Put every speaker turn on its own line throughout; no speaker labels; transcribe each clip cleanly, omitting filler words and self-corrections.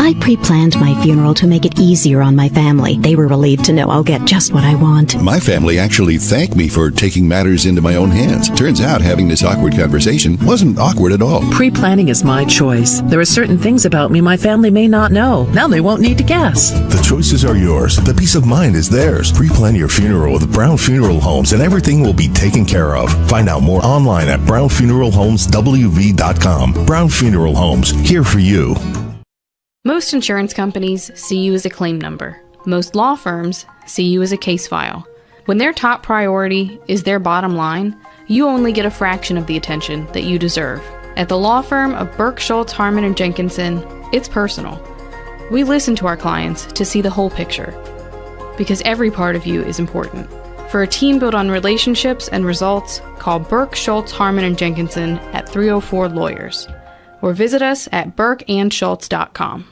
I pre-planned my funeral to make it easier on my family. They were relieved to know I'll get just what I want.
My family actually thanked me for taking matters into my own hands. Turns out having this awkward conversation wasn't awkward at all.
Pre-planning is my choice. There are certain things about me my family may not know. Now they won't need to guess.
The choices are yours. The peace of mind is theirs. Pre-plan your funeral with Brown Funeral Homes and everything will be taken care of. Find out more online at brownfuneralhomeswv.com. Brown Funeral Homes, here for you.
Most insurance companies see you as a claim number. Most law firms see you as a case file. When their top priority is their bottom line, you only get a fraction of the attention that you deserve. At the law firm of Burke, Schultz, Harmon, and Jenkinson, it's personal. We listen to our clients to see the whole picture, because every part of you is important. For a team built on relationships and results, call Burke, Schultz, Harmon, and Jenkinson at 304 Lawyers, or visit us at burkeandschultz.com.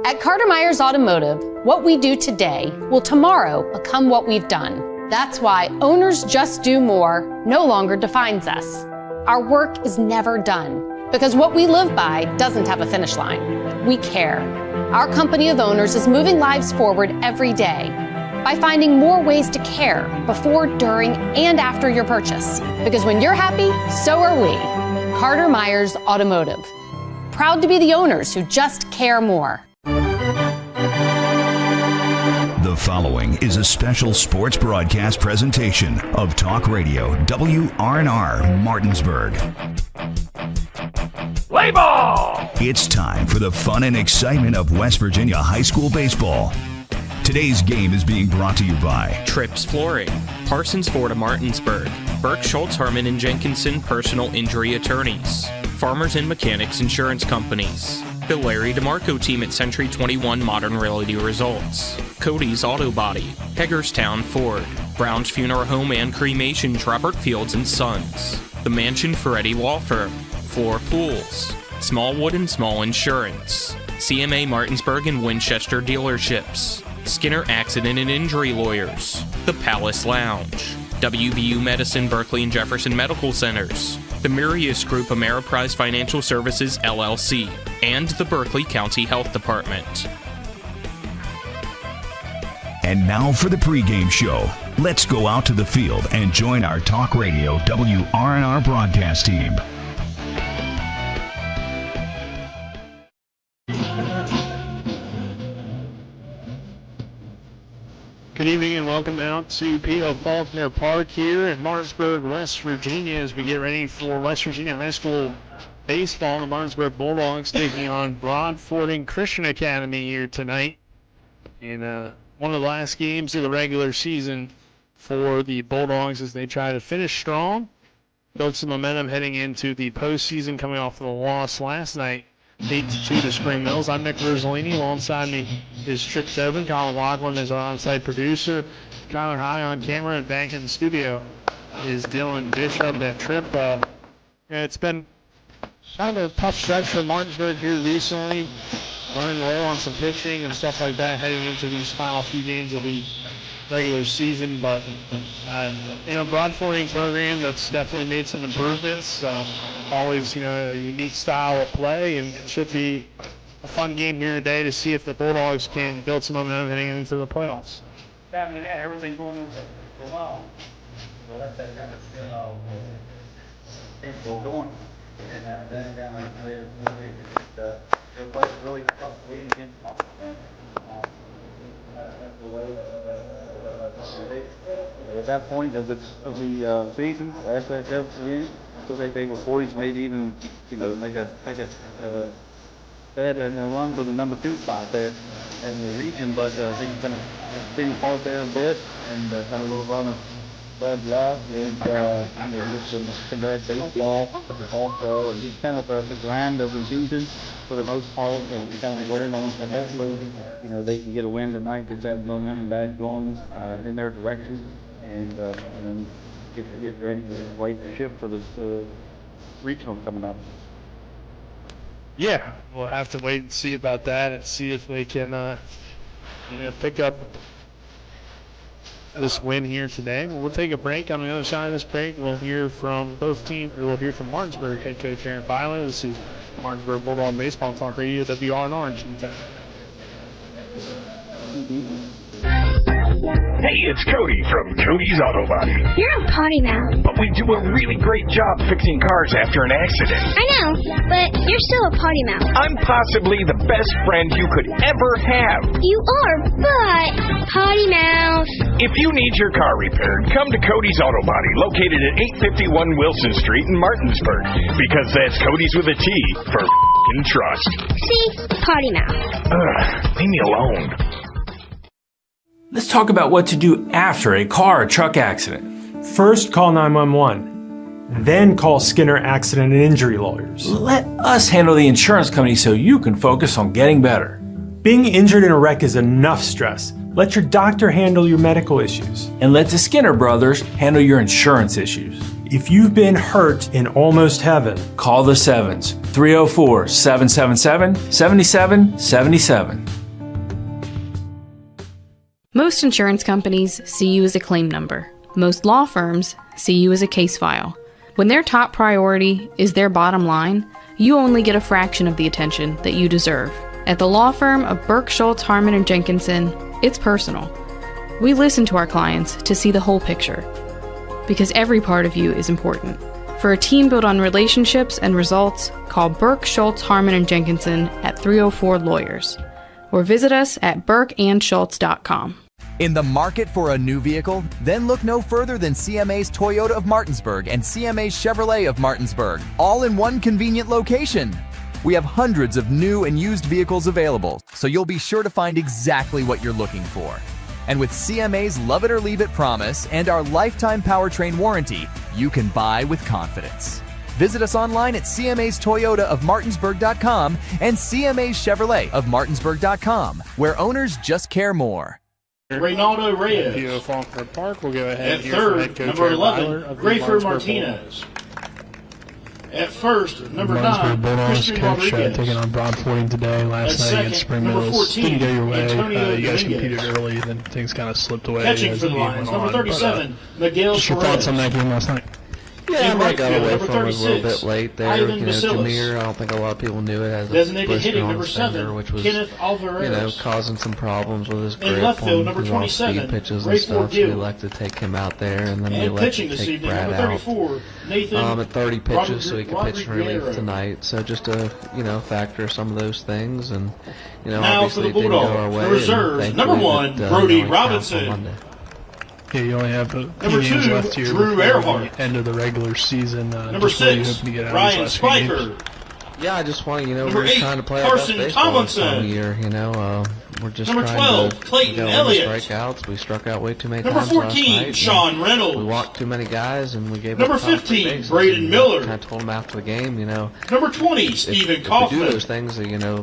At Carter Myers Automotive, what we do today will tomorrow become what we've done. That's why Owners Just Do More no longer defines us. Our work is never done because what we live by doesn't have a finish line. We care. Our company of owners is moving lives forward every day by finding more ways to care before, during, and after your purchase. Because when you're happy, so are we. Carter Myers Automotive. Proud to be the owners who just care more.
The following is a special sports broadcast presentation of Talk Radio WRNR Martinsburg. Play ball! It's time for the fun and excitement of West Virginia high school baseball. Today's game is being brought to you by
Trips Flooring, Parsons Ford of Martinsburg, Burke, Schultz, Harmon, and Jenkinson Personal Injury Attorneys, Farmers and Mechanics Insurance Companies, the Larry DeMarco team at Century 21 Modern Realty Results, Cody's Auto Body, Hagerstown Ford, Brown's Funeral Home and Cremation Robert Fields & Sons, The Mansion Ferretti Law Firm, Floor Pools, Smallwood and Small Insurance, CMA Martinsburg and Winchester Dealerships, Skinner Accident and Injury Lawyers, The Palace Lounge, WVU Medicine Berkeley and Jefferson Medical Centers, the Mirius Group Ameriprise Financial Services LLC, and the Berkeley County Health Department.
And now for the pregame show. Let's go out to the field and join our Talk Radio WRNR broadcast team.
Good evening and welcome out to P.O. Faulkner Park here in Martinsburg, West Virginia, as we get ready for West Virginia High School baseball. The Martinsburg Bulldogs taking on Broadfording Christian Academy here tonight in one of the last games of the regular season for the Bulldogs as they try to finish strong, build some momentum heading into the postseason, coming off of the loss last night, 8-2 to Spring Mills. I'm Nick Rosalini. Alongside me is Tripp Tobin. Colin Lachlan is our on-site producer. Kyler High on camera, and back in the studio is Dylan Bishop. That Tripp, it's been kind of a tough stretch for Martinsburg here recently, running low on some pitching and stuff like that heading into these final few games of the regular season. But Broadfording program that's definitely made some improvements. Always, a unique style of play, and it should be a fun game here today to see if the Bulldogs can build some momentum heading into the playoffs. Everything going well.
At that point of the season, after that game, so they were poised, maybe even make a run for the number 2 spot there in the region, but things kind of didn't fall there a bit, and had a little run of Bud Love is, just some red baseball also, and just kind of the grind of the season for the most part, and kind of learn on, and hopefully, they can get a win tonight, because that momentum back going, in their direction, and get ready to wait the ship for this, regional coming up.
Yeah, we'll have to wait and see about that and see if they can, pick up this win here today. We'll take a break. On the other side of this break, we'll hear from both teams. We'll hear from Martinsburg head coach Aaron Byland. This is Martinsburg Bulldog Baseball Talk Radio, WR in Orange.
Hey, it's Cody from Cody's Auto Body.
You're a potty mouth.
But we do a really great job fixing cars after an accident.
I know, but you're still a potty mouth.
I'm possibly the best friend you could ever have.
You are, but potty mouth.
If you need your car repaired, come to Cody's Auto Body, located at 851 Wilson Street in Martinsburg. Because that's Cody's with a T for f***ing trust.
See? Potty mouth.
Leave me alone.
Let's talk about what to do after a car or truck accident.
First, call 911. Then call Skinner Accident and Injury Lawyers.
Let us handle the insurance company so you can focus on getting better.
Being injured in a wreck is enough stress. Let your doctor handle your medical issues.
And let the Skinner brothers handle your insurance issues.
If you've been hurt in almost heaven,
call the Sevens, 304-777-7777.
Most insurance companies see you as a claim number. Most law firms see you as a case file. When their top priority is their bottom line, you only get a fraction of the attention that you deserve. At the law firm of Burke, Schultz, Harmon, and Jenkinson, it's personal. We listen to our clients to see the whole picture, because every part of you is important. For a team built on relationships and results, call Burke, Schultz, Harmon, and Jenkinson at 304-LAWYERS. Or visit us at burkeandschultz.com.
In the market for a new vehicle? Then look no further than CMA's Toyota of Martinsburg and CMA's Chevrolet of Martinsburg, all in one convenient location. We have hundreds of new and used vehicles available, so you'll be sure to find exactly what you're looking for. And with CMA's Love It or Leave It promise and our lifetime powertrain warranty, you can buy with confidence. Visit us online at CMA's Toyota of Martinsburg.com and CMA's Chevrolet of Martinsburg.com, where owners just care more.
Reynaldo Reyes.
Faulkner Park will go ahead.
At third, number 11, Rayford Martinez. At first, number 9,
Bulldogs
Christian
coach
Rodriguez.
taking on Broadfording today. Last night against Spring Mills. Didn't go your way. You guys competed early, then things kind of slipped away.
Catching for the Lions, number 37, Miguel
Just your thoughts on that game last night?
Yeah, I got away
number
from it a little
36,
bit late there.
Ivan Basilis.
Jameer, I don't think a lot of people knew it as a
Designated
blister
hitting,
on
number
his finger,
7,
which was,
Kenneth Alvarez.
causing some problems with his grip
In left field,
on
number
his
27,
off-speed pitches
Ray
and stuff. So we
Gill.
elected to take him out there, and then we
And pitching
elected to
this
take
evening,
Brad
number
out
34, Nathan
at 30 pitches so he could pitch in relief
Rodriguez.
tonight. So just to, factor some of those things, and,
Now for
obviously
the
it didn't go our
Bulldogs,
way.
the reserves,
and
number
thankfully
1,
it,
Brody
only counts on
Robinson.
Monday.
Yeah, you only have a
Number
few games
2,
left here
Drew
before
Earhart.
the end of the regular season.
Number
just really
6,
hoping to get out of
Ryan
these last few games.
Spiker.
Yeah, I just want
Number
we're just
8,
trying to play our best
Carson
baseball this time of
Tomlinson.
year. We're just
Number
trying
12,
to
Clayton
we got
Elliott.
strikeouts. We struck out way too many
Number
times
14,
last night.
Sean Reynolds.
We walked too many guys, and we gave
Number
up top
15,
bases,
Braden
and
Miller.
I told him after the game,
Number 20, Stephen
if we
Kaufman.
do those things,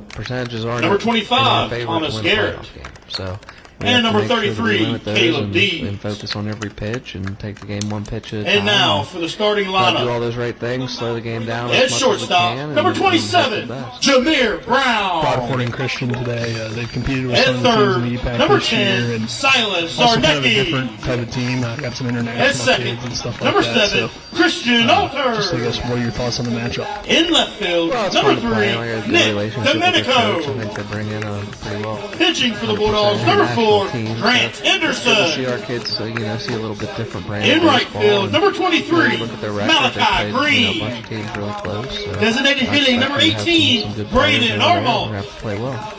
percentages aren't
Number
in our
25,
favor
Thomas
to win a
Garrett.
playoff game. So. We
And
have to
number
make sure that we
33,
limit those
Caleb Dees.
and focus on every pitch and take the game one pitch at a time.
And now for the starting
Try to do
lineup.
all those right things, slow the game down
At
as much as we
shortstop,
can,
number
and
27,
hope for the best.
Jameer Brown.
Broadfording Christian today. They've competed with
At
some of the teams in
third,
the EPAC
number
this year,
10,
and
Silas
also kind of a
Zarnecki.
different type of team. Got some
At
international
second,
kids and stuff like
number
that.
7,
So,
Christian Alter.
just I guess what are your thoughts on the matchup?
In left field,
Well, it's
number
fun to play.
3,
I got a good
Nick
relationship with the coach. I
Domenico.
think they bring in pretty well.
Pitching for the Bulldogs,
100%
number
international
4,
team,
Grant
so it's good to
Anderson.
see our kids, see a little bit different brand
In
of
right
baseball,
field,
and,
number 23,
you look at their record,
Malachi
they played,
Green.
a bunch of teams really close. So
Designated
I
hitting,
expect
number
them to have
18,
some good players
Braden
over there.
Armand.
We're going to have to play well.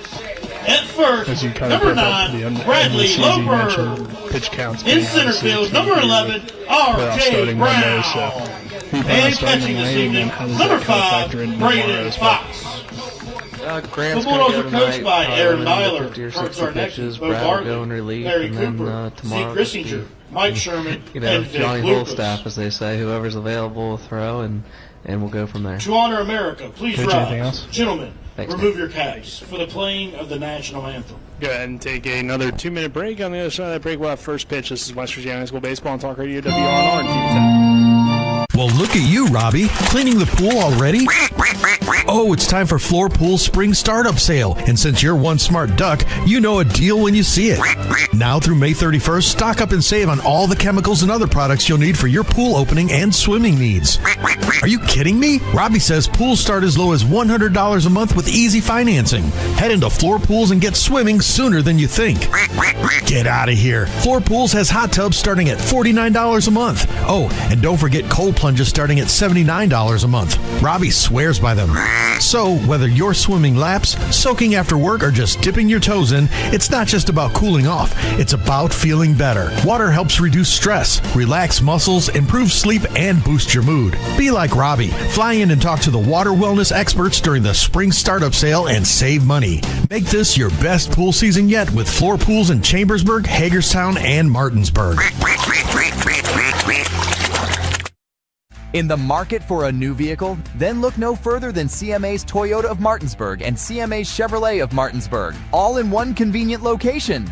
At first,
As you kind of
number
prep up for the
9,
end of the
Bradley
season, you
Loper.
mentioned pitch counts.
In center field, number 11,
Playoff
R.J.
starting
Brown.
Monday, so who you plan on
And
starting
catching this
tonight, and
evening,
how does
number
that kind of
5,
factor in tomorrow
Braden
as well?
Fox.
Grant's
The Bulldogs
gonna
are
go
coached
tonight,
by
probably
Aaron
limited
Myler,
50 or
Kurt
60 pitches.
Zarnecki, Bo
Brad will go
Bartley,
in relief,
Larry
and
Cooper,
then
Zeke
tomorrow just be
Rissinger, Mike Sherman, and Vic
Johnny
Lucas.
Holstaff, as they say. Whoever's available will throw, and we'll go from there.
To honor America, please
Coach, anything else?
rise. Gentlemen,
Thanks,
remove your caps for the playing of the national anthem.
Go ahead and take another 2-minute break. On the other side of that break, we'll have first pitch. This is West Virginia High School Baseball on Talk Radio WRNR and TV10.
Well, look at you, Robbie. Cleaning the pool already? Oh, it's time for Floor Pool's Spring Startup Sale. And since you're one smart duck, you know a deal when you see it. Now through May 31st, stock up and save on all the chemicals and other products you'll need for your pool opening and swimming needs. Are you kidding me? Robbie says pools start as low as $100 a month with easy financing. Head into Floor Pools and get swimming sooner than you think. Get out of here. Floor Pools has hot tubs starting at $49 a month. Oh, and don't forget cold plunges starting at $79 a month. Robbie swears by them. So, whether you're swimming laps, soaking after work, or just dipping your toes in, it's not just about cooling off. It's about feeling better. Water helps reduce stress, relax muscles, improve sleep, and boost your mood. Be like Robbie. Fly in and talk to the water wellness experts during the spring startup sale and save money. Make this your best pool season yet with Floor Pools in Chambersburg, Hagerstown, and Martinsburg.
In the market for a new vehicle? Then look no further than CMA's Toyota of Martinsburg and CMA's Chevrolet of Martinsburg, all in one convenient location.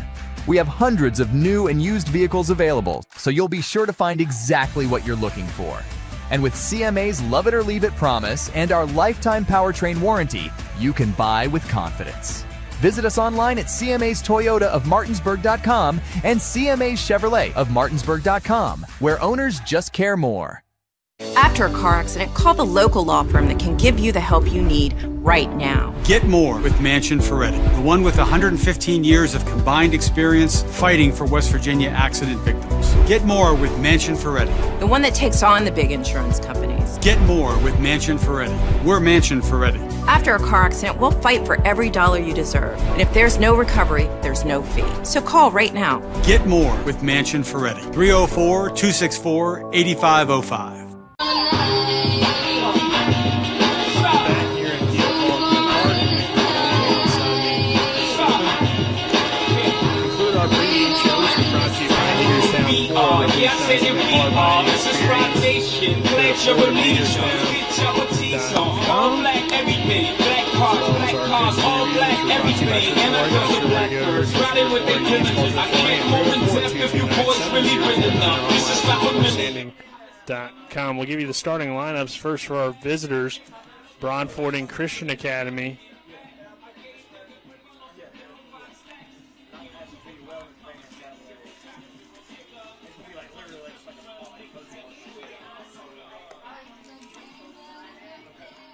We have hundreds of new and used vehicles available, so you'll be sure to find exactly what you're looking for. And with CMA's Love It or Leave It promise and our lifetime powertrain warranty, you can buy with confidence. Visit us online at CMA's Toyota of Martinsburg.com and CMA's Chevrolet of Martinsburg.com, where owners just care more.
After a car accident, call the local law firm that can give you the help you need right now.
Get more with Manchin Ferretti, the one with 115 years of combined experience fighting for West Virginia accident victims. Get more with Manchin Ferretti.
The one that takes on the big insurance companies.
Get more with Manchin Ferretti. We're Manchin Ferretti.
After a car accident, we'll fight for every dollar you deserve. And if there's no recovery, there's no fee. So call right now.
Get more with Manchin Ferretti. 304-264-8505.
Yeah, I said it we are. This is Rock Nation. Pledge your allegiance. Get your teeth on. All black everything. Black cars, all black everything. And I love the blackbirds. Riding with their villages. I can't hold and test if you boys really good enough. This is not a minute.
We'll give you the starting lineups first for our visitors. Broadfording Christian Academy.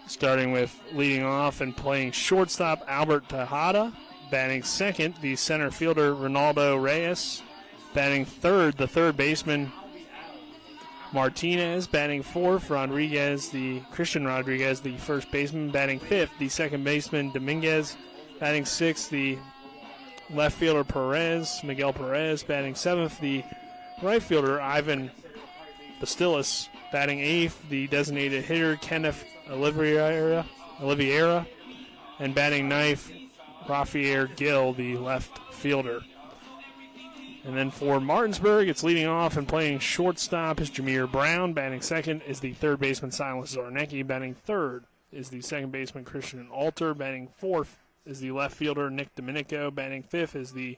Starting with leading off and playing shortstop Albert Tejada. Batting second, the center fielder Ronaldo Reyes. Batting third, the third baseman Martinez. Batting fourth, Christian Rodriguez, the first baseman. Batting fifth, the second baseman Dominguez. Batting sixth, the left fielder Miguel Perez. Batting seventh, the right fielder Ivan Bastilis. Batting eighth, the designated hitter Kenneth Oliveira. And batting ninth, Rafael Gill, the left fielder. And then for Martinsburg, it's leading off and playing shortstop is Jameer Brown. Batting second is the third baseman Silas Zarnecki. Batting third is the second baseman Christian Alter. Batting fourth is the left fielder Nick Domenico. Batting fifth is the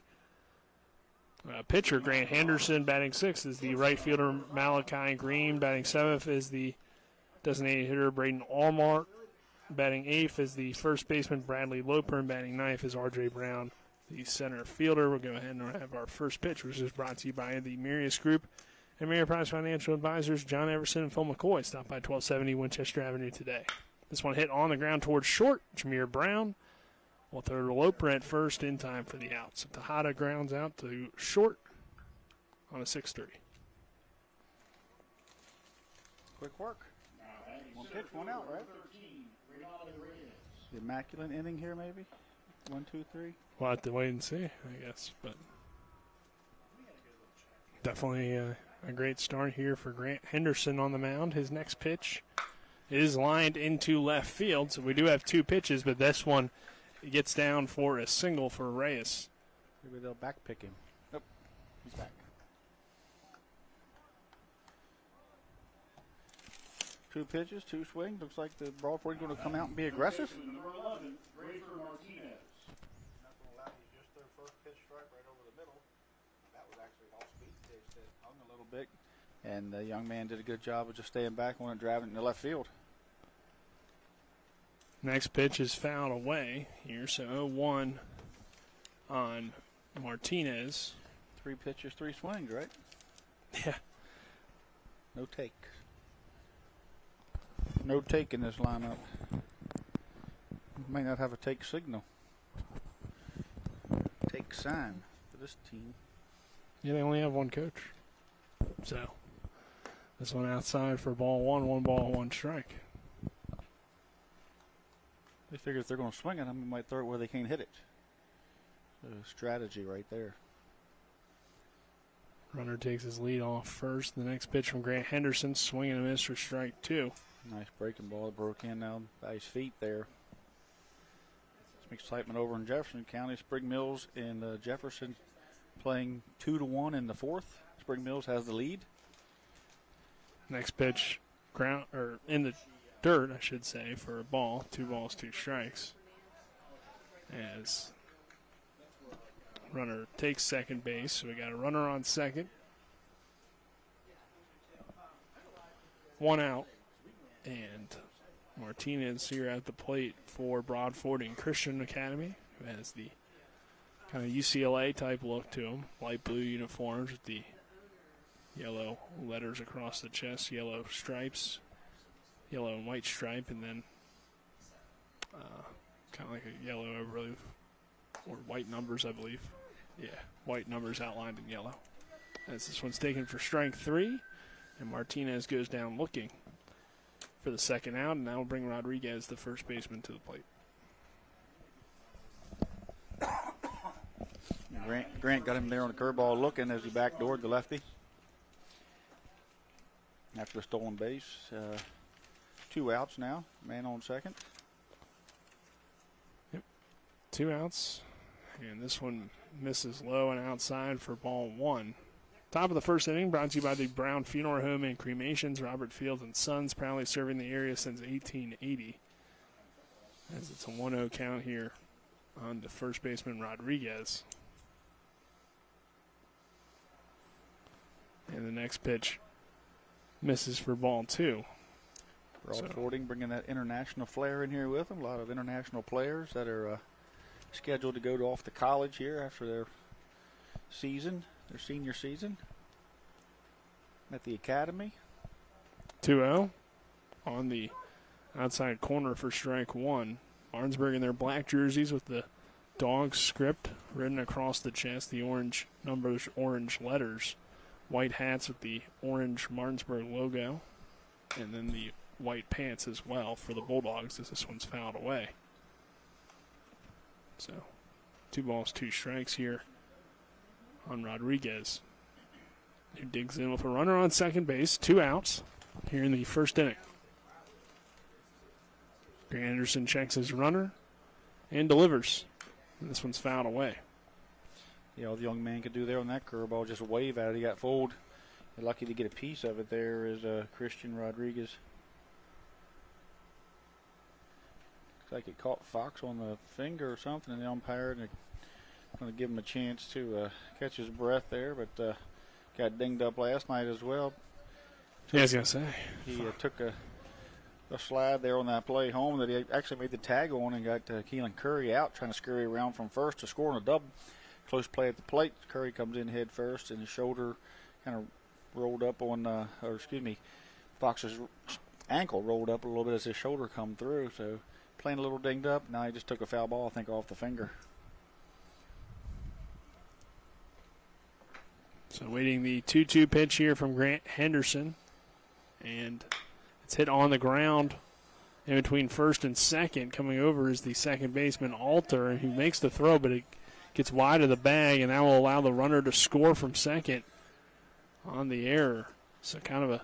pitcher Grant Henderson. Batting sixth is the right fielder Malachi Green. Batting seventh is the designated hitter Braden Allmart. Batting eighth is the first baseman Bradley Loper. And batting ninth is R.J. Brown, the center fielder. We'll go ahead and have our first pitch, which is brought to you by the Mirius Group and Miriam Price Financial Advisors, John Everson and Phil McCoy. Stop by 1270 Winchester Avenue today. This one hit on the ground towards short. Jameer Brown will throw to Loper at first in time for the out. So Tejada grounds out to short on a 6-3.
Quick work. One pitch, one out, right? The immaculate inning here, maybe? 1, 2, 3.
We'll have to wait and see, I guess. But definitely a great start here for Grant Henderson on the mound. His next pitch is lined into left field. So we do have two pitches, but this one gets down for a single for Reyes.
Maybe they'll back pick him. Nope, he's back.
2 pitches, 2 swings. Looks like the Broadfording going to come out and be aggressive.
Number 11, Rayford Martinez.
Just their first pitch strike right over the middle. That was actually off speed. They said hung a little bit, and the young man did a good job of just staying back on it, driving it in the left field.
Next pitch is fouled away here, so 0-1 on Martinez.
3 pitches, 3 swings, right?
Yeah.
No take. No take in this lineup. May not have a take signal. Take sign for this team.
Yeah, they only have one coach. So this one outside for ball 1 ball, 1 strike.
They figure if they're going to swing it, they might throw it where they can't hit it. So strategy right there.
Runner takes his lead off first. The next pitch from Grant Henderson, swing and a miss for strike 2.
Nice breaking ball that broke in now by his feet there. Some excitement over in Jefferson County. Spring Mills and Jefferson playing 2-1 in the 4th. Spring Mills has the lead.
Next pitch, ground or in the dirt, I should say, for a ball. 2 balls, 2 strikes. As runner takes second base, so we got a runner on second. 1 out, and Martinez here at the plate for Broadfording Christian Academy, who has the kind of UCLA type look to him. Light blue uniforms with the yellow letters across the chest, yellow stripes, yellow and white stripe, and then kind of like a yellow overlay, or white numbers, I believe. Yeah, white numbers outlined in yellow. As this one's taken for strike 3, and Martinez goes down looking for the second out, and that will bring Rodriguez, the first baseman, to the plate.
Grant got him there on the curveball looking as he backdoored the lefty. After a stolen base. 2 outs now. Man on second.
Yep. 2 outs. And this one misses low and outside for ball 1. Top of the first inning brought to you by the Brown Funeral Home and Cremations. Robert Field and Sons, proudly serving the area since 1880. As it's a 1-0 count here on the first baseman Rodriguez. And the next pitch misses for ball 2.
Broadfording bringing that international flair in here with them. A lot of international players that are scheduled to go off to college here after their season, their senior season at the academy.
2-0 on the outside corner for strike 1. Martinsburg in their black jerseys with the dog script written across the chest, the orange numbers, orange letters. White hats with the orange Martinsburg logo, and then the white pants as well for the Bulldogs as this one's fouled away. So 2 balls, 2 strikes here on Rodriguez, who digs in with a runner on second base. 2 outs here in the first inning. Grant Anderson checks his runner and delivers. And this one's fouled away.
Yeah, all the young man could do there on that curveball, just wave at it. He got fooled. Lucky to get a piece of it there is Christian Rodriguez. Looks like it caught Fox on the finger or something, and the umpire going to give him a chance to catch his breath there, but got dinged up last night as well.
Yeah, I was going to say.
He took a slide there on that play home that he actually made the tag on and got Keelan Curry out, trying to scurry around from first to score on a double. Close play at the plate. Curry comes in head first, and his shoulder kind of rolled up on, Fox's ankle rolled up a little bit as his shoulder come through. So playing a little dinged up. Now he just took a foul ball, I think, off the finger.
So waiting the 2-2 pitch here from Grant Henderson. And it's hit on the ground in between first and second. Coming over is the second baseman, Alter, who makes the throw, but it gets wide of the bag, and that will allow the runner to score from second on the error. So kind of a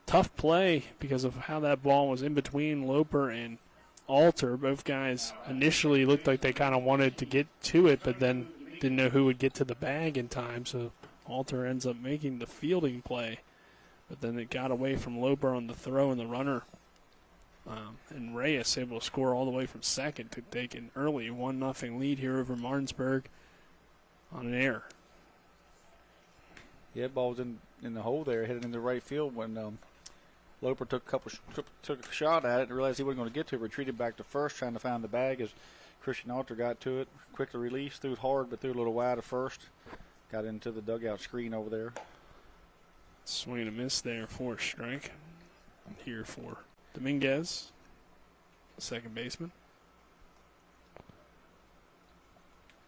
tough play because of how that ball was in between Loper and Alter. Both guys initially looked like they kind of wanted to get to it, but then didn't know who would get to the bag in time. So Alter ends up making the fielding play But then it got away from Loper on the throw and the runner. And Reyes able to score all the way from second to take an early 1-0 lead here over Martinsburg on an error.
Yeah, ball was in the hole there, headed in the right field when Loper took a shot at it and realized he wasn't going to get to it. Retreated back to first, trying to find the bag as Christian Alter got to it. Quickly released, threw it hard, but threw a little wide to first. Got into the dugout screen over there.
Swing and a miss there for a strike. And here for Dominguez, the second baseman.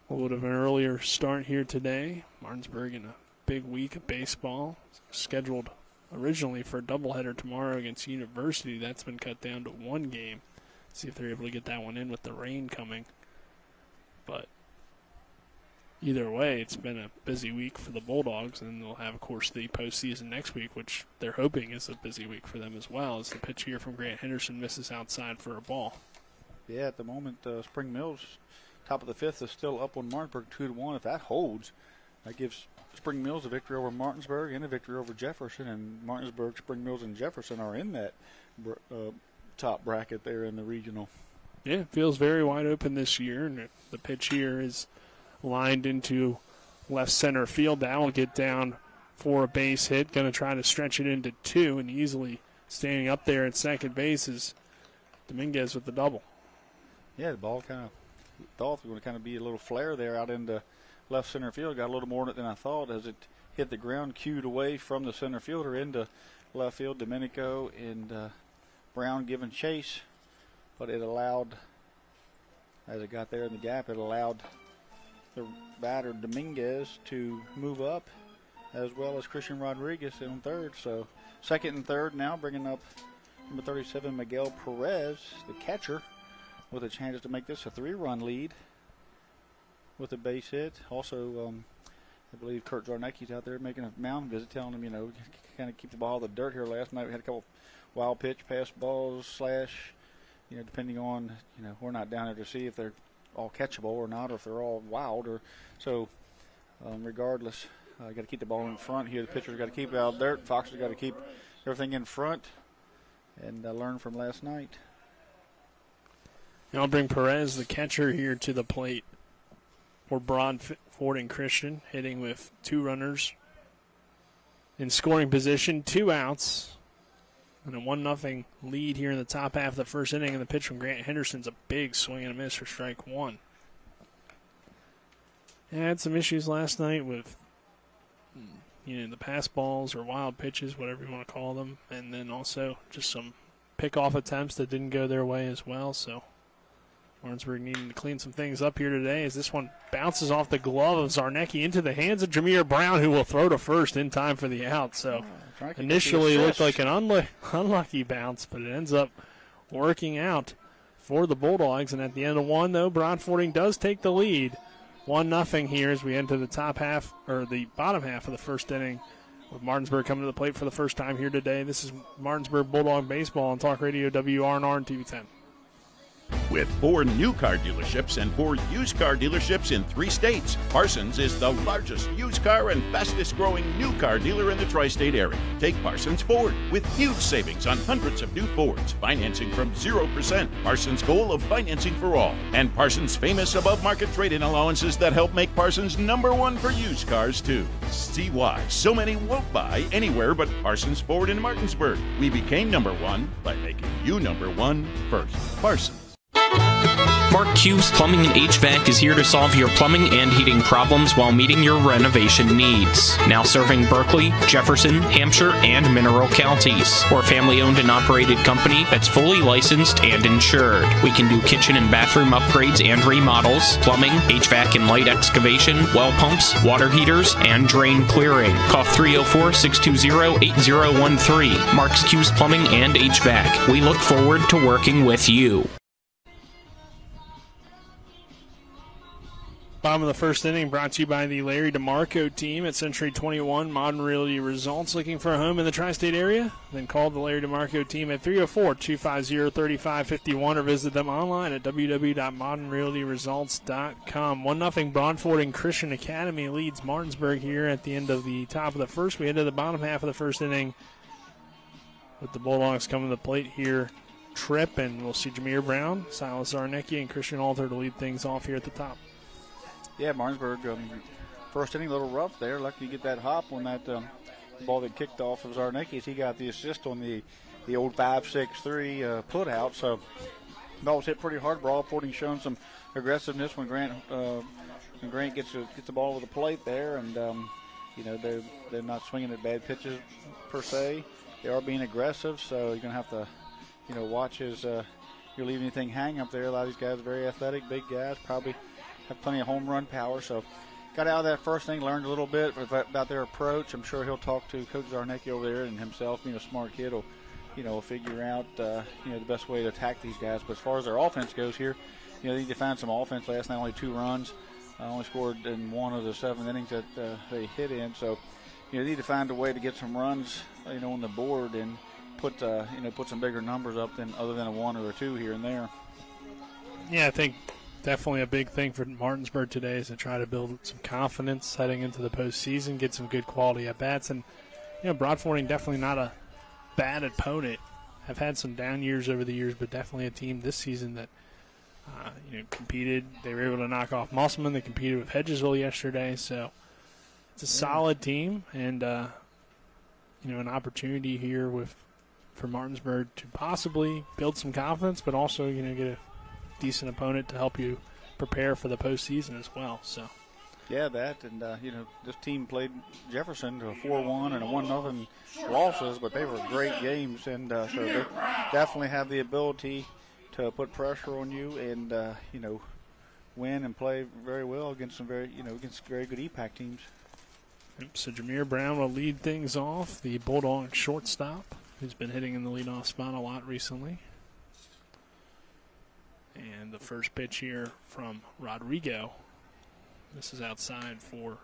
A little bit of an earlier start here today. Martinsburg in a big week of baseball. Scheduled originally for a doubleheader tomorrow against University. That's been cut down to one game. See if they're able to get that one in with the rain coming. But either way, it's been a busy week for the Bulldogs, and they'll have, of course, the postseason next week, which they're hoping is a busy week for them as well, as the pitch here from Grant Henderson misses outside for a ball.
Yeah, at the moment, Spring Mills, top of the fifth, is still up on Martinsburg 2-1. If that holds, that gives Spring Mills a victory over Martinsburg and a victory over Jefferson, and Martinsburg, Spring Mills, and Jefferson are in that top bracket there in the regional.
Yeah, it feels very wide open this year, and the pitch here is lined into left center field. That will get down for a base hit. Going to try to stretch it into two, and easily standing up there at second base is Dominguez with the double.
Yeah, the ball kind of thought it was going to kind of be a little flare there out into left center field. Got a little more in it than I thought as it hit the ground, cued away from the center fielder into left field. Domenico and Brown giving chase, but it allowed, as it got there in the gap, it allowed the batter Dominguez to move up, as well as Christian Rodriguez on third. So second and third now, bringing up number 37 Miguel Perez, the catcher, with a chance to make this a 3-run lead with a base hit. Also, I believe Kurt Zarnecki's out there making a mound visit, telling him, kind of keep the ball out of the dirt here. Last night we had a couple wild pitch, pass balls, slash, depending on, we're not down there to see if they're all catchable or not, or if they're all wild. So regardless, got to keep the ball in front here. The pitcher's got to keep it out of the dirt. Fox's got to keep everything in front and learn from last night.
I'll bring Perez, the catcher, here to the plate for Broadfording Christian, hitting with 2 runners in scoring position, 2 outs, and a 1-0 lead here in the top half of the first inning. And the pitch from Grant Henderson's a big swing and a miss for strike 1. I had some issues last night with the pass balls or wild pitches, whatever you want to call them, and then also just some pickoff attempts that didn't go their way as well. So Martinsburg needing to clean some things up here today as this one bounces off the glove of Zarnecki into the hands of Jameer Brown, who will throw to first in time for the out. So initially looked like an unlucky bounce, but it ends up working out for the Bulldogs. And at the end of one, though, Broadfording does take the lead. 1-0 here as we enter the top half, or the bottom half of the first inning, with Martinsburg coming to the plate for the first time here today. This is Martinsburg Bulldog Baseball on Talk Radio WRNR and TV 10.
With 4 new car dealerships and 4 used car dealerships in 3 states, Parsons is the largest used car and fastest growing new car dealer in the tri-state area. Take Parsons Ford with huge savings on hundreds of new Fords, financing from 0%. Parsons' goal of financing for all. And Parsons' famous above market trade-in allowances that help make Parsons #1 for used cars too. See why so many won't buy anywhere but Parsons Ford in Martinsburg. We became #1 by making you #1 first. Parsons.
Mark Hughes Plumbing and HVAC is here to solve your plumbing and heating problems while meeting your renovation needs. Now serving Berkeley, Jefferson, Hampshire, and Mineral counties. We're a family-owned and operated company that's fully licensed and insured. We can do kitchen and bathroom upgrades and remodels, plumbing, HVAC and light excavation, well pumps, water heaters, and drain clearing. Call 304-620-8013. Mark's Hughes Plumbing and HVAC. We look forward to working with you.
Bottom of the first inning brought to you by the Larry DeMarco team at Century 21 Modern Realty Results. Looking for a home in the tri-state area? Then call the Larry DeMarco team at 304-250-3551 or visit them online at www.modernrealtyresults.com. 1-0 Broadfording Christian Academy leads Martinsburg here at the end of the top of the first. We head to the bottom half of the first inning with the Bulldogs coming to the plate here, Tripp, and we'll see Jameer Brown, Silas Zarnecki, and Christian Alter to lead things off here at the top.
Yeah, Martinsburg, first inning, a little rough there. Lucky to get that hop on that ball that kicked off of Zarnecki as he got the assist on the old 5-6-3 put out. So ball was hit pretty hard. Broadfording showing some aggressiveness when Grant gets the ball over the plate there, and they're not swinging at bad pitches per se. They are being aggressive, so you're gonna have to watch as you leave anything hang up there. A lot of these guys are very athletic, big guys, probably have plenty of home run power. So got out of that first thing, learned a little bit about their approach. I'm sure he'll talk to Coach Zarnecki over there, and himself, being a smart kid, will figure out the best way to attack these guys. But as far as their offense goes here, they need to find some offense. Last night only 2 runs, only scored in 1 of the 7 innings that they hit in. So they need to find a way to get some runs on the board and put some bigger numbers up than other than a 1 or a 2 here and there.
Yeah, I think definitely a big thing for Martinsburg today is to try to build some confidence heading into the postseason, get some good quality at bats, and Broadfording definitely not a bad opponent. Have had some down years over the years, but definitely a team this season that competed. They were able to knock off Musselman. They competed with Hedgesville yesterday, so it's a solid team, and an opportunity here for Martinsburg to possibly build some confidence, but also get a decent opponent to help you prepare for the postseason as well. So
yeah, that, and this team played Jefferson to a 4-1 and a 1-0 losses, but they were great games, and so they definitely have the ability to put pressure on you and win and play very well against some very good EPAC teams.
Yep, so Jameer Brown will lead things off, the Bulldog shortstop, who's been hitting in the leadoff spot a lot recently. And the first pitch here from Rodrigo. This is outside for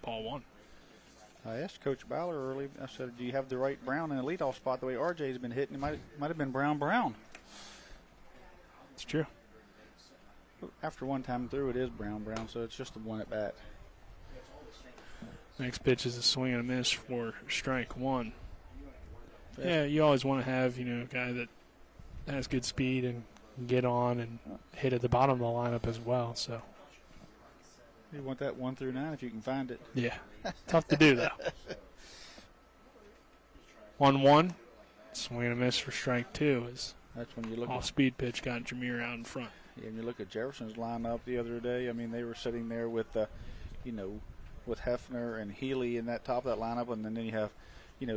ball 1.
I asked Coach Ballard early, I said, do you have the right Brown in the leadoff spot the way RJ's been hitting? It might have been Brown.
It's true.
After one time through, it is Brown, so it's just the one at bat.
Next pitch is a swing and a miss for strike 1. Yeah, you always want to have, a guy that has good speed and can get on and hit at the bottom of the lineup as well. So
you want that 1 through 9 if you can find it.
Yeah, tough to do though. 1-1, swing and a miss for strike 2.
That's when you look
off-speed pitch got Jameer out in front.
Yeah, and you look at Jefferson's lineup the other day. I mean, they were sitting there with with Hefner and Healy in that top of that lineup, and then you have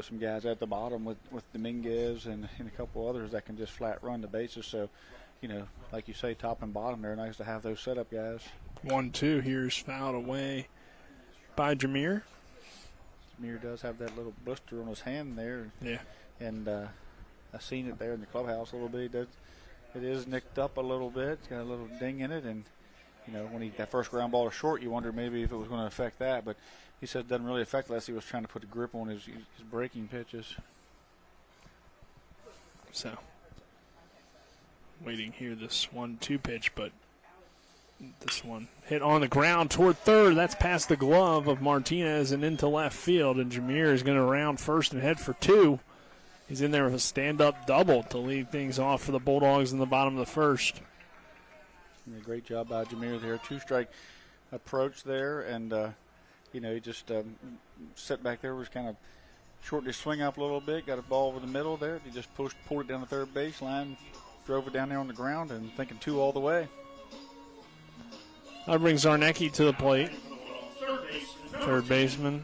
some guys at the bottom with Dominguez and a couple others that can just flat run the bases. So, like you say, top and bottom, they're nice to have those setup guys.
1-2 here's fouled away by Jameer.
Jameer does have that little blister on his hand there.
Yeah.
And I've seen it there in the clubhouse a little bit. It is nicked up a little bit. It's got a little ding in it, and when that first ground ball to short, you wonder maybe if it was going to affect that, but he said it doesn't really affect unless he was trying to put a grip on his breaking pitches.
So, waiting here, this 1-2 pitch, but this one hit on the ground toward third. That's past the glove of Martinez and into left field, and Jameer is going to round first and head for 2. He's in there with a stand-up double to lead things off for the Bulldogs in the bottom of the first.
A great job by Jameer there. 2-strike approach there, and he just sat back there, was kind of shortened his swing up a little bit, got a ball over the middle there. He just pulled it down the third baseline, drove it down there on the ground, and thinking 2 all the way.
That brings Zarnecki to the plate. Third baseman.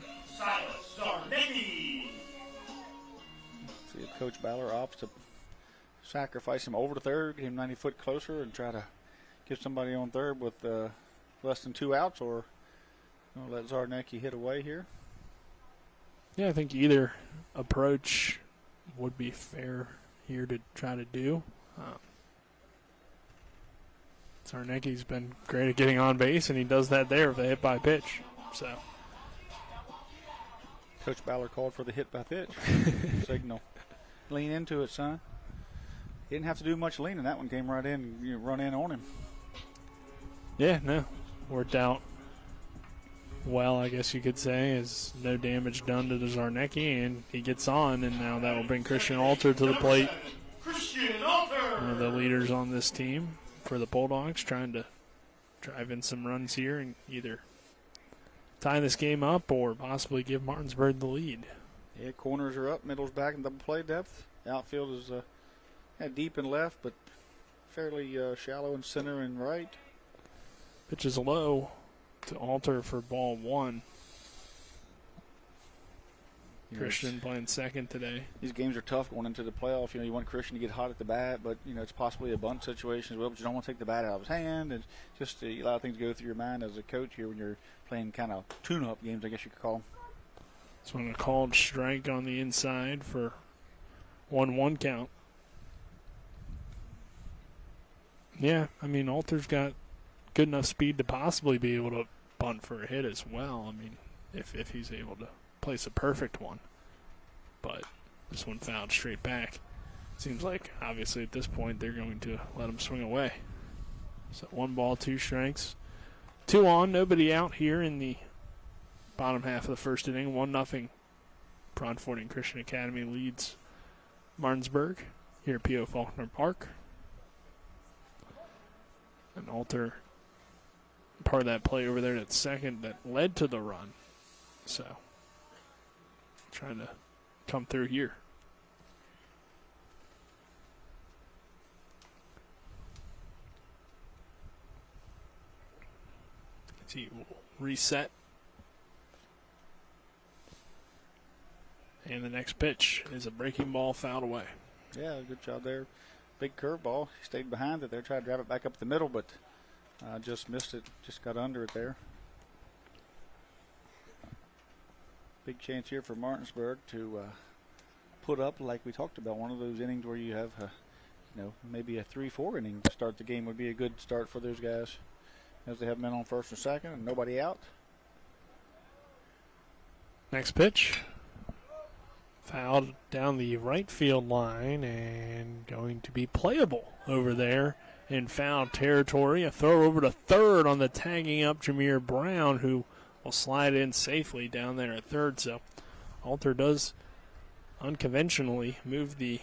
See if Coach Ballard opts to sacrifice him over to third, get him 90 foot closer, and try to get somebody on third with less than 2 outs, or let Zarnecki hit away here.
Yeah, I think either approach would be fair here to try to do. Zarnecki's been great at getting on base, and he does that there with a hit by pitch. So,
Coach Ballard called for the hit by pitch signal. Lean into it, son. He didn't have to do much leaning. That one came right in, run in on him.
Yeah, no, worked out well, I guess you could say, is no damage done to Zarnecki, and he gets on, and now that will bring Christian Alter to the plate. One of the leaders on this team for the Bulldogs, trying to drive in some runs here and either tie this game up or possibly give Martinsburg the lead.
Yeah, corners are up, middle's back in double play depth. Outfield is deep and left, but fairly shallow in center and right.
Pitch is low to Alter for ball one. Christian playing second today.
These games are tough going into the playoff. You want Christian to get hot at the bat, but it's possibly a bunt situation as well. But you don't want to take the bat out of his hand, and just a lot of things go through your mind as a coach here when you're playing kind of tune-up games, I guess you could call them.
This one a called strike on the inside for 1-1 count. Yeah, I mean, Alter's got good enough speed to possibly be able to bunt for a hit as well. I mean, if he's able to place a perfect one. But this one fouled straight back. Seems like, obviously, at this point, they're going to let him swing away. So 1 ball, 2 strikes. 2 on, nobody out here in the bottom half of the first inning. 1-0. Broadfording Christian Academy leads Martinsburg here at P.O. Faulkner Park. And Alter, part of that play over there at second that led to the run. So, trying to come through here. He will reset. And the next pitch is a breaking ball fouled away.
Yeah, good job there. Big curveball. He stayed behind it there, tried to drive it back up the middle, but just missed it, just got under it there. Big chance here for Martinsburg to put up, like we talked about, one of those innings where you have, maybe a 3-4 inning to start the game would be a good start for those guys, as they have men on first and second and nobody out.
Next pitch. Fouled down the right field line and going to be playable over there in foul territory. A throw over to third on the tagging up Jameer Brown, who will slide in safely down there at third. So Alter does unconventionally move the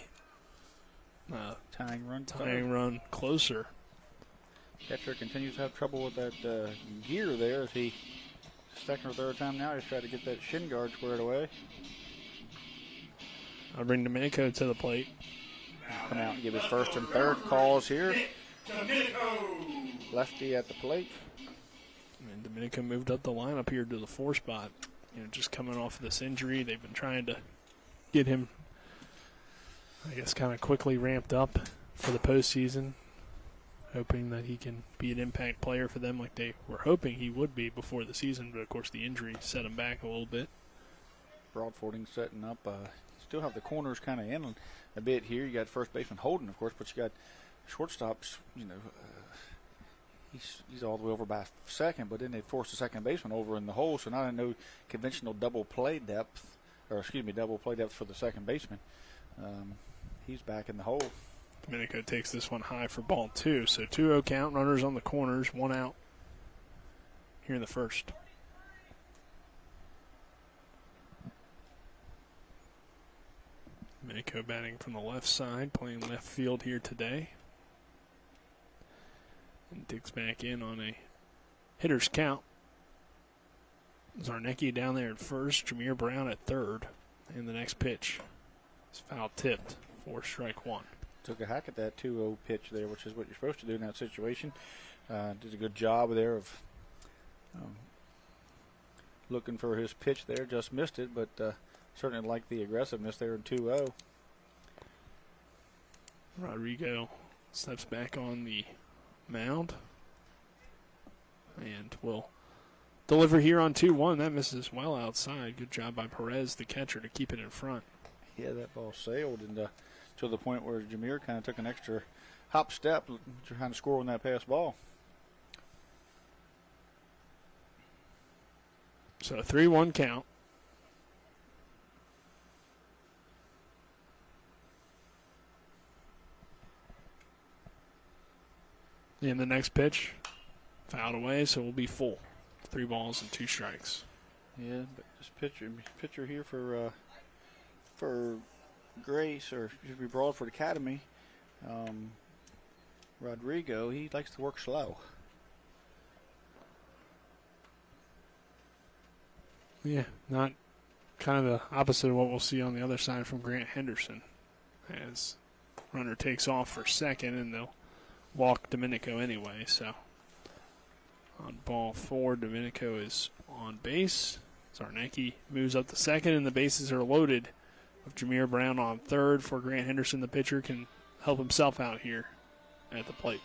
tying
run closer.
Catcher continues to have trouble with that gear there as he, second or third time now, he's trying to get that shin guard squared away.
I'll bring Domenico to the plate.
Come out and give his first and third calls here. Lefty at the plate.
And Domenico moved up the lineup here to the 4 spot. Just coming off of this injury, they've been trying to get him, I guess, kind of quickly ramped up for the postseason, hoping that he can be an impact player for them like they were hoping he would be before the season. But, of course, the injury set him back a little bit.
Broadfording setting up. Still have the corners kind of in a bit here. You got first baseman Holden, of course, but you got shortstops, he's all the way over by second, but then they forced the second baseman over in the hole, so now no conventional double play depth for the second baseman. He's back in the hole.
Domenico takes this one high for ball 2, so 2-0 count, runners on the corners, 1 out here in the first. Domenico batting from the left side, playing left field here today. And digs back in on a hitter's count. Zarnecki down there at first, Jameer Brown at third. And the next pitch is foul tipped for strike 1.
Took a hack at that 2-0 pitch there, which is what you're supposed to do in that situation. Did a good job there of looking for his pitch there. Just missed it, but certainly like the aggressiveness there in 2-0.
Rodrigo steps back on the mound and will deliver here on 2-1. That misses well outside. Good job by Perez, the catcher, to keep it in front.
Yeah, that ball sailed and to the point where Jameer kind of took an extra hop step trying to score on that pass ball.
So a 3-1 count. And the next pitch, fouled away, so we'll be full. 3 balls and 2 strikes.
Yeah, but this pitcher here for Grace, or should be Broadford Academy, Rodrigo, he likes to work slow.
Yeah, not kind of the opposite of what we'll see on the other side from Grant Henderson. As runner takes off for second, and they'll walk Domenico anyway. So on ball 4, Domenico is on base. Zarnecki moves up to second, and the bases are loaded with Jameer Brown on third for Grant Henderson. The pitcher can help himself out here at the plate.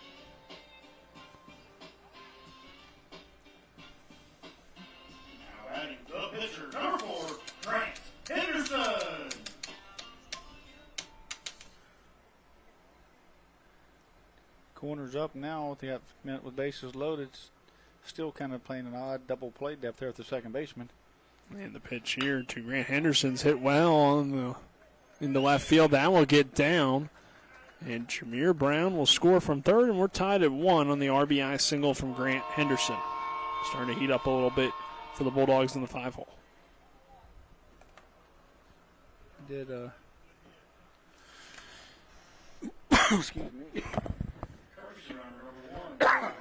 Now batting the pitcher, number 4, Grant Henderson.
Corners up now. They got with bases loaded. Still kind of playing an odd double play depth there at the second baseman.
And the pitch here to Grant Henderson's hit well on into left field. That will get down. And Jameer Brown will score from third, and we're tied at 1 on the RBI single from Grant Henderson. Starting to heat up a little bit for the Bulldogs in the 5-hole.
Excuse me. Oh,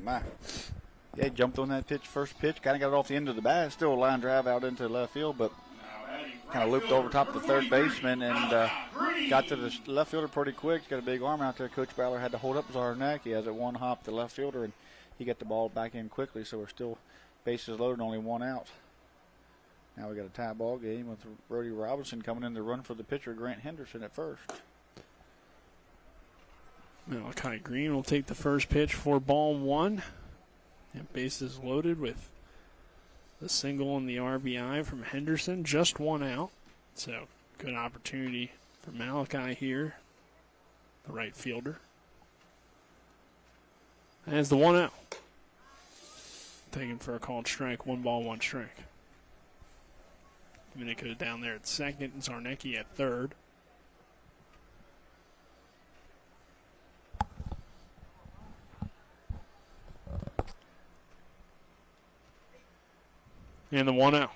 my. Yeah, he jumped on that first pitch, kind of got it off the end of the bat. Still a line drive out into left field, but kind of looped over top of the third baseman and got to the left fielder pretty quick. He's got a big arm out there. Coach Ballard had to hold up Zarnecki. He has it one hop the left fielder, and he got the ball back in quickly, so we're still bases loaded, only 1 out. Now we got a tie ball game with Brody Robinson coming in to run for the pitcher, Grant Henderson, at first.
Malachi Green will take the first pitch for ball 1. And bases loaded with the single and the RBI from Henderson. Just 1 out. So good opportunity for Malachi here, the right fielder. As the 1 out. Taken for a called strike. 1 ball, 1 strike. Domenico down there at second. And Zarnecki at third. And the 1 out.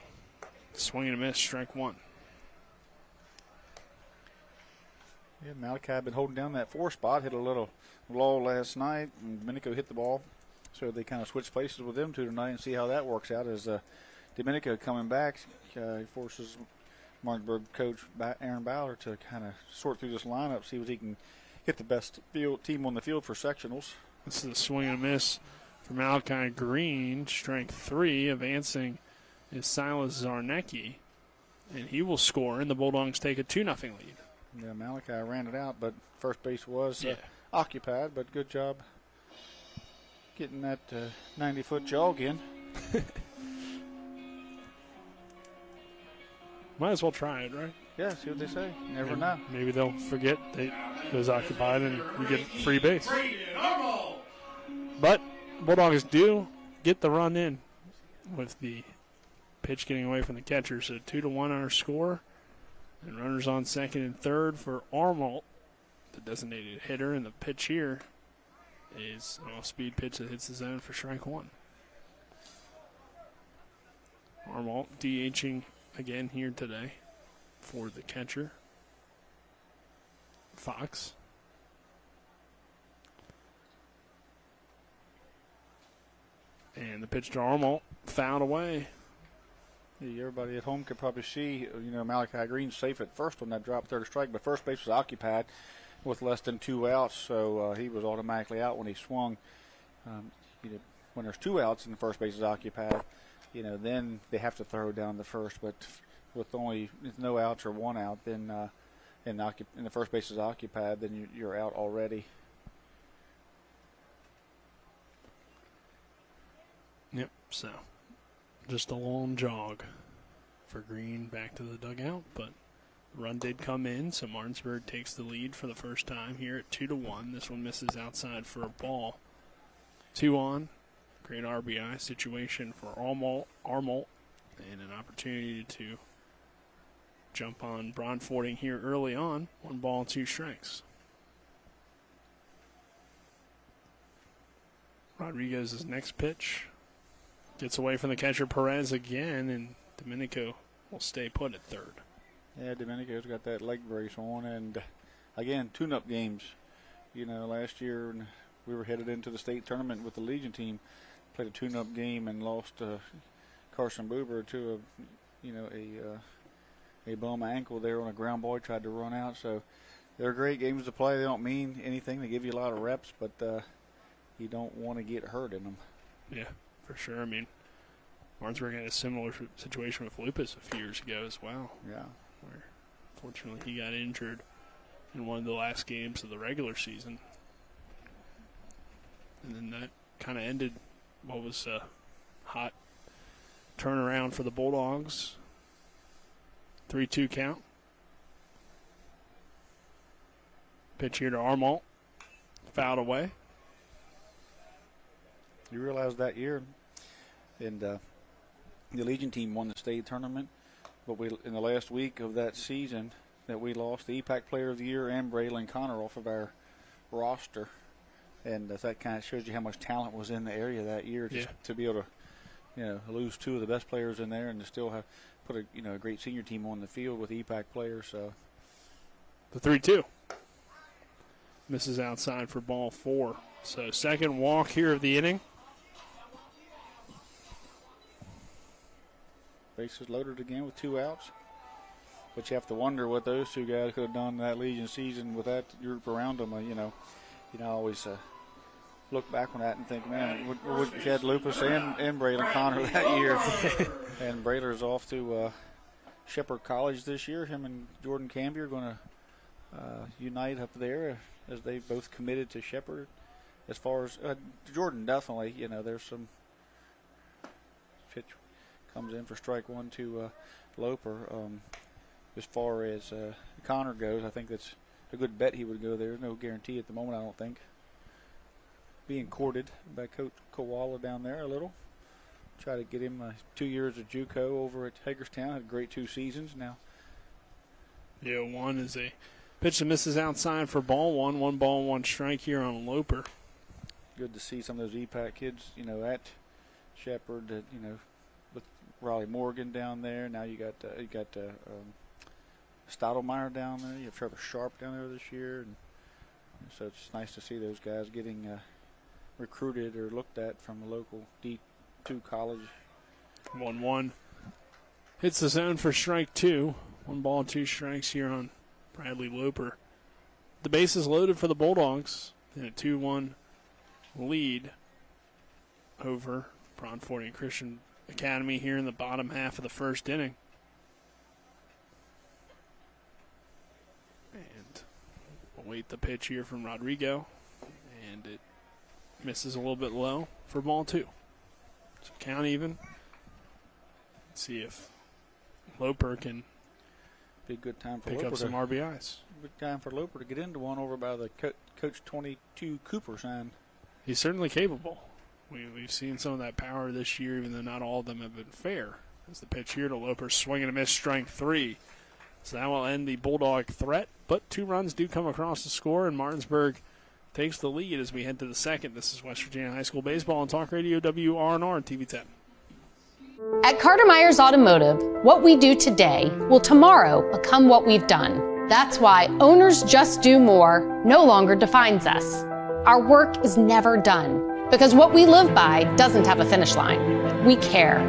Swing and a miss, strike 1.
Yeah, Malachi had been holding down that 4 spot, hit a little lull last night, and Domenico hit the ball. So they kind of switched places with them 2 tonight and see how that works out as Domenico coming back. He forces Martinsburg coach Aaron Ballard to kind of sort through this lineup, see if he can get the best team on the field for sectionals.
This is a swing and a miss for Malachi Green, strike 3, advancing is Silas Zarnecki, and he will score, and the Bulldogs take a 2-0 lead.
Yeah, Malachi ran it out, but first base was occupied, but good job getting that 90-foot jog in.
Might as well try it, right?
Yeah, see what they say. Never know.
Maybe they'll forget that it was occupied and you get free base. But Bulldogs do get the run in with the pitch getting away from the catcher. So 2-1 our score. And runners on second and third for Armolt, the designated hitter. And the pitch here is an off-speed pitch that hits the zone for strike 1. Armolt DHing again here today for the catcher, Fox. And the pitch to Armolt fouled away.
Everybody at home could probably see, Malachi Green's safe at first on that drop third strike, but first base was occupied with less than 2 outs, so he was automatically out when he swung. When there's 2 outs and the first base is occupied, then they have to throw down the first, but with no outs or 1 out, then and the first base is occupied, then you're out already.
Yep, so just a long jog for Green back to the dugout, but the run did come in, so Martinsburg takes the lead for the first time here at 2-1. This one misses outside for a ball. 2 on. Great RBI situation for Armolt, and an opportunity to jump on Broadfording here early on. 1 ball, 2 strikes. Rodriguez's next pitch Gets away from the catcher Perez again, and Domenico will stay put at third.
Yeah, Domenico's got that leg brace on, and again, tune-up games. You know, last year we were headed into the state tournament with the Legion team, played a tune-up game and lost Carson Buber to a bum ankle there on a ground ball. He tried to run out. So they're great games to play. They don't mean anything. They give you a lot of reps, but you don't want to get hurt in them.
Yeah, for sure. I mean, Martinsburg had a similar situation with Lupus a few years ago as well.
Yeah.
Where, fortunately, he got injured in one of the last games of the regular season. And then that kind of ended what was a hot turnaround for the Bulldogs. 3-2 count. Pitch here to Armalt. Fouled away.
You realize that year, and the Legion team won the state tournament, but in the last week of that season that we lost the EPAC Player of the Year and Braylon Connor off of our roster, and that kind of shows you how much talent was in the area that year. Just to be able to, lose two of the best players in there and to still have put a great senior team on the field with EPAC players. So
the 3-2 misses outside for ball 4. So second walk here of the inning.
Bases loaded again with 2 outs. But you have to wonder what those two guys could have done that Legion season with that group around them. Always look back on that and think, man, you had Lupus and Braylon Connor that year. And Braylor's off to Shepherd College this year. Him and Jordan Camby are going to unite up there as they both committed to Shepherd. As far as Jordan, definitely, there's some pitch comes in for strike 1 to Loper. As far as Connor goes, I think that's a good bet he would go there. No guarantee at the moment, I don't think. Being courted by Coach Koala down there a little. Try to get him 2 years of JUCO over at Hagerstown. Had a great 2 seasons now.
Yeah, 1 is a pitch that misses outside for ball 1. 1 ball, 1 strike here on Loper.
Good to see some of those EPAC kids, at Shepherd, with Raleigh Morgan down there. Now you got Stottlemyre down there. You have Trevor Sharp down there this year. And so it's nice to see those guys getting recruited or looked at from a local D2 college.
1-1. Hits the zone for strike 2. 1 ball, 2 strikes here on Bradley Loper. The base is loaded for the Bulldogs in a 2-1 lead over Broadfording Christian Academy here in the bottom half of the first inning. And we'll wait the pitch here from Rodrigo, and it misses a little bit low for ball 2. So count even. Let's see if Loper can
be a good time for
pick
Loper
up some RBIs.
Good time for Loper to get into one over by the Coach 22 Cooper sign.
He's certainly capable. We've seen some of that power this year, even though not all of them have been fair. As the pitch here to Loper, swing and a miss, strike 3. So that will end the Bulldog threat, but 2 runs do come across the score, and Martinsburg takes the lead as we head to the second. This is West Virginia High School Baseball on Talk Radio WRNR and TV 10.
At Carter Myers Automotive, what we do today will tomorrow become what we've done. That's why Owners Just Do More no longer defines us. Our work is never done because what we live by doesn't have a finish line. We care.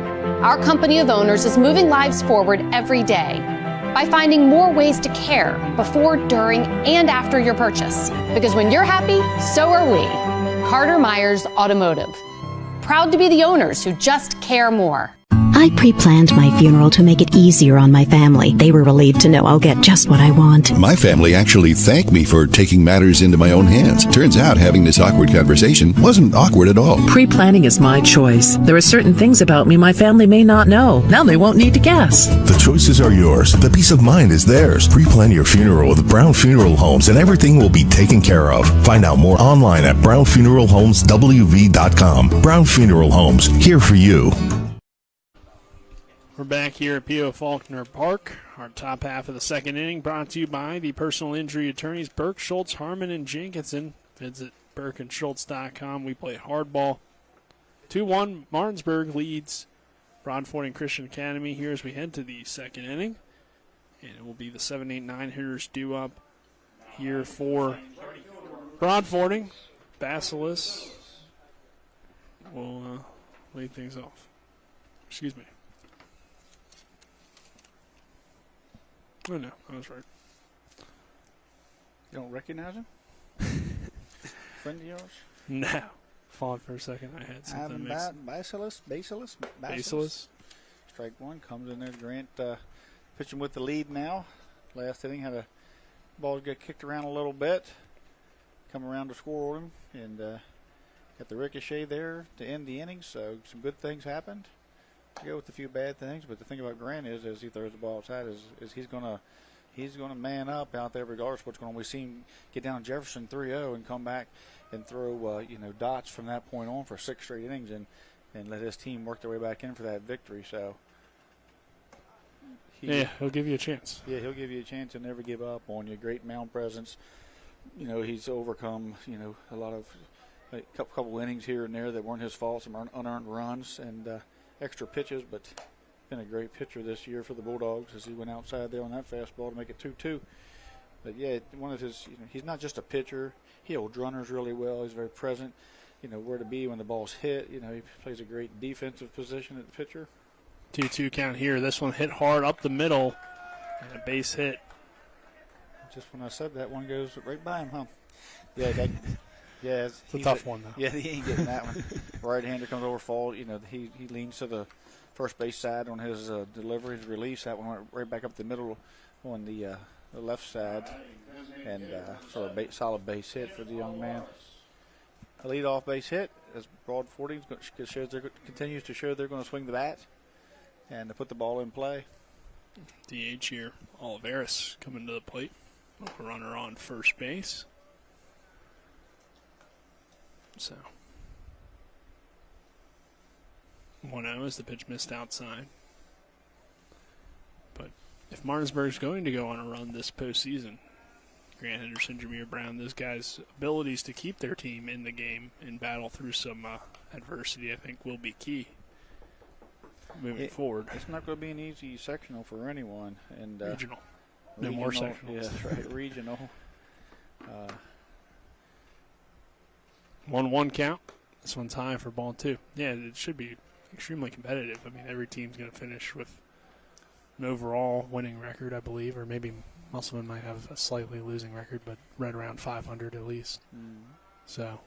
Our company of owners is moving lives forward every day by finding more ways to care before, during, and after your purchase. Because when you're happy, so are we. Carter Myers Automotive. Proud to be the owners who just care more.
I pre-planned my funeral to make it easier on my family. They were relieved to know I'll get just what I want.
My family actually thanked me for taking matters into my own hands. Turns out having this awkward conversation wasn't awkward at all.
Pre-planning is my choice. There are certain things about me my family may not know. Now they won't need to guess.
The choices are yours. The peace of mind is theirs. Pre-plan your funeral with Brown Funeral Homes and everything will be taken care of. Find out more online at brownfuneralhomeswv.com. Brown Funeral Homes, here for you.
We're back here at P.O. Faulkner Park. Our top half of the second inning brought to you by the personal injury attorneys Burke, Schultz, Harmon, and Jenkinson. Visit BurkeandSchultz.com. We play hardball. 2-1, Martinsburg leads Broadfording Christian Academy here as we head to the second inning. And it will be the 7, 8, 9 hitters due up here for Broadfording. Basilis will lead things off. Excuse me. Oh, no, I was right.
You don't recognize him? Friend of yours?
No. Thought for a second I had something mixed.
Basilis. Strike one, comes in there. Grant pitching with the lead now. Last inning had a ball get kicked around a little bit. Come around to score on him. And got the ricochet there to end the inning. So some good things happened. Go with a few bad things. But the thing about Grant is as he throws the ball outside is he's gonna man up out there regardless of what's going on. We've seen him get down Jefferson 3-0 and come back and throw dots from that point on for 6 straight innings and let his team work their way back in for that victory. So
he'll give you a chance.
Yeah, he'll give you a chance and never give up on you. Great mound presence. He's overcome a lot of a couple innings here and there that weren't his fault, some unearned runs and extra pitches, but been a great pitcher this year for the Bulldogs as he went outside there on that fastball to make it 2-2. But yeah, one of his, he's not just a pitcher. He holds runners really well. He's very present. Where to be when the ball's hit. He plays a great defensive position at the pitcher.
2-2 count here. This one hit hard up the middle and a base hit.
Just when I said that, one goes right by him, huh? Yeah,
it's a tough one though.
Yeah, he ain't getting that one. Right-hander comes over, fall. He leans to the first base side on his delivery, his release. That one went right back up the middle on the left side, and for a solid base hit for the young man. A leadoff base hit as Broadfording continues to show they're going to swing the bat and to put the ball in play.
DH here, Oliveris coming to the plate. Runner on first base. So 1-0 as the pitch missed outside. But if Martinsburg's going to go on a run this postseason, Grant Henderson, Jameer Brown, those guys' abilities to keep their team in the game and battle through some adversity, I think, will be key moving forward.
It's not going to be an easy sectional for anyone. And
regional. No more sectionals.
Yeah, that's right. Regional.
1-1 count. This one's high for ball 2. Yeah, it should be extremely competitive. I mean, every team's going to finish with an overall winning record, I believe, or maybe Musselman might have a slightly losing record, but right around 500 at least. So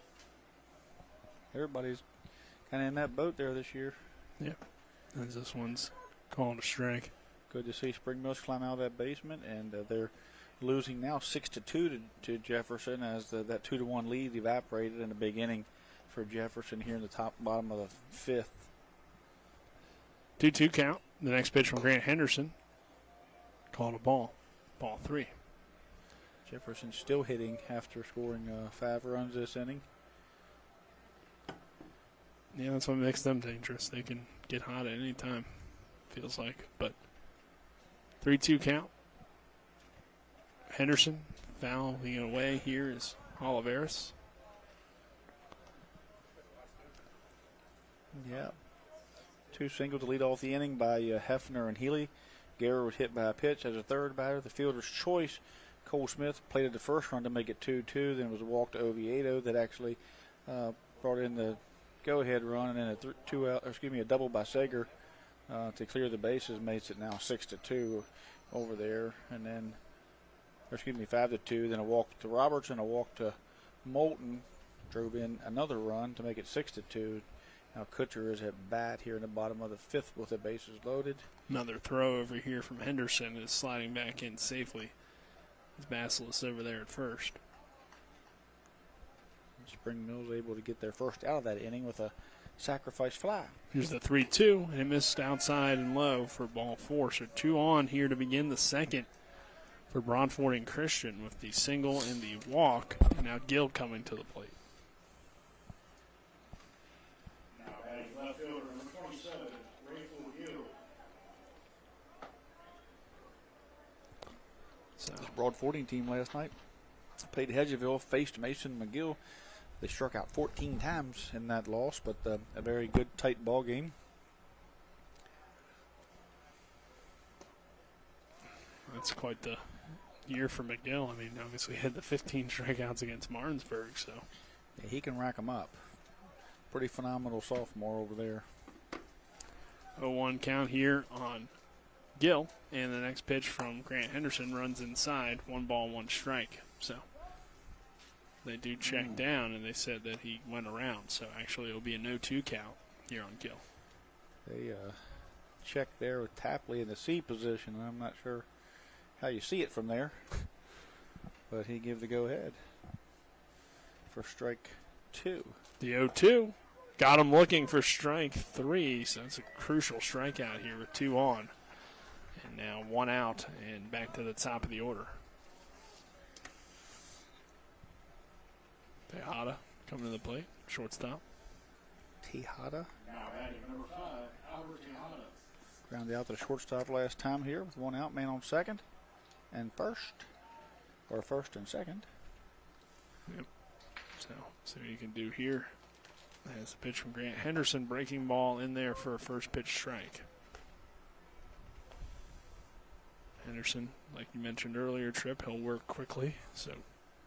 everybody's kind of in that boat there this year.
Yeah, and this one's calling a strike.
Good to see Spring Mills climb out of that basement, and they're losing now 6-2 to Jefferson as that 2-1 lead evaporated in the big inning for Jefferson here in the bottom of the 5th.
2-2 count. The next pitch from Grant Henderson. Called a ball. Ball 3.
Jefferson still hitting after scoring 5 runs this inning.
Yeah, that's what makes them dangerous. They can get hot at any time, feels like. But 3-2 count. Henderson fouling away here is Oliveris.
Yeah. 2 singles to lead off the inning by Hefner and Healy. Guerra was hit by a pitch as a third batter. The fielder's choice, Cole Smith, plated the first run to make it 2-2. Then it was a walk to Oviedo that actually brought in the go-ahead run, and then a double by Sager to clear the bases makes it now 6-2 over there. And then, 5-2. Then a walk to Roberts and a walk to Moulton drove in another run to make it 6-2. Now Kutcher is at bat here in the bottom of the 5th with the bases loaded.
Another throw over here from Henderson is sliding back in safely. It's Basilis over there at first.
Spring Mills able to get their first out of that inning with a sacrifice fly.
Here's the 3-2, and it missed outside and low for ball 4. So 2 on here to begin the second for Broadfording Christian with the single and the walk. And now Gill coming to the plate.
Left fielder, number 27, Rayful Gill.
So, this Broadfording team last night played Hedgeville, faced Mason McGill They struck out 14 times in that loss, but a very good, tight ball game.
That's quite the year for McGill. I mean, obviously he had the 15 strikeouts against Martinsburg, so.
Yeah, he can rack them up. Pretty phenomenal sophomore over there.
0-1 count here on Gill, and the next pitch from Grant Henderson runs inside, 1 ball, 1 strike. So they do check down, and they said that he went around. So actually, it'll be a 0-2 count here on Gill.
They checked there with Tapley in the C position, and I'm not sure how you see it from there, but he gave the go-ahead for strike 2.
The 0-2 got him looking for strike 3, so that's a crucial strikeout here with 2 on. And now 1 out and back to the top of the order. Tejada coming to the plate, shortstop.
Tejada.
Now batting number 5, Albert Tejada.
Grounded out to the shortstop last time here with 1 out, man on second and first, or first and second.
Yep. So, see what you can do here. Has a pitch from Grant Henderson, breaking ball in there for a first pitch strike. Henderson, like you mentioned earlier, Trip, he'll work quickly. So,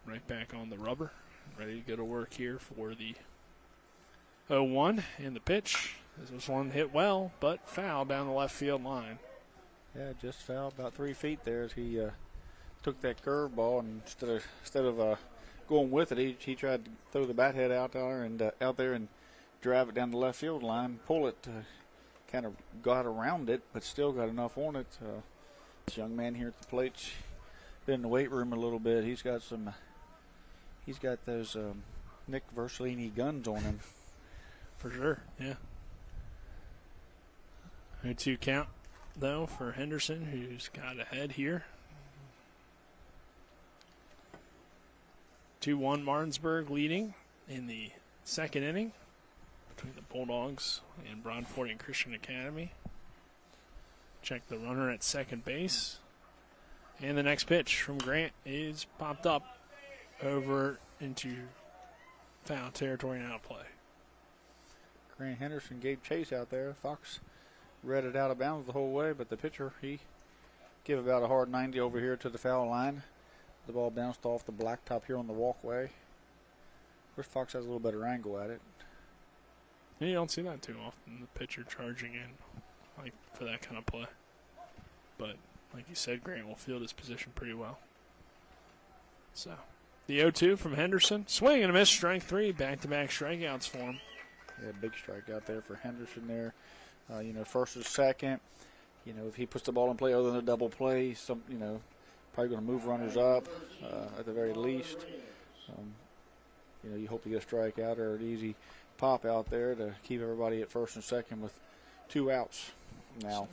right back on the rubber. Ready to go to work here for the 0-1 and the pitch. This one hit well, but foul down the left field line.
Yeah, just fouled about 3 feet there as he took that curveball, and instead of going with it, he tried to throw the bat head out there and drive it down the left field line, pull it, kind of got around it, but still got enough on it. This young man here at the plate, been in the weight room a little bit. He's got those Nick Versalini guns on him.
For sure, yeah. 0-2 count, though, for Henderson, who's got ahead here. 2-1 Martinsburg leading in the second inning between the Bulldogs and Broadfording Christian Academy. Check the runner at second base. And the next pitch from Grant is popped up over into foul territory and out of play.
Grant Henderson gave chase out there. Fox read it out of bounds the whole way, but the pitcher, he gave about a hard 90 over here to the foul line. The ball bounced off the blacktop here on the walkway. Of course, Fox has a little better angle at it.
Yeah, you don't see that too often, the pitcher charging in like for that kind of play. But like you said, Grant will field his position pretty well. So the 0-2 from Henderson. Swing and a miss, strike 3. Back-to-back strikeouts for him.
Yeah, big strikeout there for Henderson there. First or second. If he puts the ball in play other than a double play, probably going to move runners up at the very least. You hope to get a strikeout or an easy pop out there to keep everybody at first and second with 2 outs now.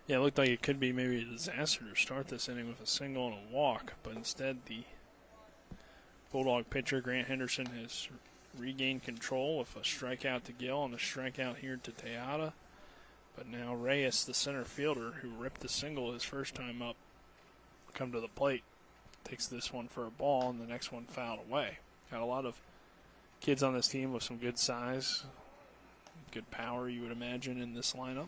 Yeah, it looked like it could be maybe a disaster to start this inning with a single and a walk, but instead the Bulldog pitcher, Grant Henderson, has regained control with a strikeout to Gill and a strikeout here to Tejada. But now Reyes, the center fielder, who ripped the single his first time up, come to the plate, takes this one for a ball, and the next one fouled away. Got a lot of kids on this team with some good size, good power, you would imagine, in this lineup.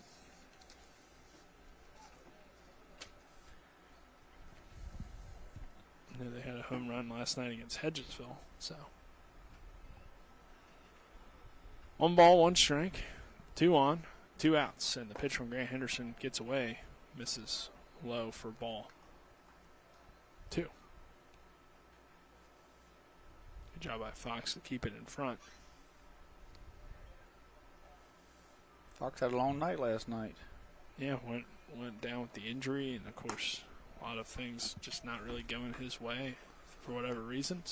They had a home run last night against Hedgesville. So 1 ball, 1 strike, 2 on, 2 outs, and the pitch from Grant Henderson gets away, misses low for ball 2. Good job by Fox to keep it in front.
Fox had a long night last night.
Yeah, went down with the injury, and of course a lot of things just not really going his way for whatever reason.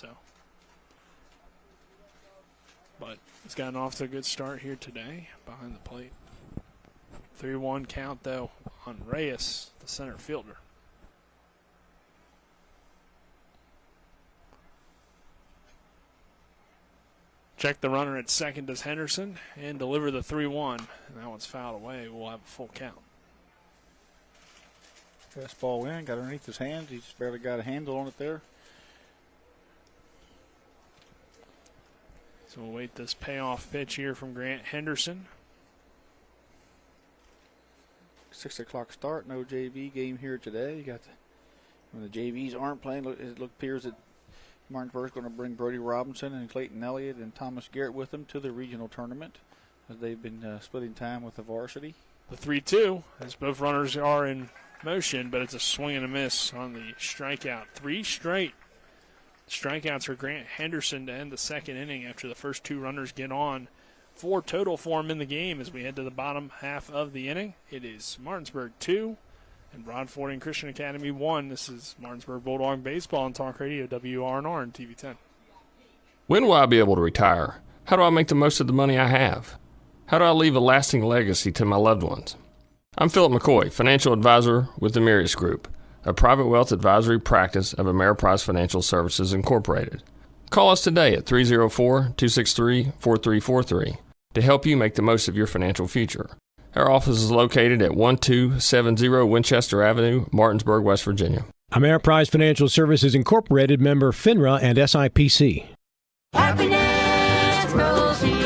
But he's gotten off to a good start here today behind the plate. 3-1 count, though, on Reyes, the center fielder. Check the runner at second does Henderson and deliver the 3-1. And that one's fouled away. We'll have a full count.
Fastball in, got underneath his hands. He's barely got a handle on it there.
So we'll wait this payoff pitch here from Grant Henderson.
6 o'clock start. No JV game here today. You got when the JVs aren't playing, it appears that Martinsburg's going to bring Brody Robinson and Clayton Elliott and Thomas Garrett with them to the regional tournament, as they've been splitting time with the varsity.
The 3-2, as both runners are in motion, but it's a swing and a miss on the strikeout. 3 straight strikeouts for Grant Henderson to end the second inning after the first 2 runners get on. 4 total for him in the game as we head to the bottom half of the inning. It is Martinsburg 2 and Broadfording Christian Academy 1. This is Martinsburg Bulldog Baseball on Talk Radio, WRNR and TV 10.
When will I be able to retire? How do I make the most of the money I have? How do I leave a lasting legacy to my loved ones? I'm Philip McCoy, financial advisor with the Mirius Group, a private wealth advisory practice of Ameriprise Financial Services Incorporated. Call us today at 304-263-4343 to help you make the most of your financial future. Our office is located at 1270 Winchester Avenue, Martinsburg, West Virginia.
Ameriprise Financial Services Incorporated, member FINRA and SIPC.
Happiness grows here.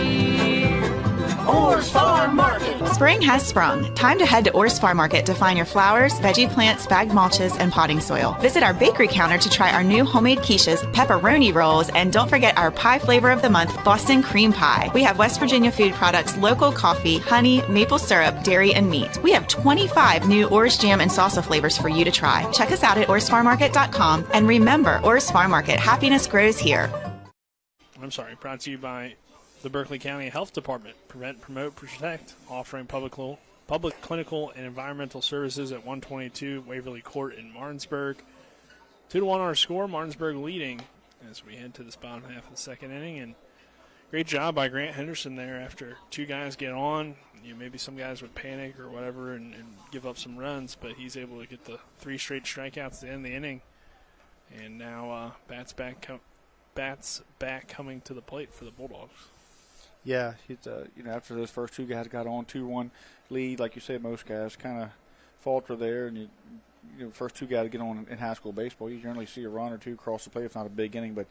Orr's Farm Market.
Spring has sprung. Time to head to Orr's Farm Market to find your flowers, veggie plants, bagged mulches, and potting soil. Visit our bakery counter to try our new homemade quiches, pepperoni rolls, and don't forget our pie flavor of the month, Boston Cream Pie. We have West Virginia food products, local coffee, honey, maple syrup, dairy, and meat. We have 25 new Orr's jam and salsa flavors for you to try. Check us out at orrsfarmmarket.com. And remember, Orr's Farm Market, happiness grows here.
Brought to you by the Berkeley County Health Department. Prevent, promote, protect, offering public, clinical, and environmental services at 122 Waverly Court in Martinsburg. 2-1 our score, Martinsburg leading as we head to this bottom half of the second inning. And great job by Grant Henderson there after 2 guys get on. Maybe some guys would panic or whatever and give up some runs, but he's able to get the 3 straight strikeouts to end the inning. And now bats back coming to the plate for the Bulldogs.
Yeah, it's after those first 2 guys got on 2-1 lead, like you said, most guys kind of falter there, and first 2 guys get on in high school baseball, you generally see a run or 2 cross the plate. It's not a big inning, but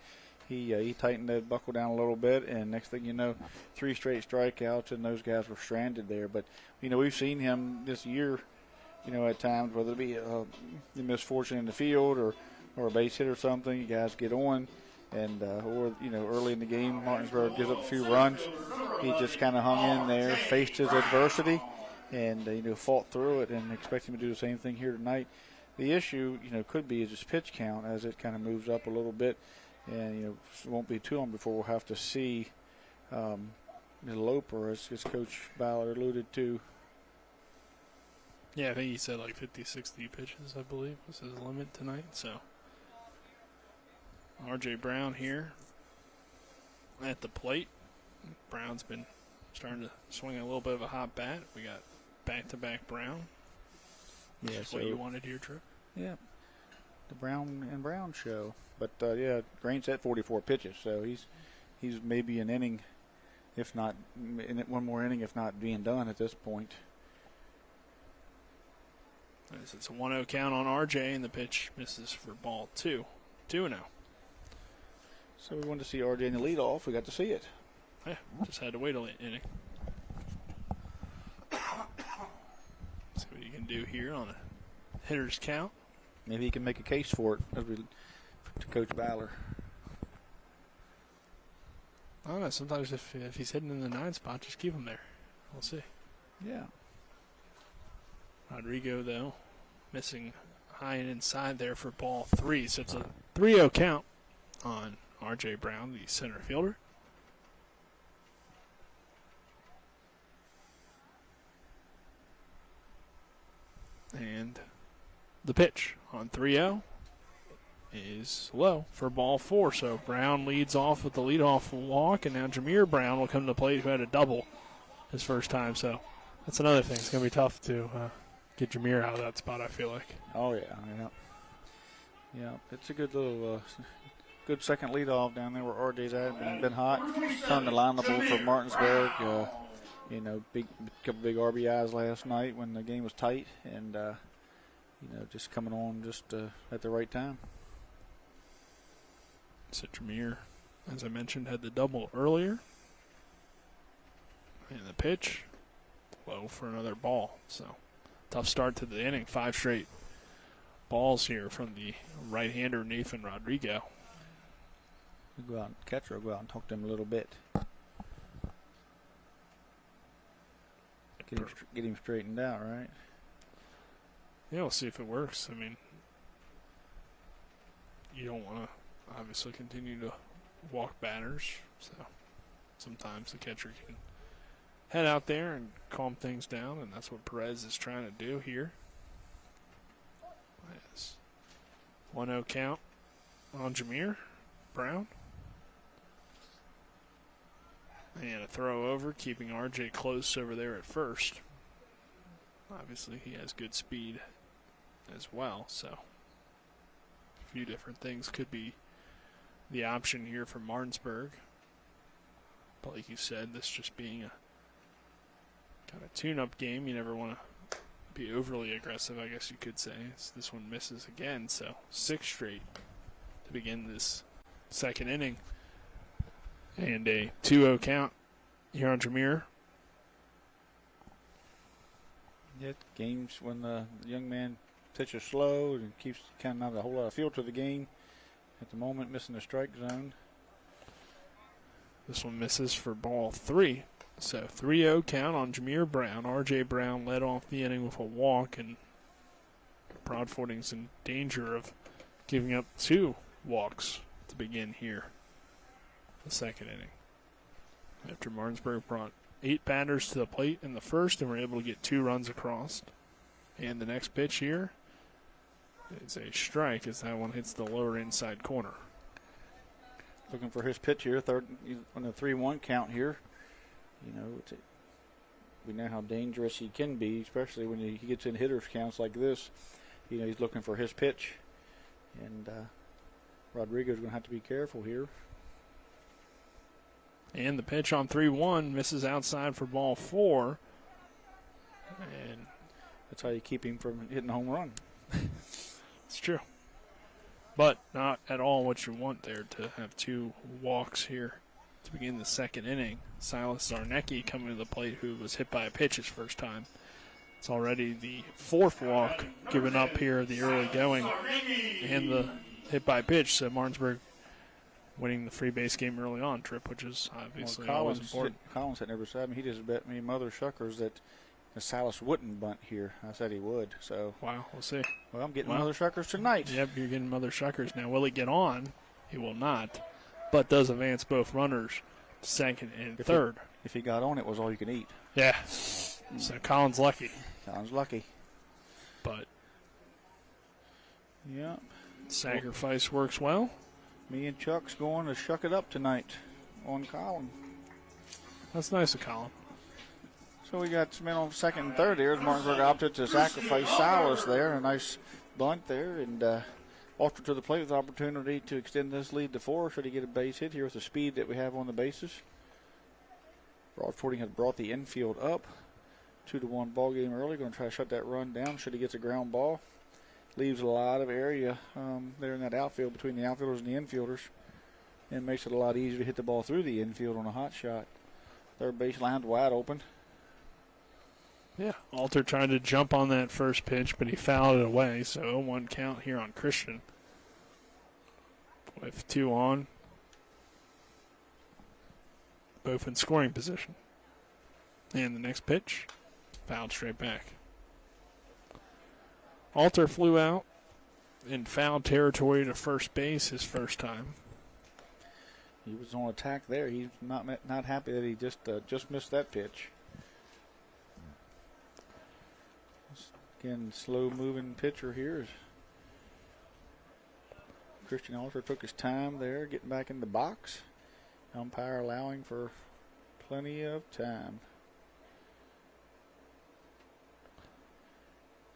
he tightened that buckle down a little bit, and next thing you know, 3 straight strikeouts, and those guys were stranded there. But we've seen him this year, at times, whether it be a misfortune in the field or a base hit or something, you guys get on. And early in the game, Martinsburg gives up a few runs. He just kind of hung in there, faced his adversity, and fought through it. And expect him to do the same thing here tonight. The issue, could be his pitch count as it kind of moves up a little bit, and it won't be too long before we'll have to see Loper, as Coach Ballard alluded to.
Yeah, I think he said like 50, 60 pitches, I believe, was his limit tonight. So. R.J. Brown here at the plate. Brown's been starting to swing a little bit of a hot bat. We got back-to-back Brown.
Yeah,
that's what you wanted here, Trip.
Yeah, the Brown show. But Grant's at 44 pitches, so he's maybe an inning, if not one more inning, if not being done at this point.
It's a 1-0 count on R.J., and the pitch misses for ball 2. 2-0.
So we wanted to see RJ in the leadoff. We got to see it.
Yeah, just had to wait a late inning. See what he can do here on a hitter's count.
Maybe he can make a case for it to Coach Ballard.
I don't know. Sometimes if he's hitting in the 9 spot, just keep him there. We'll see.
Yeah.
Rodrigo, though, missing high and inside there for ball 3. So it's a 3-0 count on R.J. Brown, the center fielder. And the pitch on 3-0 is low for ball 4. So Brown leads off with the leadoff walk, and now Jameer Brown will come to the plate, who had a double his first time. So that's another thing. It's going to be tough to get Jameer out of that spot, I feel like.
Oh, yeah. It's a good little good second leadoff down there where RJ's at. Been hot. Turned the lineup over for Martinsburg. Couple big RBIs last night when the game was tight, and just coming on just at the right time.
So Jameer as I mentioned, had the double earlier. And the pitch, low for another ball. So, tough start to the inning. 5 straight balls here from the right-hander, Nathan Rodrigo.
We'll go out, catcher will go out and talk to him a little bit. Get him straightened out, right?
Yeah, we'll see if it works. I mean, you don't want to obviously continue to walk batters, so sometimes the catcher can head out there and calm things down, and that's what Perez is trying to do here. Yes. 1-0 count on Jameer Brown. And a throw over, keeping RJ close over there at first. Obviously, he has good speed as well, so a few different things could be the option here for Martinsburg. But like you said, this just being a kind of tune-up game, you never want to be overly aggressive, I guess you could say. This one misses again, so 6 straight to begin this second inning. And a 2-0 count here on Jameer.
Yeah, games when the young man pitches slow and keeps kind of not a whole lot of feel to the game. At the moment, missing the strike zone.
This one misses for ball 3. So 3-0 count on Jameer Brown. RJ Brown led off the inning with a walk, and Broadfording's in danger of giving up 2 walks to begin here. The second inning. After Martinsburg brought 8 batters to the plate in the first and were able to get 2 runs across. And the next pitch here is a strike as that one hits the lower inside corner.
Looking for his pitch here, third on the 3-1 count here. You know, we know how dangerous he can be, especially when he gets in hitters counts like this. You know, he's looking for his pitch, and Rodrigo's going to have to be careful here.
And the pitch on 3-1 misses outside for ball 4. And
that's how you keep him from hitting a home run.
It's true. But not at all what you want there to have 2 walks here to begin the second inning. Silas Zarnecki coming to the plate, who was hit by a pitch his first time. It's already the 4th walk given up here, the early going, and the hit by pitch. So Martinsburg winning the free base game early on trip, which is obviously always important.
Collins had never said me. He just bet me Mother Shuckers that Silas wouldn't bunt here. I said he would. So
wow, we'll see.
Well, I'm getting Mother Shuckers tonight.
Yep, you're getting Mother Shuckers. Now, will he get on? He will not, but does advance both runners, second and third.
If he got on, it was all you can eat.
Yeah. So Collins lucky.
Collins lucky.
But
yeah,
sacrifice works well.
Me and Chuck's going to shuck it up tonight on Colin.
That's nice of Colin.
So we got some men on second and third here. Martinsburg opted to sacrifice Silas there. A nice bunt there. And Alter to the plate with the opportunity to extend this lead to 4 should he get a base hit here with the speed that we have on the bases. Broadfording has brought the infield up. 2-1 ball game early. Going to try to shut that run down should he gets a ground ball. Leaves a lot of area there in that outfield between the outfielders and the infielders. And makes it a lot easier to hit the ball through the infield on a hot shot. Third base lined wide open.
Yeah, Alter tried to jump on that first pitch, but he fouled it away. So 0-1 count here on Christian. With 2 on. Both in scoring position. And the next pitch, fouled straight back. Alter flew out in foul territory to first base his first time.
He was on attack there. He's not happy that he just missed that pitch. Again, slow-moving pitcher here. Christian Alter took his time there, getting back in the box. Umpire allowing for plenty of time.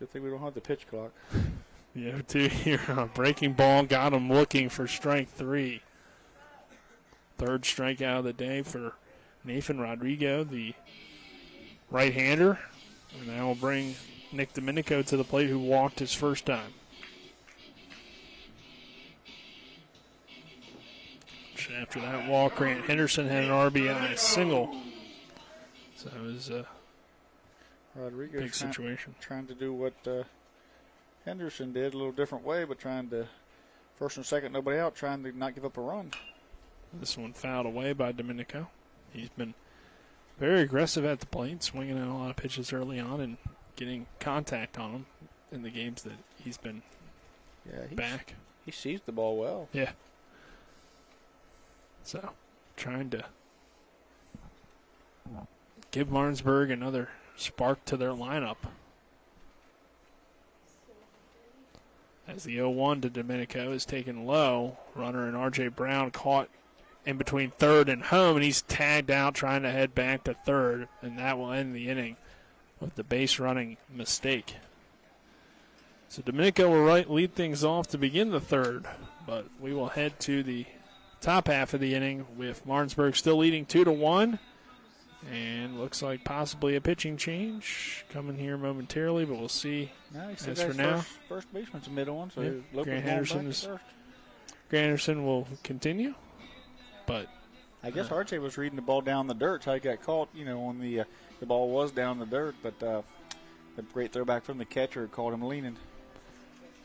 Good thing we don't have the pitch clock.
Yeah, 2 here. Breaking ball got him looking for strike 3. Third strikeout of the day for Nathan Rodrigo, the right-hander. And that will bring Nick Domenico to the plate, who walked his first time. pitch. After that walk, Grant Henderson had an RBI single. So it was a
Rodriguez
big situation.
Trying to do what Henderson did, a little different way, but trying to first and second, nobody out, trying to not give up a run.
This one fouled away by Domenico. He's been very aggressive at the plate, swinging at a lot of pitches early on and getting contact on them in the games that he's been back.
He sees the ball well.
Yeah. So, trying to give Martinsburg another spark to their lineup. As the 0-1 to Domenico is taken low, runner and R.J. Brown caught in between third and home, and he's tagged out trying to head back to third, and that will end the inning with the base running mistake. So Domenico will lead things off to begin the third, but we will head to the top half of the inning with Martinsburg still leading 2-1, and looks like possibly a pitching change coming here momentarily, but we'll see. As for now,
first baseman's a mid-on, so
Grant Henderson will continue. But
I guess RJ was reading the ball down the dirt, so he got caught, on the ball was down the dirt, but the great throwback from the catcher caught him leaning.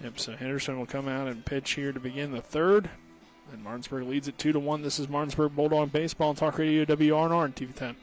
Yep, so Henderson will come out and pitch here to begin the third. And Martinsburg leads it 2-1. This is Martinsburg Bulldog Baseball and Talk Radio WRNR and TV 10.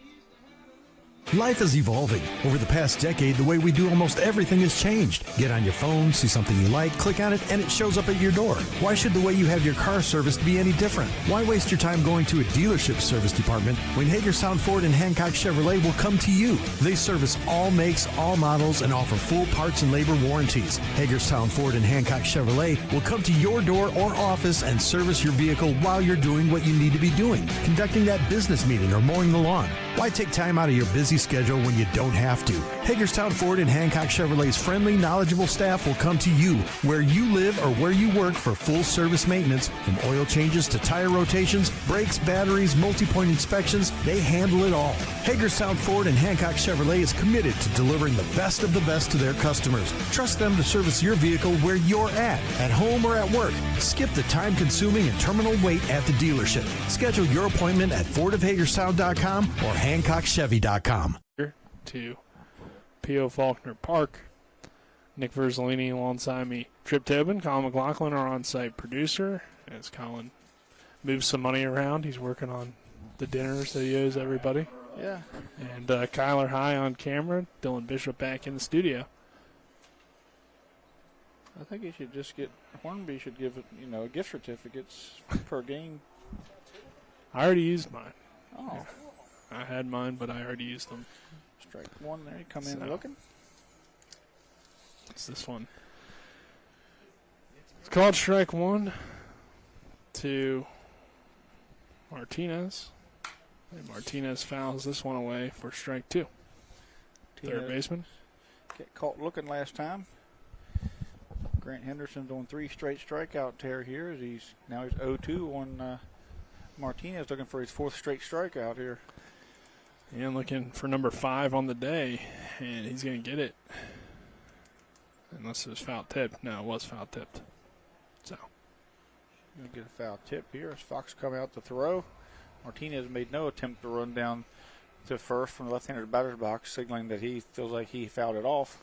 Life is evolving. Over the past decade, the way we do almost everything has changed. Get on your phone, see something you like, click on it, and it shows up at your door. Why should the way you have your car serviced be any different? Why waste your time going to a dealership service department when Hagerstown Ford and Hancock Chevrolet will come to you? They service all makes, all models, and offer full parts and labor warranties. Hagerstown Ford and Hancock Chevrolet will come to your door or office and service your vehicle while you're doing what you need to be doing, conducting that business meeting or mowing the lawn. Why take time out of your busy schedule when you don't have to? Hagerstown Ford and Hancock Chevrolet's friendly, knowledgeable staff will come to you where you live or where you work for full service maintenance, from oil changes to tire rotations, brakes, batteries, multi-point inspections. They handle it all. Hagerstown Ford and Hancock Chevrolet is committed to delivering the best of the best to their customers. Trust them to service your vehicle where you're at home or at work. Skip the time-consuming and terminal wait at the dealership. Schedule your appointment at fordofhagerstown.com or HancockChevy.com.
To P.O. Faulkner Park. Nick Verzolini alongside me. Trip Tobin, Colin McLaughlin, our on-site producer. As Colin moves some money around, he's working on the dinners that he owes everybody.
Yeah.
And Kyler High on camera. Dylan Bishop back in the studio.
I think he should just Hornby should give it, gift certificates per game.
I already used mine.
Oh.
Yeah. I had mine, but I already used them.
Strike one there. You come in looking.
It's this one. It's called strike one to Martinez. And Martinez fouls this one away for strike two. Third baseman.
Get caught looking last time. Grant Henderson's on 3 straight strikeout tear here. As he's 0-2 on Martinez, looking for his 4th straight strikeout here.
And looking for number 5 on the day, and he's going to get it. Unless it was foul tipped. No, it was foul tipped. So,
going to get a foul tip here as Fox come out to throw. Martinez made no attempt to run down to first from the left-handed batter's box, signaling that he feels like he fouled it off.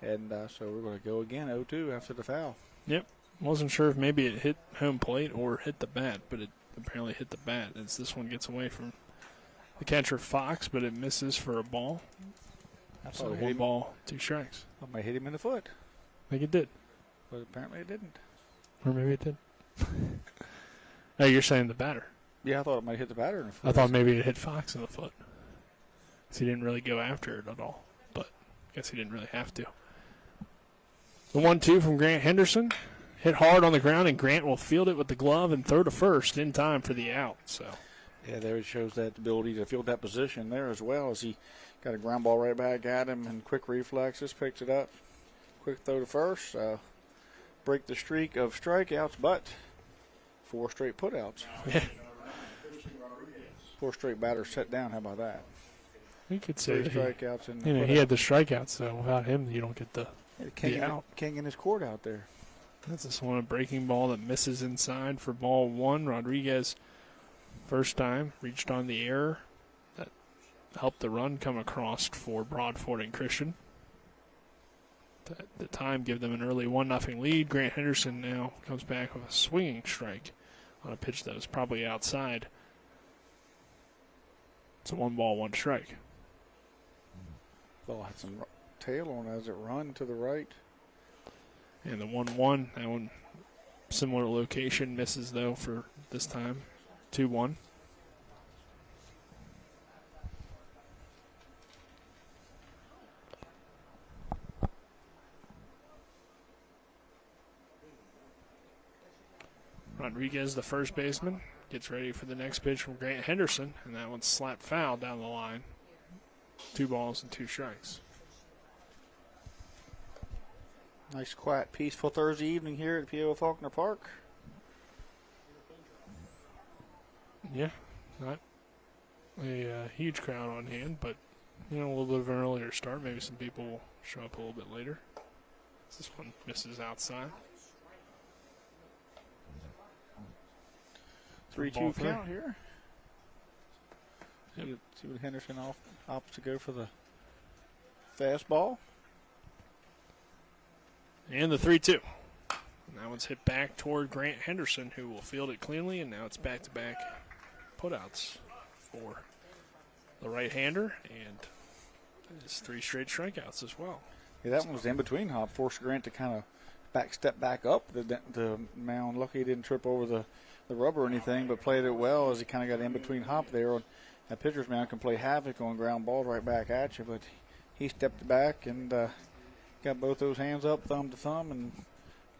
And so we're going to go again, 0-2 after the foul.
Yep. Wasn't sure if maybe it hit home plate or hit the bat, but it apparently hit the bat as this one gets away from the catcher Fox, but it misses for a ball. So 1 ball, 2 strikes.
I might hit him in the foot.
I think it did.
But apparently it didn't.
Or maybe it did. No, you're saying the batter.
Yeah, I thought it might hit the batter in the foot.
I thought maybe it hit Fox in the foot. Because he didn't really go after it at all. But I guess he didn't really have to. The 1-2 from Grant Henderson. Hit hard on the ground, and Grant will field it with the glove and throw to first in time for the out. So,
yeah, there it shows that ability to field that position there as well, as he got a ground ball right back at him and quick reflexes, picks it up. Quick throw to first. Break the streak of strikeouts, but 4 straight putouts.
Yeah.
4 straight batters set down. How about that?
You could say
3 strikeouts. And
he had the strikeouts, so without him, you don't get the out.
King in his court out there.
That's this one, a breaking ball that misses inside for ball 1. Rodriguez First time, reached on the error. That helped the run come across for Broadfording Christian. At the time, give them an early 1-0 lead. Grant Henderson now comes back with a swinging strike on a pitch that was probably outside. It's a 1-ball, 1 strike.
Ball had some tail on as it run to the right.
And the 1-1, that one similar location, misses though for this time. 2-1. Rodriguez, the first baseman, gets ready for the next pitch from Grant Henderson, and that one's slapped foul down the line. 2 balls and 2 strikes.
Nice, quiet, peaceful Thursday evening here at P.O. Faulkner Park.
Yeah, not a huge crowd on hand, but a little bit of an earlier start. Maybe some people will show up a little bit later. This one misses outside.
3-2 count here. Yep. See what Henderson opts to go for the fastball.
And the 3-2. And that one's hit back toward Grant Henderson, who will field it cleanly, and now it's back-to-back putouts for the right-hander, and it's 3 straight strikeouts as well.
Yeah, that one was the in-between hop. Forced Grant to kind of step back up the mound. Lucky he didn't trip over the rubber or anything, but played it well as he kind of got in between hop there. That pitcher's mound can play havoc on ground balls right back at you, but he stepped back and got both those hands up, thumb to thumb, and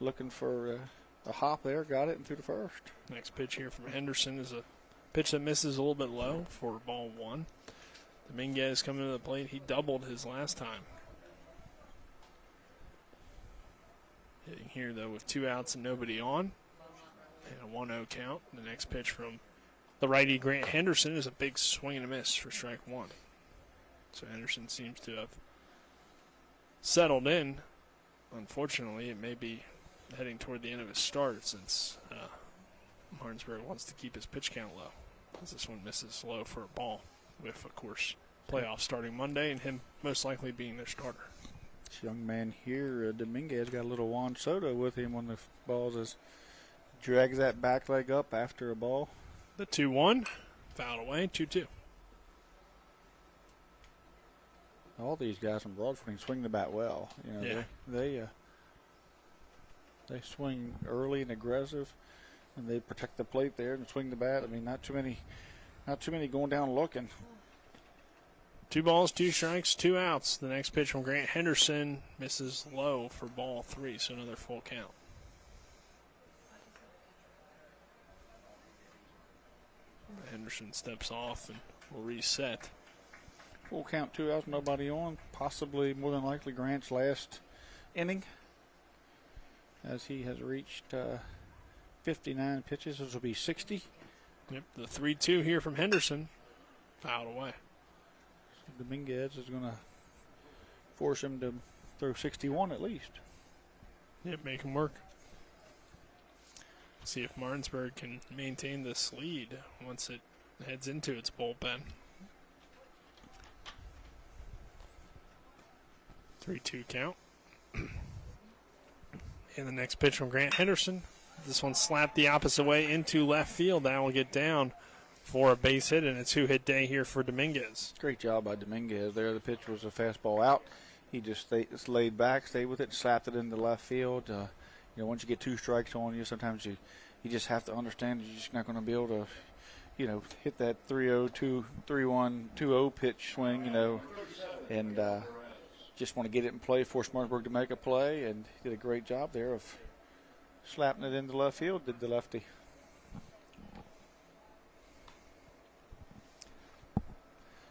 looking for a hop there. Got it and threw to first.
Next pitch here from Henderson is a pitch that misses a little bit low for ball 1. Dominguez coming to the plate. He doubled his last time. Hitting here, though, with 2 outs and nobody on. And a 1-0 count. The next pitch from the righty Grant Henderson is a big swing and a miss for strike 1. So Henderson seems to have settled in. Unfortunately, it may be heading toward the end of his start since Martinsburg wants to keep his pitch count low. As this one misses low for a ball with, of course, playoffs starting Monday and him most likely being their starter.
This young man here, Dominguez, got a little Juan Soto with him on the balls as drags that back leg up after a ball.
The 2-1, fouled away, 2-2.
All these guys from Broadfording swing the bat well. They swing early and aggressive, and they protect the plate there and swing the bat. I mean, not too many going down looking.
2 balls, 2 strikes, 2 outs. The next pitch from Grant Henderson misses low for ball 3, so another full count. Henderson steps off and will reset.
Full count, 2 outs, nobody on. Possibly, more than likely, Grant's last inning, as he has reached 59 pitches. This will be 60.
Yep, the 3-2 here from Henderson, fouled away.
So Dominguez is going to force him to throw 61 at least.
Yep, make him work. See if Martinsburg can maintain this lead once it heads into its bullpen. 3-2 count. And the next pitch from Grant Henderson. This one slapped the opposite way into left field. That will get down for a base hit, and a 2-hit day here for Dominguez.
Great job by Dominguez there. The pitch was a fastball out. He just laid back, stayed with it, slapped it into left field. Once you get 2 strikes on you, sometimes you just have to understand you're just not going to be able to, hit that 3-0, 3-1, 2-0 pitch swing, and just want to get it in play, force Martinsburg to make a play, and he did a great job there of slapping it into left field, did the lefty.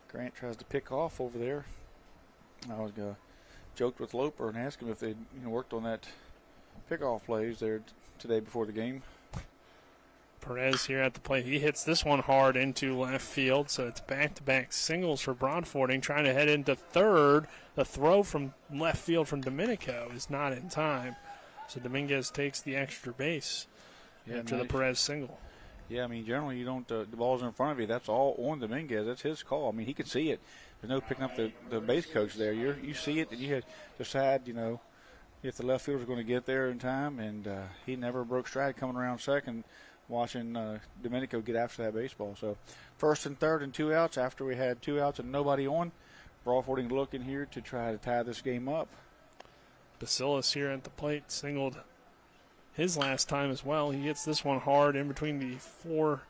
Grant tries to pick off over there. I was joked with Loper and asked him if they worked on that pickoff plays there today before the game.
Perez here at the plate. He hits this one hard into left field, so it's back-to-back singles for Broadfording. Trying to head into third. The throw from left field from Domenico is not in time, so Dominguez takes the extra base after the Perez single.
Yeah, I mean, generally you don't, the ball's in front of you. That's all on Dominguez. That's his call. I mean, he could see it. There's no picking up the base coach there. You see it, and you had to decide, if the left fielder's going to get there in time. And he never broke stride coming around second, watching Domenico get after that baseball. So first and third and 2 outs after we had 2 outs and nobody on. Broadfording looking here to try to tie this game up.
Bacillus here at the plate singled his last time as well. He hits this one hard in between the 4-3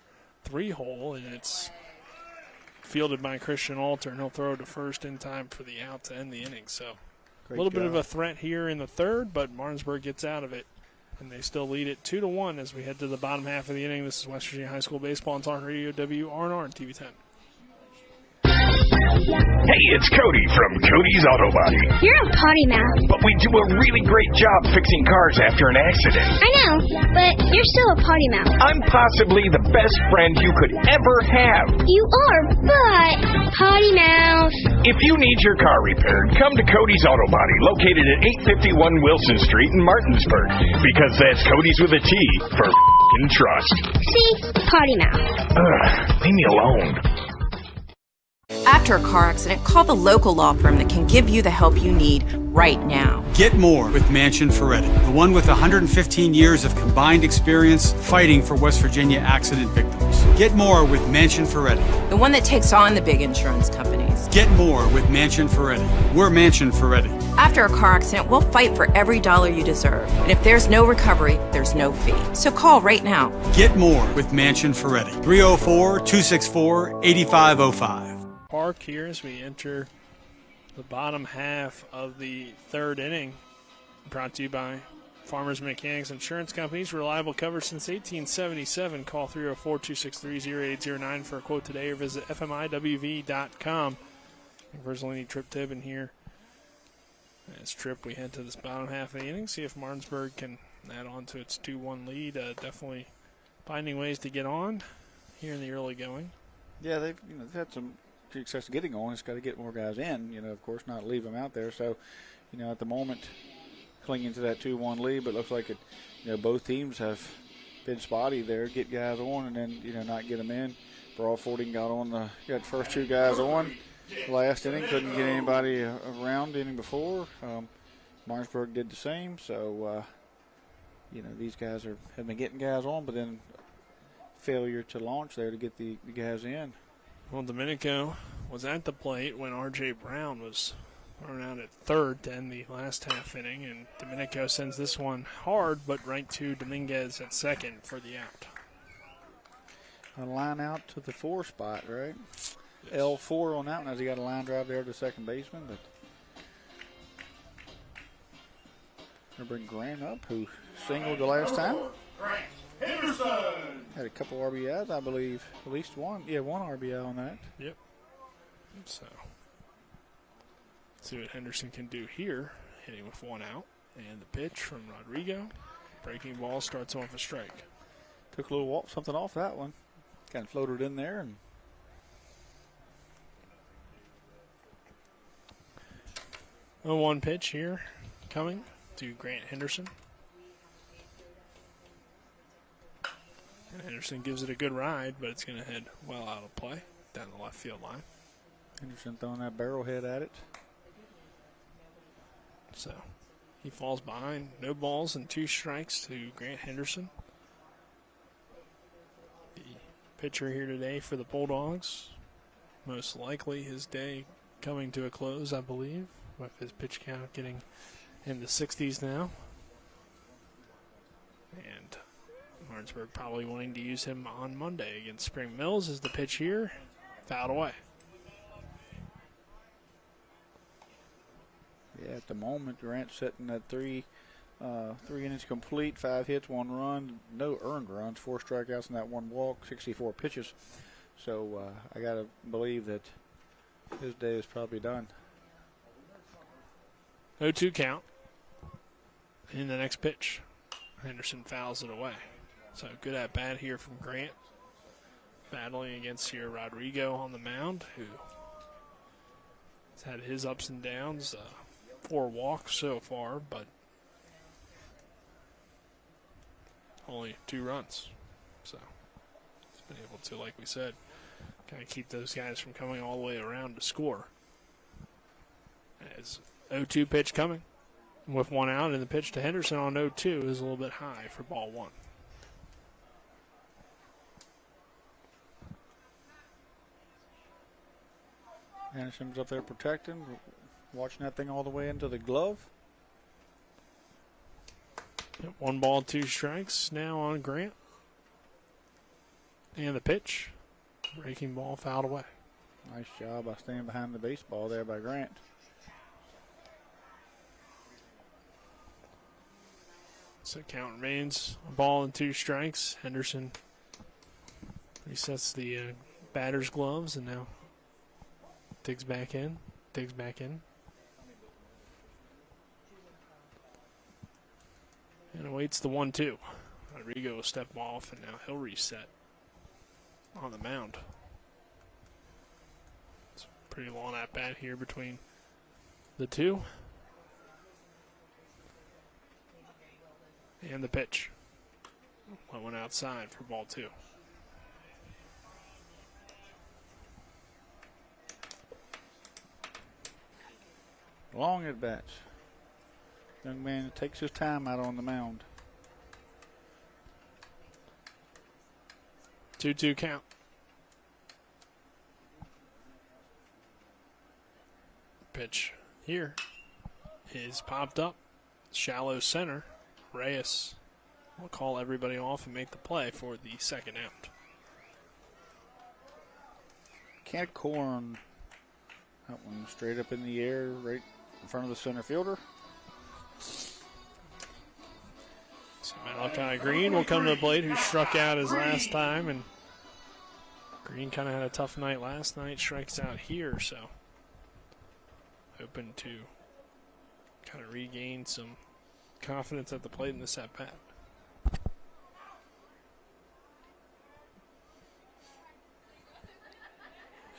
hole, and it's fielded by Christian Alter, and he'll throw to first in time for the out to end the inning. So a little bit of a threat here in the third, but Martinsburg gets out of it, and they still lead it 2-1 as we head to the bottom half of the inning. This is West Virginia High School Baseball on Talk Radio WRNR and TV 10.
Hey, it's Cody from Cody's Auto Body.
You're a potty mouth.
But we do a really great job fixing cars after an accident.
I know, but you're still a potty mouth.
I'm possibly the best friend you could ever have.
You are, but potty mouth.
If you need your car repaired, come to Cody's Auto Body, located at 851 Wilson Street in Martinsburg. Because that's Cody's with a T for f***ing trust.
See? Potty mouth.
Leave me alone.
After a car accident, call the local law firm that can give you the help you need right now.
Get more with Mansion Ferretti, the one with 115 years of combined experience fighting for West Virginia accident victims. Get more with Mansion Ferretti.
The one that takes on the big insurance companies.
Get more with Mansion Ferretti. We're Mansion Ferretti.
After a car accident, we'll fight for every dollar you deserve. And if there's no recovery, there's no fee. So call right now.
Get more with Mansion Ferretti. 304-264-8505.
Park here as we enter the bottom half of the third inning. Brought to you by Farmers Mechanics Insurance Companies. Reliable coverage since 1877. Call 304-263-0809 for a quote today or visit fmiwv.com. Verzolini Trip Tibbin here. As Trip, we head to this bottom half of the inning. See if Martinsburg can add on to its 2-1 lead. Definitely finding ways to get on here in the early going.
Yeah, they've had some success getting on. It's got to get more guys in, of course, not leave them out there. So, at the moment, clinging to that 2-1 lead, but it looks like both teams have been spotty there. Get guys on and then, not get them in. Broadfording got the first 2 guys on. Last inning, couldn't get anybody around the inning before. Martinsburg did the same. So, these guys have been getting guys on, but then failure to launch there to get the guys in.
Well, Domenico was at the plate when R.J. Brown was thrown out at third to end the last half inning, and Domenico sends this one hard, but right to Dominguez at second for the out.
A line out to the 4 spot, right? Yes. L4 on that one as he got a line drive there to second baseman, but they'll bring Grant up, who singled the last time.
Grant Henderson
had a couple RBIs, I believe. At least one. Yeah, one RBI on that.
Yep. So, see what Henderson can do here. Hitting with 1 out. And the pitch from Rodrigo. Breaking ball starts off a strike.
Took a little something off that one. Kind of floated in there. And
0-1 pitch here coming to Grant Henderson. And Henderson gives it a good ride, but it's going to head well out of play down the left field line.
Henderson throwing that barrel head at it.
So he falls behind. No balls and 2 strikes to Grant Henderson. The pitcher here today for the Bulldogs. Most likely his day coming to a close, I believe, with his pitch count getting in the 60s now. And Martinsburg probably wanting to use him on Monday against Spring Mills as the pitch here. Fouled away.
Yeah, at the moment, Grant's sitting at 3 innings complete, 5 hits, 1 run, no earned runs, 4 strikeouts and that 1 walk, 64 pitches. So I got to believe that his day is probably done.
0-2 count. In the next pitch, Henderson fouls it away. So good at bat here from Grant. Battling against here Rodrigo on the mound, who has had his ups and downs. 4 walks so far, but only 2 runs. So to, like we said, kind of keep those guys from coming all the way around to score. As 0-2 pitch coming with one out, and the pitch to Henderson on 0-2 is a little bit high for ball one.
Anderson's up there protecting, watching that thing all the way into the glove.
Yep, 1 ball, 2 strikes now on Grant. And the pitch. Breaking ball fouled away.
Nice job by staying behind the baseball there by Grant.
So count remains 1 ball and 2 strikes. Henderson resets the batter's gloves and now digs back in. And awaits the 1-2. Rodrigo will step off, and now he'll reset on the mound. It's a pretty long at bat here between the two. And the pitch. That went outside for ball 2.
Long at bats. Young man takes his time out on the mound.
2-2 count. Pitch here is popped up. Shallow center. Reyes will call everybody off and make the play for the second out.
Can't corn. That one straight up in the air right in front of the center fielder.
So Malachi Green will come to the plate, who struck out his last time, and Green kind of had a tough night last night, strikes out here, so hoping to kind of regain some confidence at the plate in this at-bat.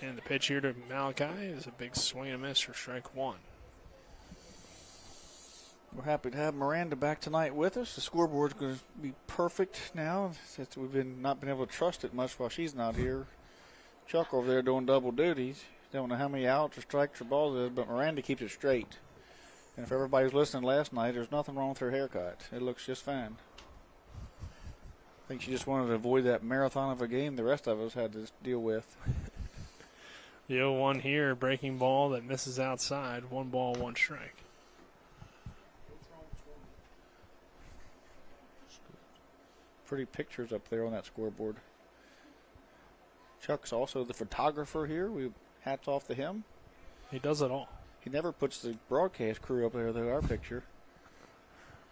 And the pitch here to Malachi is a big swing and a miss for strike 1.
We're happy to have Miranda back tonight with us. The scoreboard's going to be perfect now since we've not been able to trust it much while she's not here. Chuck over there doing double duties. Don't know how many outs or strikes or balls it is, but Miranda keeps it straight. And if everybody was listening last night, there's nothing wrong with her haircut. It looks just fine. I think she just wanted to avoid that marathon of a game the rest of us had to deal with.
The 0-1 here, breaking ball that misses outside. 1 ball, 1 strike.
Pretty pictures up there on that scoreboard. Chuck's also the photographer here. Hats off to him.
He does it all.
He never puts the broadcast crew up there, though, our picture.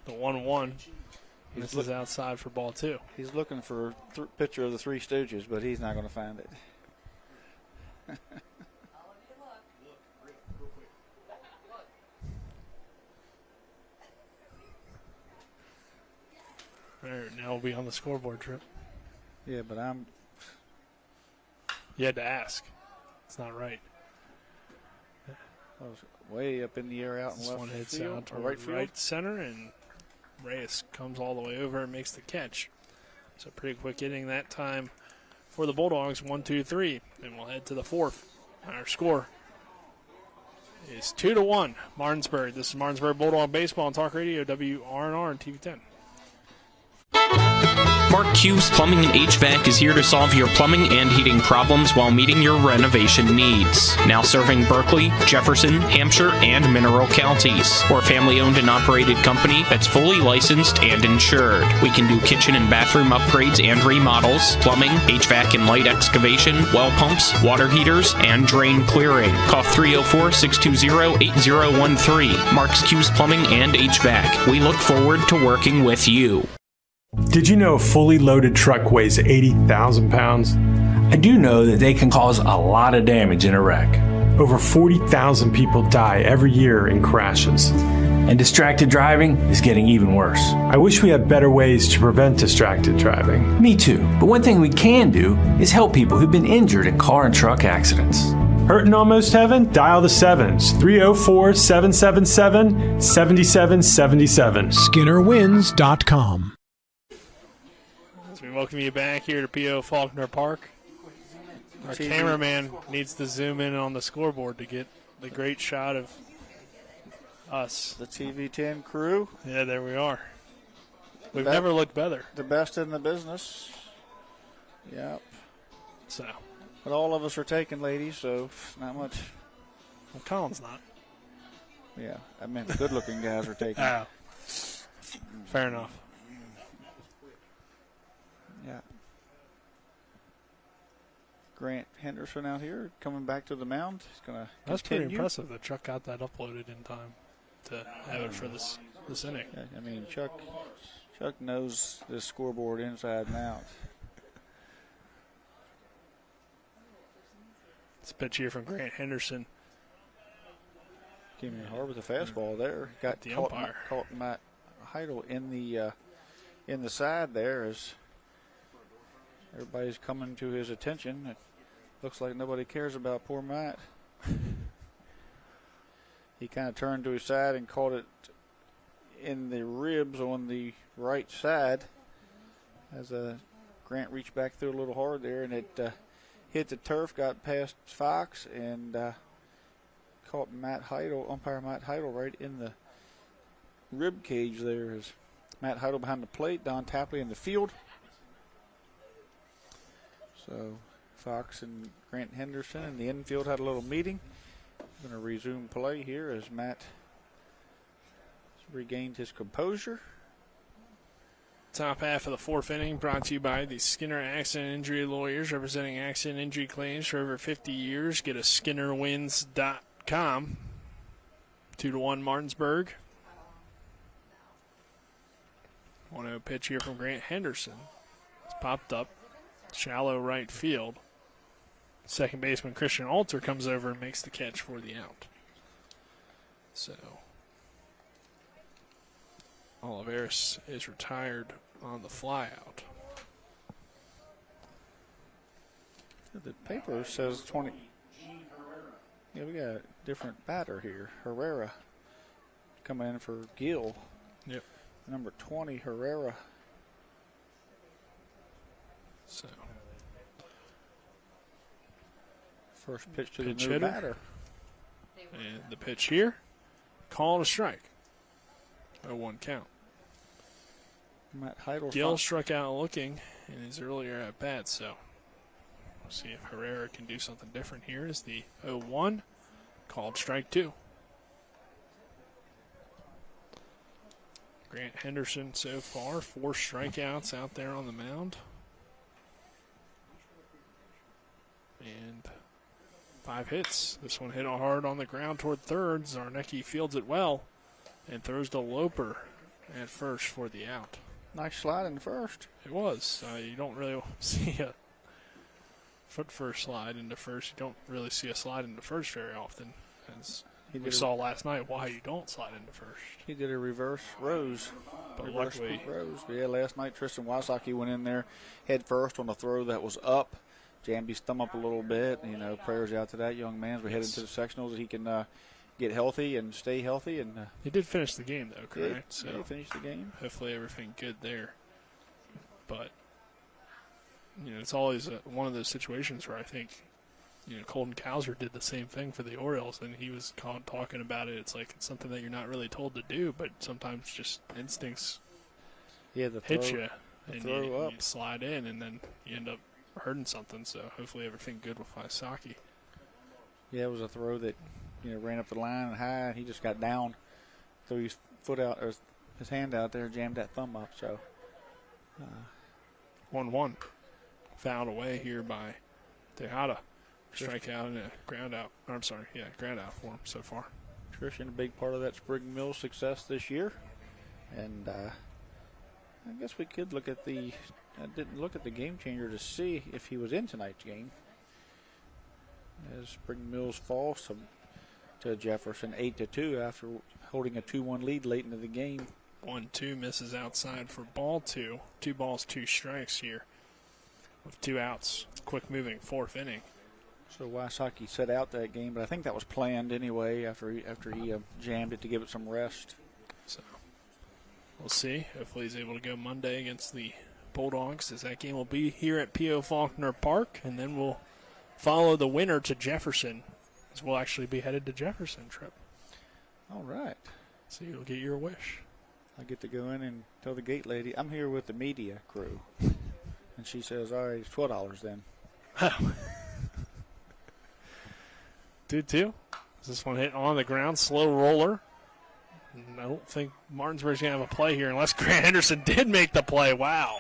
The 1-1 misses outside for ball 2.
He's looking for a picture of the Three Stooges, but he's not going to find it.
All right, now we'll be on the scoreboard trip.
Yeah, but
You had to ask. It's not right.
I was way up in the air out in
This
left
one hits
field,
out to
or right field.
right center, and Reyes comes all the way over and makes the catch. So pretty quick inning that time for the Bulldogs, 1-2-3, and we'll head to the 4th. Our score is 2-1, Martinsburg. This is Martinsburg Bulldog Baseball on Talk Radio, WRNR and TV 10.
Mark Hughes Plumbing and HVAC is here to solve your plumbing and heating problems while meeting your renovation needs. Now serving Berkeley, Jefferson, Hampshire, and Mineral counties. We're a family-owned and operated company that's fully licensed and insured. We can do kitchen and bathroom upgrades and remodels, plumbing, HVAC and light excavation, well pumps, water heaters, and drain clearing. Call 304-620-8013. Mark's Hughes Plumbing and HVAC. We look forward to working with you.
Did you know a fully loaded truck weighs 80,000 pounds?
I do know that they can cause a lot of damage in a wreck.
Over 40,000 people die every year in crashes.
And distracted driving is getting even worse.
I wish we had better ways to prevent distracted driving.
Me too. But one thing we can do is help people who've been injured in car and truck accidents.
Hurting almost heaven? Dial the 7s. 304-777-7777.
SkinnerWins.com.
We welcome you back here to P.O. Faulkner Park. Our cameraman needs to zoom in on the scoreboard to get the great shot of us.
The TV10 crew.
Yeah, there we are. We've never looked better.
The best in the business. Yep.
So.
But all of us are taken, ladies, so not much.
Well, Colin's not.
Yeah, I mean, the good-looking guys are taken.
Oh. Fair enough.
Yeah. Grant Henderson out here coming back to the mound. He's going to
That's pretty impressive that Chuck got that uploaded in time to have it for this inning.
Yeah, I mean, Chuck knows this scoreboard inside and out.
This pitch here from Grant Henderson.
Came in hard with the fastball there. Got
the umpire.
Caught Matt Heidel in the side there as everybody's coming to his attention. It looks like nobody cares about poor Matt. He kind of turned to his side and caught it in the ribs on the right side as Grant reached back through a little hard there, and it hit the turf, got past Fox, and caught umpire Matt Heidel right in the rib cage there. As Matt Heidel behind the plate, Don Tapley in the field. So Fox and Grant Henderson in the infield had a little meeting. Going to resume play here as Matt regained his composure.
Top half of the fourth inning brought to you by the Skinner Accident Injury Lawyers, representing accident injury claims for over 50 years. Get a SkinnerWins.com. 2-1 Martinsburg. 1-0 pitch here from Grant Henderson. It's popped up. Shallow right field. Second baseman Christian Alter comes over and makes the catch for the out. So Oliveris is retired on the flyout.
The paper says 20. Yeah, we got a different batter here. Herrera coming in for Gill.
Yep.
Number 20, Herrera.
So
first pitch to
pitch
the new
hitter.
batter.
And the pitch here, called a strike. 0-1 count.
Matt Heidel.
Gill struck out looking in his earlier at bat, so we'll see if Herrera can do something different here. Is the 0-1 called strike 2. Grant Henderson so far, 4 strikeouts out there on the mound. And 5 hits. This one hit hard on the ground toward third. Zarnecki fields it well and throws to Loper at first for the out.
Nice slide in the first.
It was. You don't really see a foot first slide into first. You don't really see a slide into first very often. As we saw last night why you don't slide into first.
He did a reverse rose.
But luckily,
rose. Yeah, last night Tristan Wysocki went in there head first on a throw that was up. Jammed his thumb up a little bit. You know, prayers out to that young man as we head into the sectionals that he can get healthy and stay healthy. And
he did finish the game, though, correct?
Yeah, he finished the game.
Hopefully everything good there. But, you know, it's always one of those situations where I think, you know, Colton Cowser did the same thing for the Orioles, and he was talking about it. It's like it's something that you're not really told to do, but sometimes just instincts hit you, and you slide in, and then you end up hurting something. So hopefully everything good with Wysocki.
Yeah, it was a throw that, you know, ran up the line and high, and he just got down, threw his foot out, or his hand out there, jammed that thumb up. So
1-1, fouled away here by Tejada. Strikeout and a ground out. Ground out for him so far.
Christian, a big part of that Spring Mill success this year, and I guess we could look at I didn't look at the game changer to see if he was in tonight's game. As Spring Mills falls to Jefferson 8-2 after holding a 2-1 lead late into the game.
1-2 misses outside for ball 2. 2 balls, 2 strikes here with 2 outs. Quick moving 4th inning.
So Wysocki set out that game, but I think that was planned anyway after he jammed it to give it some rest.
So we'll see. Hopefully he's able to go Monday against the Bulldogs, as that game will be here at P.O. Faulkner Park, and then we'll follow the winner to Jefferson, as we'll actually be headed to Jefferson trip.
All right.
So you'll get your wish.
I get to go in and tell the gate lady, I'm here with the media crew. And she says, all right, it's $12 then.
2-2. This one hit on the ground, slow roller. And I don't think Martinsburg's going to have a play here unless Grant Henderson did make the play. Wow.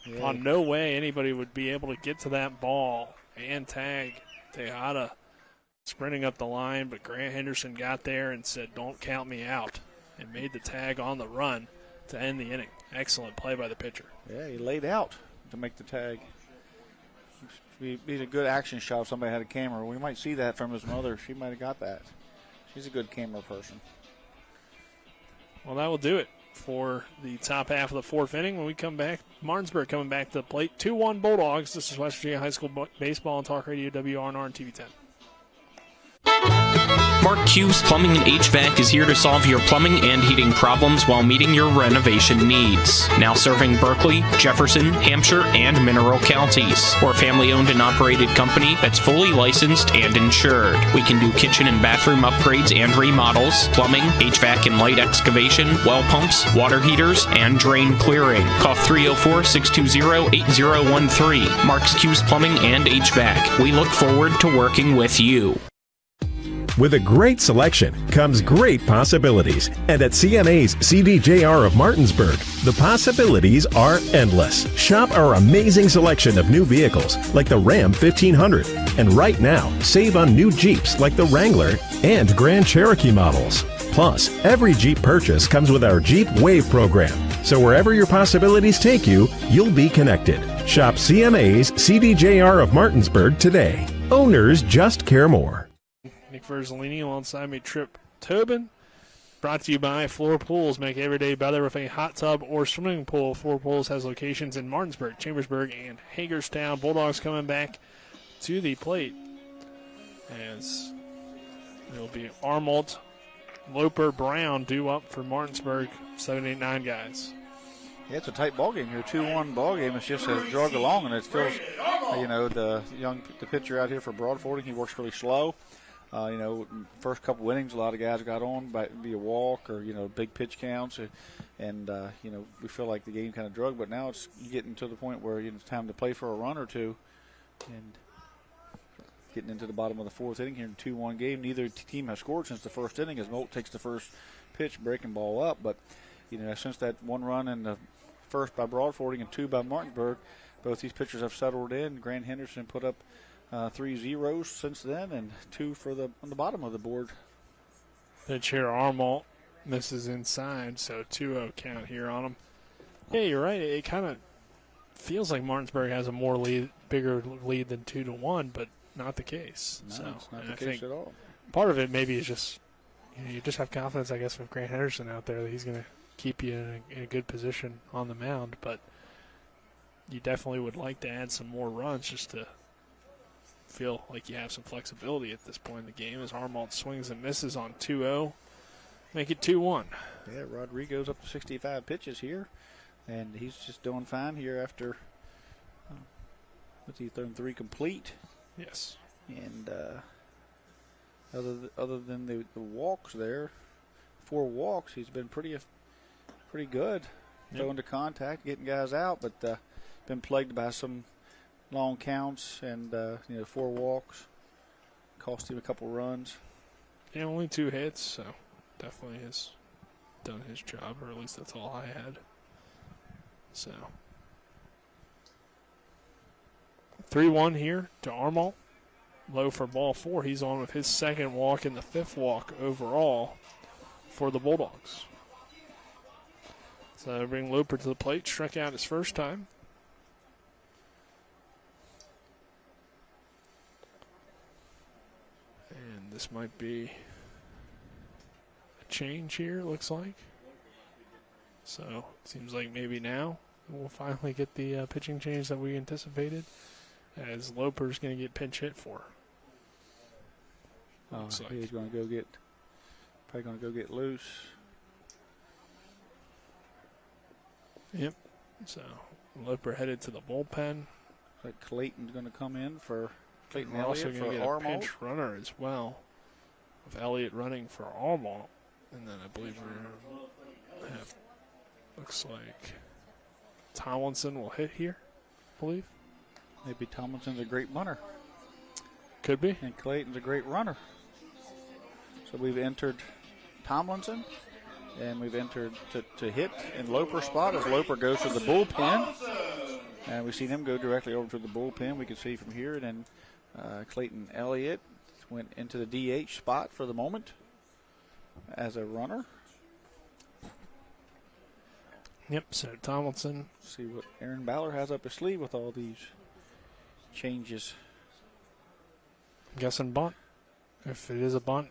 Yeah.
On no way anybody would be able to get to that ball and tag Tejada sprinting up the line, but Grant Henderson got there and said, don't count me out, and made the tag on the run to end the inning. Excellent play by the pitcher.
Yeah, he laid out to make the tag. Be a good action shot if somebody had a camera. We might see that from his mother. She might have got that. She's a good camera person.
Well, that will do it for the top half of the fourth inning. When we come back, Martinsburg coming back to the plate. 2-1 Bulldogs. This is West Virginia High School Baseball and Talk Radio, WRNR and TV 10.
Mark Hughes Plumbing and HVAC is here to solve your plumbing and heating problems while meeting your renovation needs. Now serving Berkeley, Jefferson, Hampshire, and Mineral counties. We're a family-owned and operated company that's fully licensed and insured. We can do kitchen and bathroom upgrades and remodels, plumbing, HVAC and light excavation, well pumps, water heaters, and drain clearing. Call 304-620-8013. Mark's Hughes Plumbing and HVAC. We look forward to working with you.
With a great selection comes great possibilities. And at CMA's CDJR of Martinsburg, the possibilities are endless. Shop our amazing selection of new vehicles like the Ram 1500. And right now, save on new Jeeps like the Wrangler and Grand Cherokee models. Plus, every Jeep purchase comes with our Jeep Wave program. So wherever your possibilities take you, you'll be connected. Shop CMA's CDJR of Martinsburg today. Owners just care more.
Nick Verzolini alongside me, Trip Tobin. Brought to you by Floor Pools. Make every day better with a hot tub or swimming pool. Floor Pools has locations in Martinsburg, Chambersburg, and Hagerstown. Bulldogs coming back to the plate as it'll be Armolt, Loper, Brown due up for Martinsburg. 7, 8, 9 guys.
Yeah, it's a tight ball game here. 2-1 ball game. It's just has drug along, and it feels, the pitcher out here for Broadfording, he works really slow. First couple innings, a lot of guys got on by via walk or, big pitch counts. And we feel like the game kind of drug, but now it's getting to the point where it's time to play for a run or two. And getting into the bottom of the fourth inning here in a 2-1 game. Neither team has scored since the first inning as Molt takes the first pitch, breaking ball up. But, since that one run in the first by Broadfording and 2 by Martinsburg, both these pitchers have settled in. Grant Henderson put up 3 zeros since then, and 2 on the bottom of the board.
Pitch here, Armolt misses inside, so 2-0 count here on him. Yeah, you're right. It kind of feels like Martinsburg has a bigger lead than 2-1, but not the case.
No,
so
it's not the case at all.
Part of it maybe is just you just have confidence, I guess, with Grant Henderson out there that he's going to keep you in a good position on the mound, but you definitely would like to add some more runs just to feel like you have some flexibility at this point in the game as Armolt swings and misses on 2-0. Make it 2-1.
Yeah, Rodrigo's up to 65 pitches here, and he's just doing fine here after what's he thrown 3 complete.
Yes.
And other than the walks there, 4 walks, he's been pretty good.
Yep.
Throwing to contact, getting guys out, but been plagued by some long counts and 4 walks. Cost him a couple runs.
Yeah, only 2 hits, so definitely has done his job, or at least that's all I had. So 3-1 here to Armolt. Low for ball 4. He's on with his second walk and the 5th walk overall for the Bulldogs. So bring Loper to the plate. Struck out his first time. And this might be a change here, it looks like. So it seems like maybe now we'll finally get the pitching change that we anticipated, as Loper's going to get pinch hit for.
He's going to probably go get loose.
Yep. So Loper headed to the bullpen.
So Clayton's going to come in for Clayton
We're also
Elliott
going
for
to get a
Armand.
pinch runner as well, with Elliott running for Armand. And then I believe we're going to have, looks like Tomlinson will hit here, I believe.
Maybe Tomlinson's a great bunter.
Could be.
And Clayton's a great runner. So we've entered Tomlinson, and we've entered to hit in Loper's spot as Loper goes to the bullpen. And we see them go directly over to the bullpen. We can see from here. And then Clayton Elliott went into the DH spot for the moment as a runner.
Yep, so Tomlinson.
See what Aaron Ballard has up his sleeve with all these changes.
I'm guessing bunt. If it is a bunt,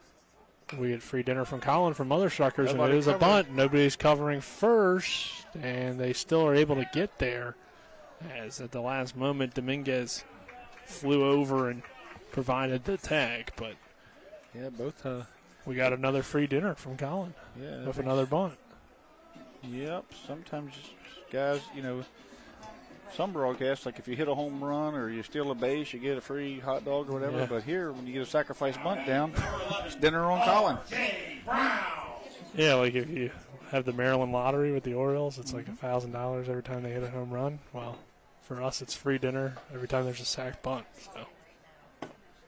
we get free dinner from Colin from Mother Suckers. And it is a bunt. Nobody's covering first, and they still are able to get there. As at the last moment, Dominguez flew over and provided the tag. But
yeah, both.
We got another free dinner from Colin with another bunt.
Yep. Sometimes guys, some broadcasts, like if you hit a home run or you steal a base, you get a free hot dog or whatever.
Yeah.
But here, when you get a sacrifice bunt down, it's dinner on Colin.
Yeah, like if you have the Maryland lottery with the Orioles, it's like $1,000 every time they hit a home run. Well, for us, it's free dinner every time there's a sack bunt. So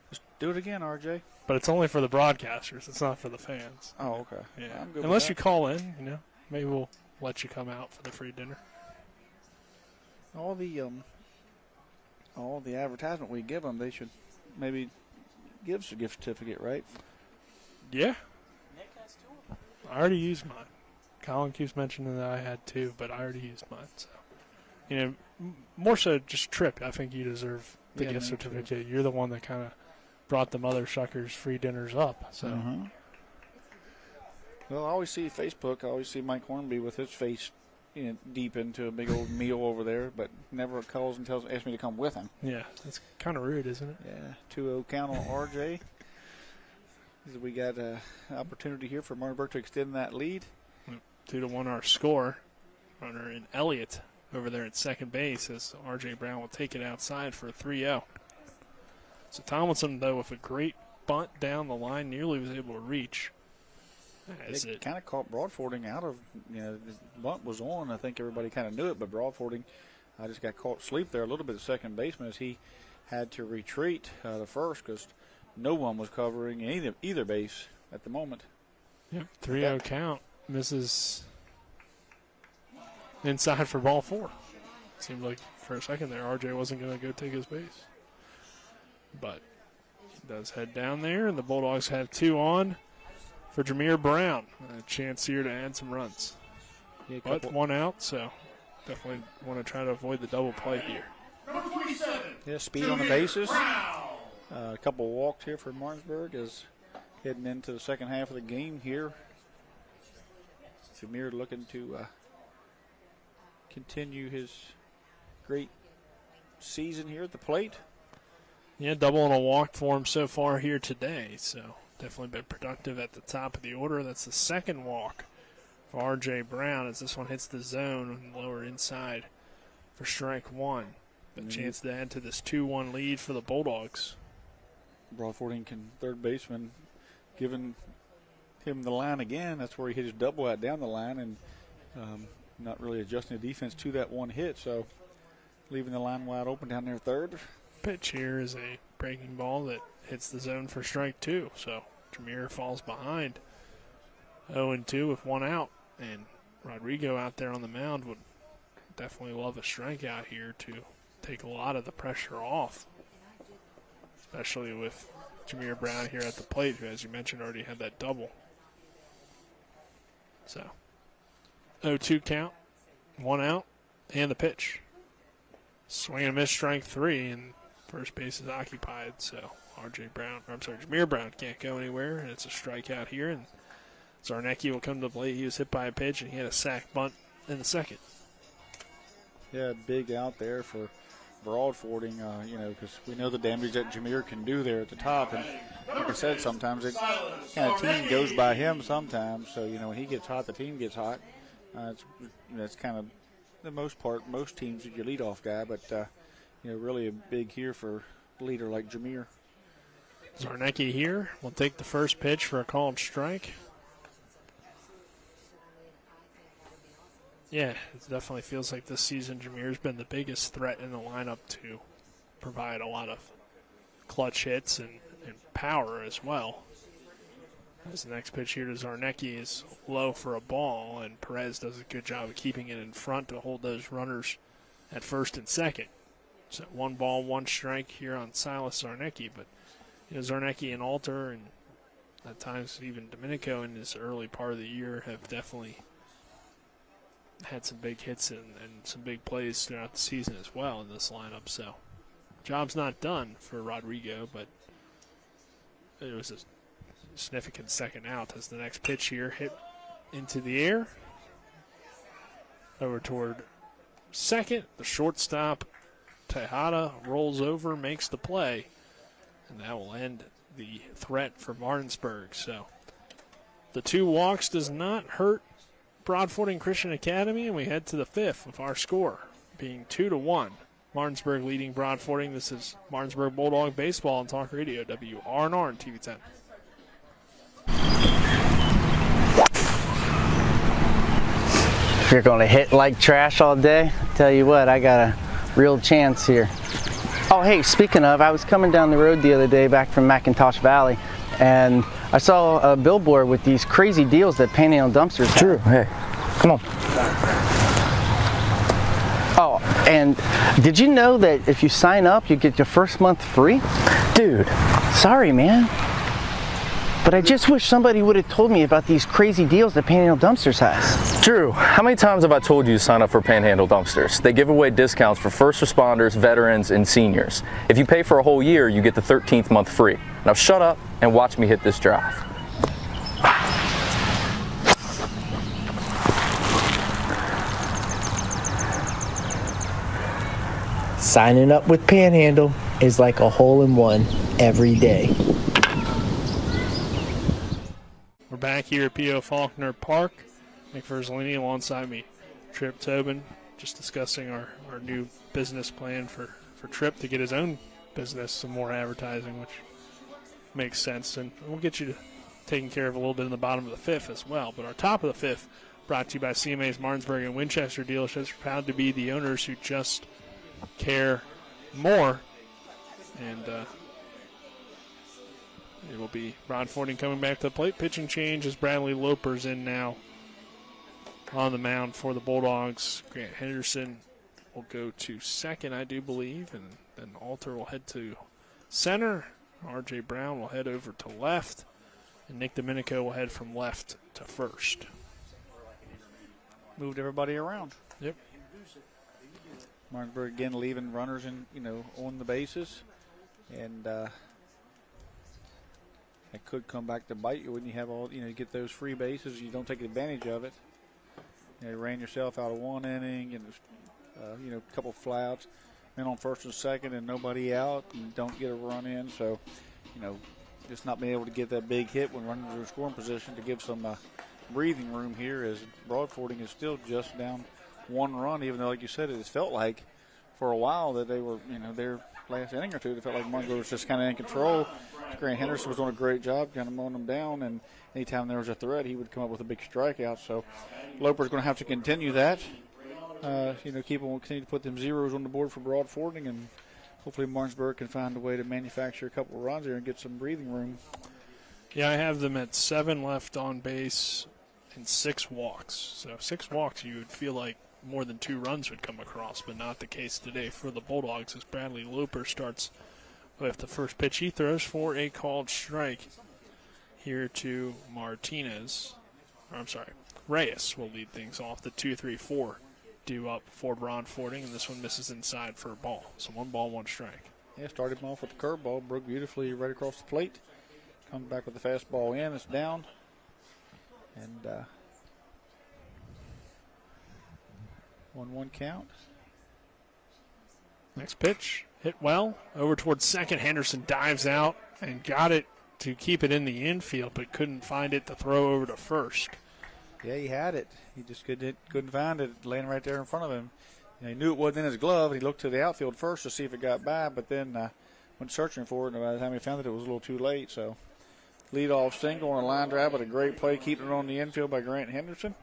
just do it again, RJ.
But it's only for the broadcasters. It's not for the fans.
Oh, okay.
Yeah.
I'm good
Unless
with
you
that.
call in, maybe we'll let you come out for the free dinner.
All the advertisement we give them, they should maybe give us a gift certificate, right?
Yeah. I already used mine. Colin keeps mentioning that I had two, but I already used mine. So, more so just Trip. I think you deserve the gift
me too.
certificate. You're the one that kind of brought the Mother Suckers free dinners up. So,
Well, I always see Facebook. I always see Mike Hornby with his face deep into a big old meal over there, but never calls and asks me to come with him.
yeah, that's kind of rude, isn't it?
Yeah, 2-0 count on RJ. We got an opportunity here for Martinsburg to extend that lead.
2-1 our score. Runner in Elliott over there at second base as R.J. Brown will take it outside for a 3-0. So Tomlinson, though, with a great bunt down the line, nearly was able to reach.
It kind of caught Broadfording out of, the bunt was on. I think everybody kind of knew it, but Broadfording just got caught asleep there a little bit at second baseman as he had to retreat to first because no one was covering either base at the moment.
Yep, 3-0 count. Misses inside for ball 4. Seemed like for a second there RJ wasn't going to go take his base. But he does head down there, and the Bulldogs have 2 on for Jameer Brown. A chance here to add some runs.
Yeah,
but 1 out, so definitely want to try to avoid the double play here.
Number 27.
Yeah, speed on the bases. A couple walks here for Martinsburg as heading into the second half of the game here. Jameer looking to continue his great season here at the plate.
Yeah, double and a walk for him so far here today, so definitely been productive at the top of the order. That's the second walk for R.J. Brown as this one hits the zone and lower inside for strike 1. A chance to add to this 2-1 lead for the Bulldogs.
Broadfording third baseman giving him the line again. That's where he hit his double out down the line and not really adjusting the defense to that one hit, so leaving the line wide open down there third.
Pitch here is a breaking ball that hits the zone for strike 2, so Jameer falls behind 0-2 with 1 out, and Rodrigo out there on the mound would definitely love a strikeout here to take a lot of the pressure off, especially with Jameer Brown here at the plate, who, as you mentioned, already had that double. So 0-2 count, 1 out, and the pitch. Swing and a miss, strike 3, and first base is occupied, so Jameer Brown can't go anywhere, and it's a strikeout here, and Zarnecki will come to the plate. He was hit by a pitch, and he had a sac bunt in the second.
Yeah, big out there for Broadfording, because we know the damage that Jameer can do there at the top. And like I said, sometimes it kind of team goes by him sometimes. So, when he gets hot, the team gets hot. That's kind of the most part, most teams with your leadoff guy. But, really a big here for a leader like Jameer.
Zarnecki here will take the first pitch for a called strike. Yeah, it definitely feels like this season Jameer's been the biggest threat in the lineup to provide a lot of clutch hits and power as well. As the next pitch here to Zarnecki is low for a ball, and Perez does a good job of keeping it in front to hold those runners at first and second. So 1 ball, 1 strike here on Silas Zarnecki, but Zarnecki and Alter and at times even Domenico in this early part of the year have definitely had some big hits and some big plays throughout the season as well in this lineup. So job's not done for Rodrigo, but it was a significant second out as the next pitch here hit into the air. Over toward second, the shortstop Tejada rolls over, makes the play, and that will end the threat for Martinsburg. So the 2 walks does not hurt Broadfording Christian Academy, and we head to the 5th with our score being 2-1. Martinsburg leading Broadfording. This is Martinsburg Bulldog Baseball on Talk Radio, WRNR and TV 10.
If you're going to hit like trash all day, I tell you what, I got a real chance here. Oh, hey, speaking of, I was coming down the road the other day back from McIntosh Valley, and I saw a billboard with these crazy deals that Panhandle Dumpsters have.
Drew, hey, come on.
Oh, and did you know that if you sign up, you get your first month free? Dude, sorry, man. But I just wish somebody would have told me about these crazy deals that Panhandle Dumpsters has.
Drew, how many times have I told you to sign up for Panhandle Dumpsters? They give away discounts for first responders, veterans, and seniors. If you pay for a whole year, you get the 13th month free. Now shut up and watch me hit this drive.
Signing up with Panhandle is like a hole-in-one every day.
We're back here at P.O. Faulkner Park. Nick Verzolini alongside me, Tripp Tobin, just discussing our new business plan for Tripp to get his own business some more advertising, which makes sense. And we'll get you taken care of a little bit in the bottom of the 5th as well. But our top of the 5th, brought to you by CMA's Martinsburg and Winchester dealerships, proud to be the owners who just care more. And it will be Broadfording coming back to the plate. Pitching change as Bradley Loper's in now on the mound for the Bulldogs. Grant Henderson will go to second, I do believe, and then Alter will head to center. R.J. Brown will head over to left, and Nick Domenico will head from left to first.
Moved everybody around.
Yep.
Martinsburg again leaving runners in, on the bases, and that could come back to bite you when you have you get those free bases. You don't take advantage of it. You ran yourself out of 1 inning, and a couple flouts, men on first and second, and nobody out, and don't get a run in. So, just not being able to get that big hit when running to a scoring position to give some breathing room here, as Broadfording is still just down 1 run, even though, like you said, it has felt like for a while that they were, their last inning or two, it felt like Martinsburg was just kind of in control. Grant Henderson was doing a great job kind of mowing them down, and anytime there was a threat, he would come up with a big strikeout. So Loper's going to have to continue that. Continue to put them zeros on the board for Broadfording, and hopefully Martinsburg can find a way to manufacture a couple of runs here and get some breathing room.
Yeah, I have them at 7 left on base and 6 walks. So 6 walks, you would feel like more than 2 runs would come across, but not the case today for the Bulldogs as Bradley Loper starts with the first pitch he throws for a called strike here to Reyes will lead things off. The 2-3-4 due up for Broadfording, and this one misses inside for a ball. So 1 ball, 1 strike.
Yeah, started him off with the curveball, broke beautifully right across the plate. Comes back with the fastball in, it's down. And 1-1 count.
Next pitch, hit well. Over towards second, Henderson dives out and got it to keep it in the infield, but couldn't find it to throw over to first.
Yeah, he had it. He just couldn't find it, laying right there in front of him. He knew it wasn't in his glove, and he looked to the outfield first to see if it got by, but then went searching for it, and by the time he found it, it was a little too late. So leadoff single on a line drive, but a great play keeping it on the infield by Grant Henderson.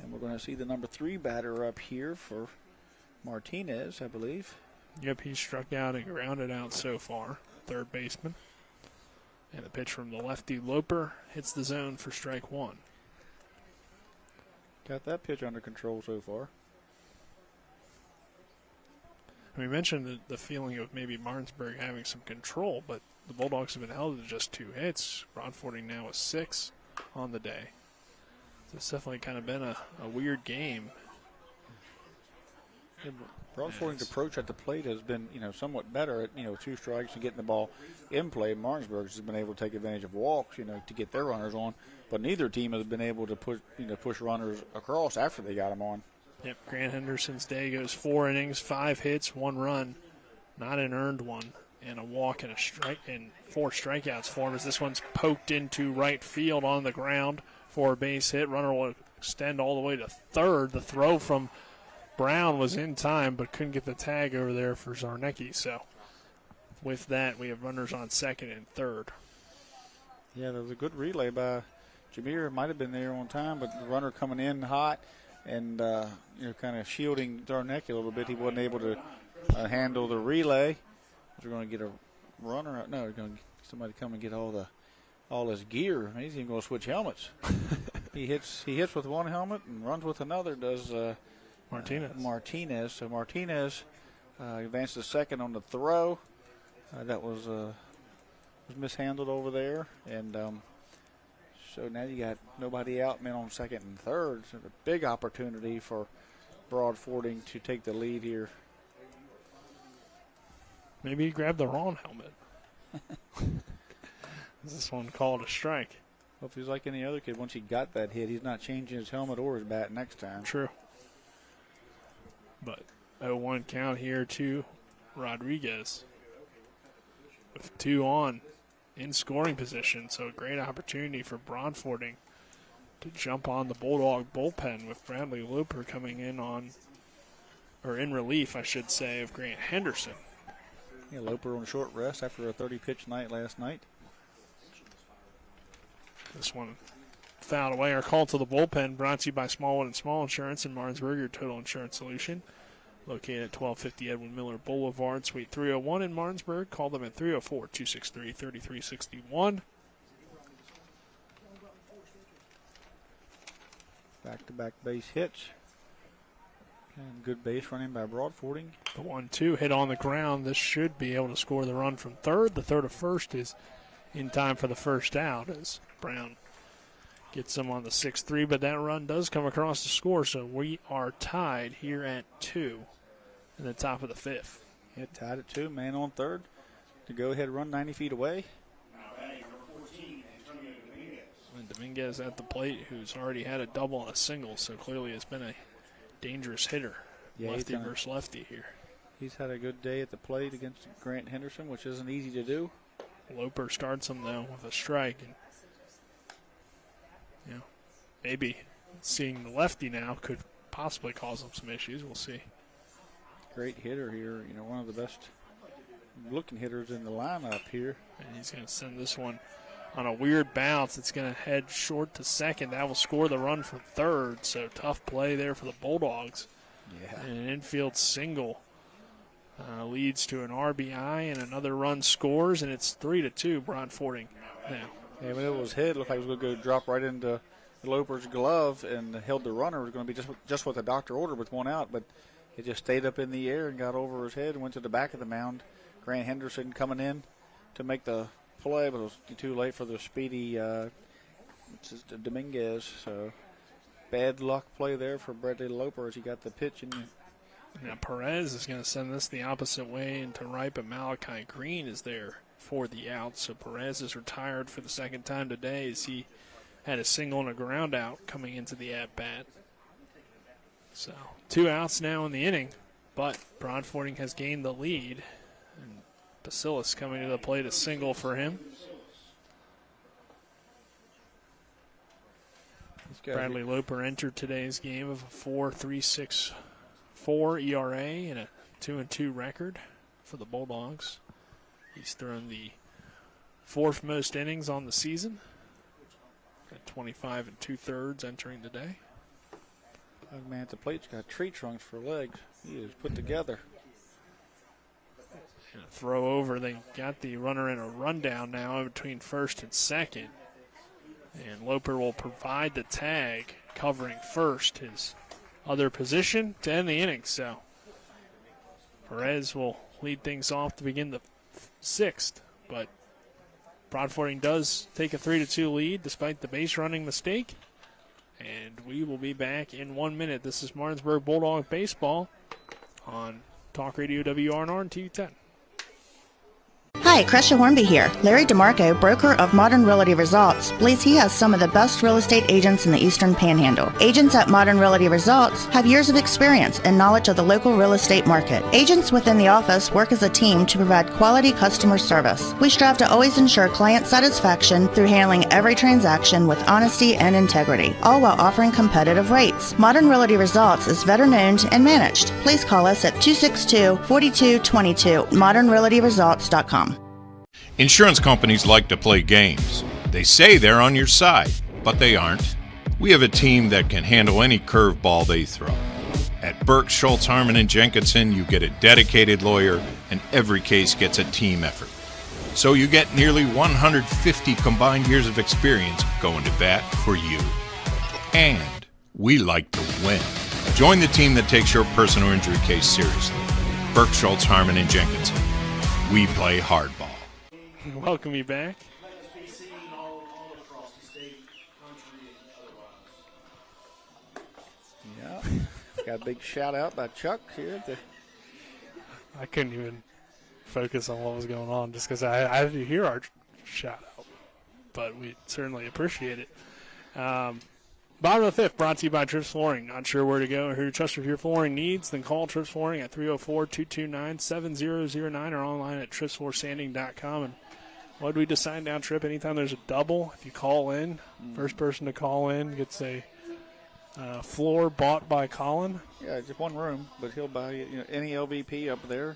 And we're going to see the number 3 batter up here for Martinez, I believe.
Yep, he struck out and grounded out so far, third baseman. And the pitch from the lefty Loper hits the zone for strike 1.
Got that pitch under control so far.
We mentioned the feeling of maybe Martinsburg having some control, but the Bulldogs have been held to just 2 hits. Broadfording now with 6 on the day. So it's definitely kind of been a weird game.
Yeah, Broadfording's approach at the plate has been, somewhat better at, 2 strikes and getting the ball in play. Martinsburg has been able to take advantage of walks, to get their runners on. But neither team has been able to push runners across after they got them on.
Yep, Grant Henderson's day goes 4 innings, 5 hits, 1 run, not an earned one, and a walk and a strike and 4 strikeouts for him as this one's poked into right field on the ground for a base hit. Runner will extend all the way to third. The throw from Brown was in time but couldn't get the tag over there for Zarnecki. So with that, we have runners on second and third.
Yeah, there was a good relay by Jameer. Might have been there on time, but the runner coming in hot and kind of shielding Zarnecki a little bit. He wasn't able to handle the relay. We're going to get a runner out. No, we're going to get somebody come and get all his gear. He's even going to switch helmets. He hits with one helmet and runs with another. Does Martinez. So Martinez advances second on the throw. That was mishandled over there, and so now you got nobody out, men on second and third. So a big opportunity for Broadfording to take the lead here.
Maybe he grabbed the wrong helmet. This one called a strike.
Well, if he's like any other kid, once he got that hit, he's not changing his helmet or his bat next time.
True. But 0-1 count here to Rodriguez with 2 on in scoring position. So a great opportunity for Broadfording to jump on the Bulldog bullpen with Bradley Loper coming in in relief, I should say, of Grant Henderson.
Yeah, Loper on a short rest after a 30-pitch night last night.
This one fouled away. Our call to the bullpen brought to you by Smallwood and Small Insurance in Martinsburg, your total insurance solution. Located at 1250 Edwin Miller Boulevard, Suite 301 in Martinsburg. Call them at 304-263-3361.
Back-to-back base hits. And good base running by Broadfording.
The 1-2 hit on the ground. This should be able to score the run from third. The third of first is in time for the first out as Brown gets them on the 6-3, but that run does come across the score, so we are tied here at 2 in the top of the 5th.
Yeah, tied at 2, man on third. To go ahead run 90 feet away.
And Dominguez at the plate, who's already had a double and a single, so clearly has been a dangerous hitter.
Yeah,
lefty versus lefty here.
He's had a good day at the plate against Grant Henderson, which isn't easy to do.
Loper starts him, though, with a strike. And maybe seeing the lefty now could possibly cause him some issues. We'll see.
Great hitter here. One of the best looking hitters in the lineup here.
And he's going to send this one on a weird bounce. It's going to head short to second. That will score the run from third. So tough play there for the Bulldogs.
Yeah.
And an infield single leads to an RBI, and another run scores, and it's 3-2 Broadfording now.
Yeah, when it was hit, it looked like it was going to go drop right into Loper's glove and held the runner. It was going to be just what the doctor ordered with one out, but it just stayed up in the air and got over his head and went to the back of the mound. Grant Henderson coming in to make the play, but it was too late for the speedy Dominguez. So bad luck play there for Bradley Loper as he got the pitch.
Now Perez is going to send this the opposite way into right, but Malachi Green is there for the out. So Perez is retired for the second time today as he had a single and a ground out coming into the at-bat. So 2 outs now in the inning, but Broadfording has gained the lead. And Basilis coming to the plate, a single for him. Bradley Loper entered today's game of a 4.36 4.4 ERA and a 2-2 record for the Bulldogs. He's thrown the 4th most innings on the season. Got 25 2/3 entering today.
Young man at the plate's got tree trunks for legs. He is put together.
And a throw over. They got the runner in a rundown now between first and second. And Loper will provide the tag, covering first, his other position, to end the inning. So Perez will lead things off to begin the 6th. But Broadfording does take a 3-2 lead despite the base running mistake. And we will be back in 1 minute. This is Martinsburg Bulldog Baseball on Talk Radio WRNR and TV 10.
Hi, Crescia Hornby here. Larry DeMarco, broker of Modern Realty Results, believes he has some of the best real estate agents in the Eastern Panhandle. Agents at Modern Realty Results have years of experience and knowledge of the local real estate market. Agents within the office work as a team to provide quality customer service. We strive to always ensure client satisfaction through handling every transaction with honesty and integrity, all while offering competitive rates. Modern Realty Results is veteran-owned and managed. Please call us at 262-4222, modernrealtyresults.com.
Insurance companies like to play games. They say they're on your side, but they aren't. We have a team that can handle any curveball they throw. At Burke, Schultz, Harmon, and Jenkinson, you get a dedicated lawyer, and every case gets a team effort. So you get nearly 150 combined years of experience going to bat for you. And we like to win. Join the team that takes your personal injury case seriously. Burke, Schultz, Harmon, and Jenkinson. We play hardball.
Welcome you back.
Yeah, got a big shout out by Chuck here.
I couldn't even focus on what was going on just because I had to hear our shout out, but we certainly appreciate it. Bottom of the 5th, brought to you by Trips Flooring. Not sure where to go or who to trust with your flooring needs? Then call Trips Flooring at 304-229-7009 or online at tripsfloorsanding.com. And what did we decide down, Trip? Anytime there's a double, if you call in, first person to call in gets a floor bought by Colin.
Yeah, just one room, but he'll buy any LVP up there.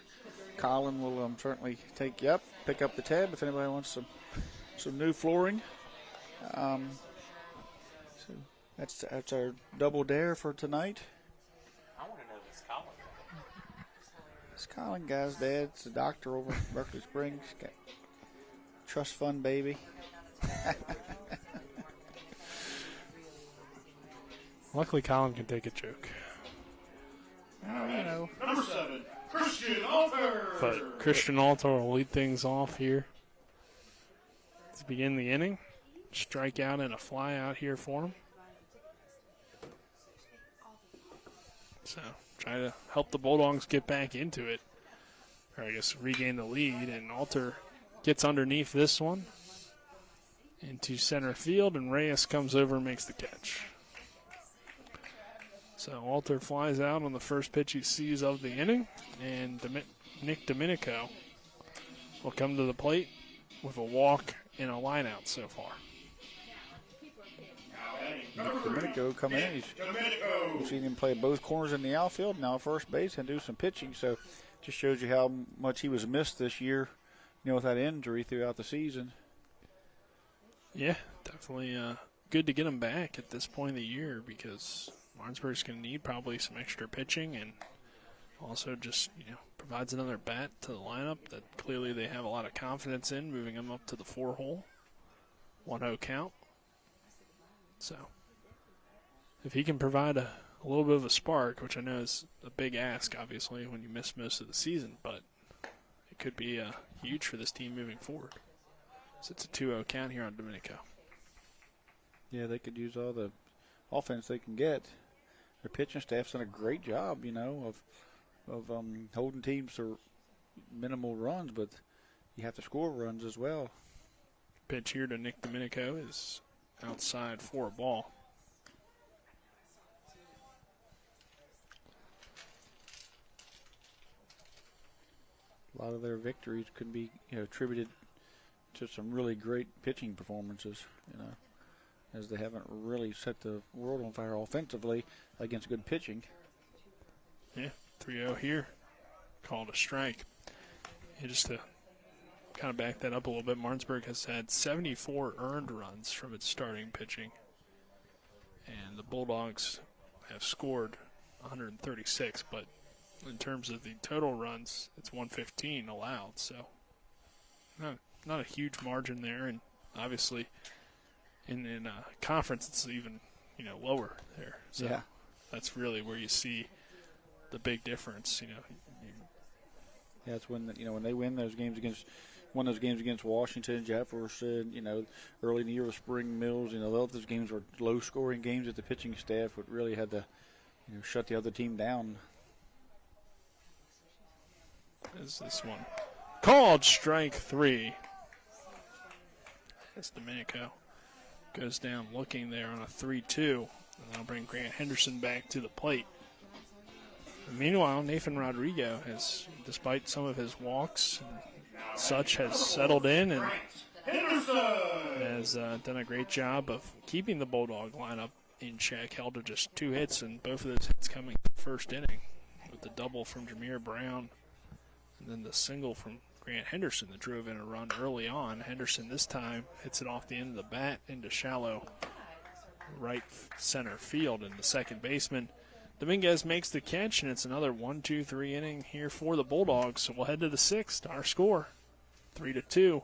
Colin will certainly take you up, pick up the tab if anybody wants some new flooring. So that's our double dare for tonight.
I want to know this Colin.
This Colin guy's dad's a doctor over in Berkeley Springs. Got trust fund baby.
Luckily, Colin can take a joke.
Number
7, Christian Alter.
But Christian Alter will lead things off here to begin the inning. Strikeout and a fly out here for him. So try to help the Bulldogs get back into it, or I guess regain the lead. And Alter gets underneath this one into center field, and Reyes comes over and makes the catch. So Alter flies out on the first pitch he sees of the inning, and Nick Domenico will come to the plate with a walk and a line out so far.
Domenico coming in. We've seen him play both corners in the outfield, now first base, and do some pitching. So just shows you how much he was missed this year, with that injury throughout the season.
Yeah, definitely good to get him back at this point of the year because Martinsburg's going to need probably some extra pitching and also just, provides another bat to the lineup that clearly they have a lot of confidence in, moving him up to the 4-hole. 1-0 count. So if he can provide a little bit of a spark, which I know is a big ask, obviously, when you miss most of the season, but it could be huge for this team moving forward. So it's a 2-0 count here on Domenico.
Yeah, they could use all the offense they can get. Their pitching staff's done a great job, of holding teams to minimal runs, but you have to score runs as well.
Pitch here to Nick Domenico is outside for a ball.
A lot of their victories could be attributed to some really great pitching performances, as they haven't really set the world on fire offensively against good pitching.
Yeah, 3-0 here. Called a strike. And just to kind of back that up a little bit, Martinsburg has had 74 earned runs from its starting pitching. And the Bulldogs have scored 136, but in terms of the total runs, it's 115 allowed. So not a huge margin there, and obviously in conference it's even lower there. So
yeah.
That's really where you see the big difference.
Yeah, it's when when they win those games against Washington, Jefferson, early in the year with Spring Mills, those games were low-scoring games that the pitching staff would really had to, shut the other team down.
Is this one called strike 3? As Domenico goes down looking there on a 3-2, and that'll bring Grant Henderson back to the plate. And meanwhile, Nathan Rodrigo has, despite some of his walks and such, has settled in and has done a great job of keeping the Bulldog lineup in check, held to just 2 hits, and both of those hits coming in the first inning, with the double from Jameer Brown and then the single from Grant Henderson that drove in a run early on. Henderson this time hits it off the end of the bat into shallow right center field, and the second baseman Dominguez makes the catch, and it's another 1-2-3 inning here for the Bulldogs. So we'll head to the 6th. Our score, 3-2.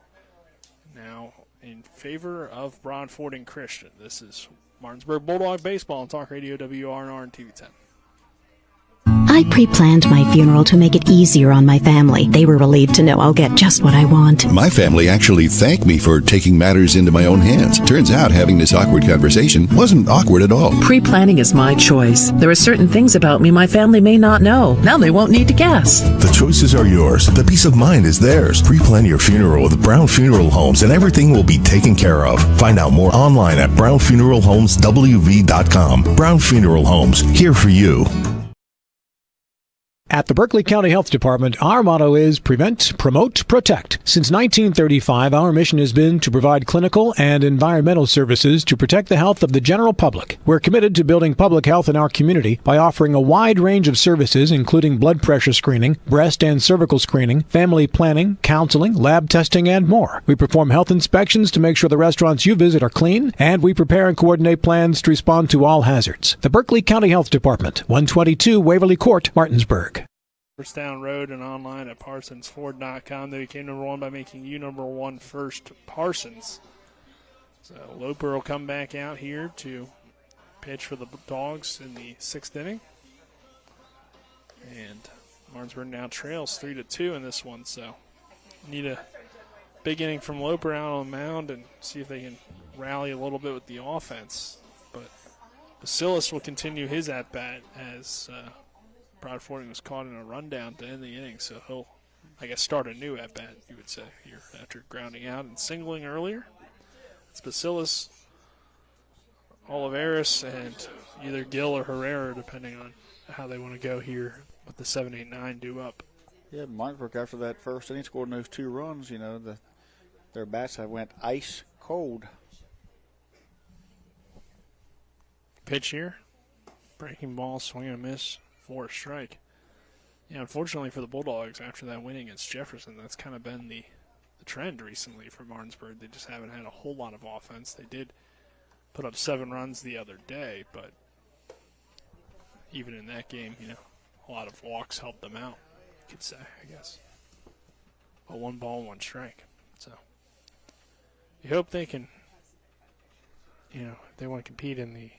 Now in favor of Broadfording Christian. This is Martinsburg Bulldog Baseball on Talk Radio WRNR and TV 10.
I pre-planned my funeral to make it easier on my family. They were relieved to know I'll get just what I want.
My family actually thanked me for taking matters into my own hands. Turns out having this awkward conversation wasn't awkward at all.
Pre-planning is my choice. There are certain things about me my family may not know. Now they won't need to guess.
The choices are yours. The peace of mind is theirs. Pre-plan your funeral with Brown Funeral Homes and everything will be taken care of. Find out more online at brownfuneralhomeswv.com. Brown Funeral Homes, here for you.
At the Berkeley County Health Department, our motto is prevent, promote, protect. Since 1935, our mission has been to provide clinical and environmental services to protect the health of the general public. We're committed to building public health in our community by offering a wide range of services, including blood pressure screening, breast and cervical screening, family planning, counseling, lab testing, and more. We perform health inspections to make sure the restaurants you visit are clean, and we prepare and coordinate plans to respond to all hazards. The Berkeley County Health Department, 122 Waverly Court, Martinsburg.
First Down Road and online at ParsonsFord.com. They became number 1 by making you number 1 first, Parsons. So Loper will come back out here to pitch for the Dogs in the 6th inning. And Martinsburg now trails 3-2 in this one. So need a big inning from Loper out on the mound and see if they can rally a little bit with the offense. But Basilis will continue his at-bat as Broadfording was caught in a rundown to end the inning, so he'll, I guess, start a new at-bat, you would say, here after grounding out and singling earlier. It's Basilis, Oliveris, and either Gill or Herrera, depending on how they want to go here with the 7-8-9 due up.
Yeah, Martinsburg, after that first inning, scored those 2 runs. Their bats have went ice cold.
Pitch here, breaking ball, swing and a miss. For a strike. Yeah, unfortunately for the Bulldogs, after that win against Jefferson, that's kind of been the trend recently for Martinsburg. They just haven't had a whole lot of offense. They did put up 7 runs the other day, but even in that game, a lot of walks helped them out, you could say, I guess. But 1 ball, 1 strike. So you hope they can, if they want to compete in the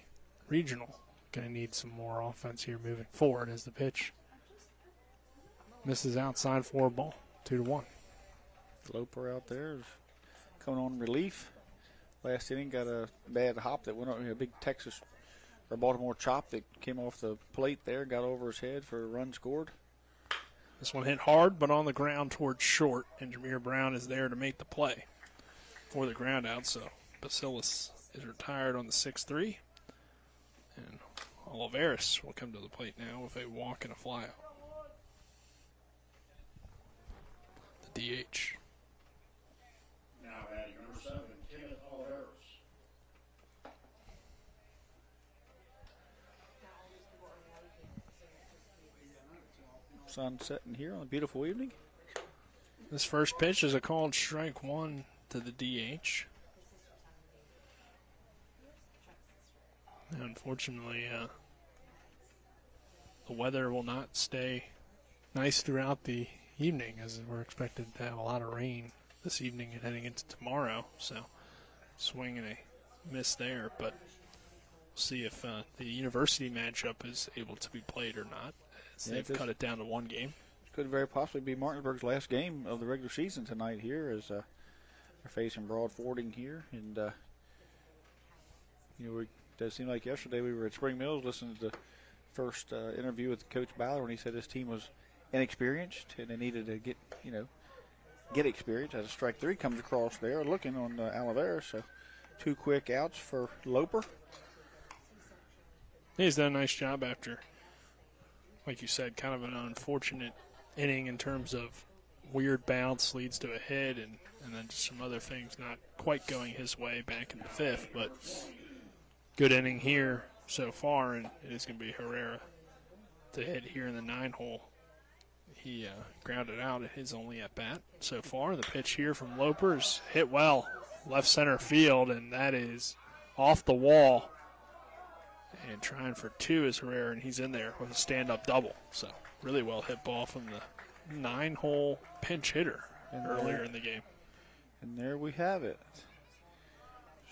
regional, going to need some more offense here moving forward as the pitch misses outside for a ball, 2-1.
Loper out there is coming on relief. Last inning got a bad hop that went on, a big Texas or Baltimore chop that came off the plate there, got over his head for a run scored.
This one hit hard, but on the ground towards short, and Jameer Brown is there to make the play for the ground out. So Basilis is retired on the 6-3. And Oliveris will come to the plate now with a walk and a flyout. The DH.
Now batting number 7, Kenneth Oliveris.
sun setting here on a beautiful evening.
This first pitch is a called strike one to the DH. Unfortunately, the weather will not stay nice throughout the evening, as we're expected to have a lot of rain this evening and heading into tomorrow. So, swing and a miss there, but we'll see if the university matchup is able to be played or not, as they've cut it down to one game.
Could very possibly be Martinsburg's last game of the regular season tonight here, as they're facing Broadfording here. And, it does seem like yesterday we were at Spring Mills listening to the first interview with Coach Ballard when he said his team was inexperienced and they needed to get experience. As a strike three comes across there, looking on Oliveira. So 2 quick outs for Loper.
He's done a nice job after, like you said, kind of an unfortunate inning in terms of weird bounce leads to a hit and then just some other things not quite going his way back in the 5th. But good inning here so far, and it is going to be Herrera to hit here in the 9-hole. He grounded out at his only at-bat so far. The pitch here from Loper's hit well, left center field, and that is off the wall. And trying for 2 is Herrera, and he's in there with a stand-up double. So really well hit ball from the 9-hole pinch hitter earlier in the game.
And there we have it.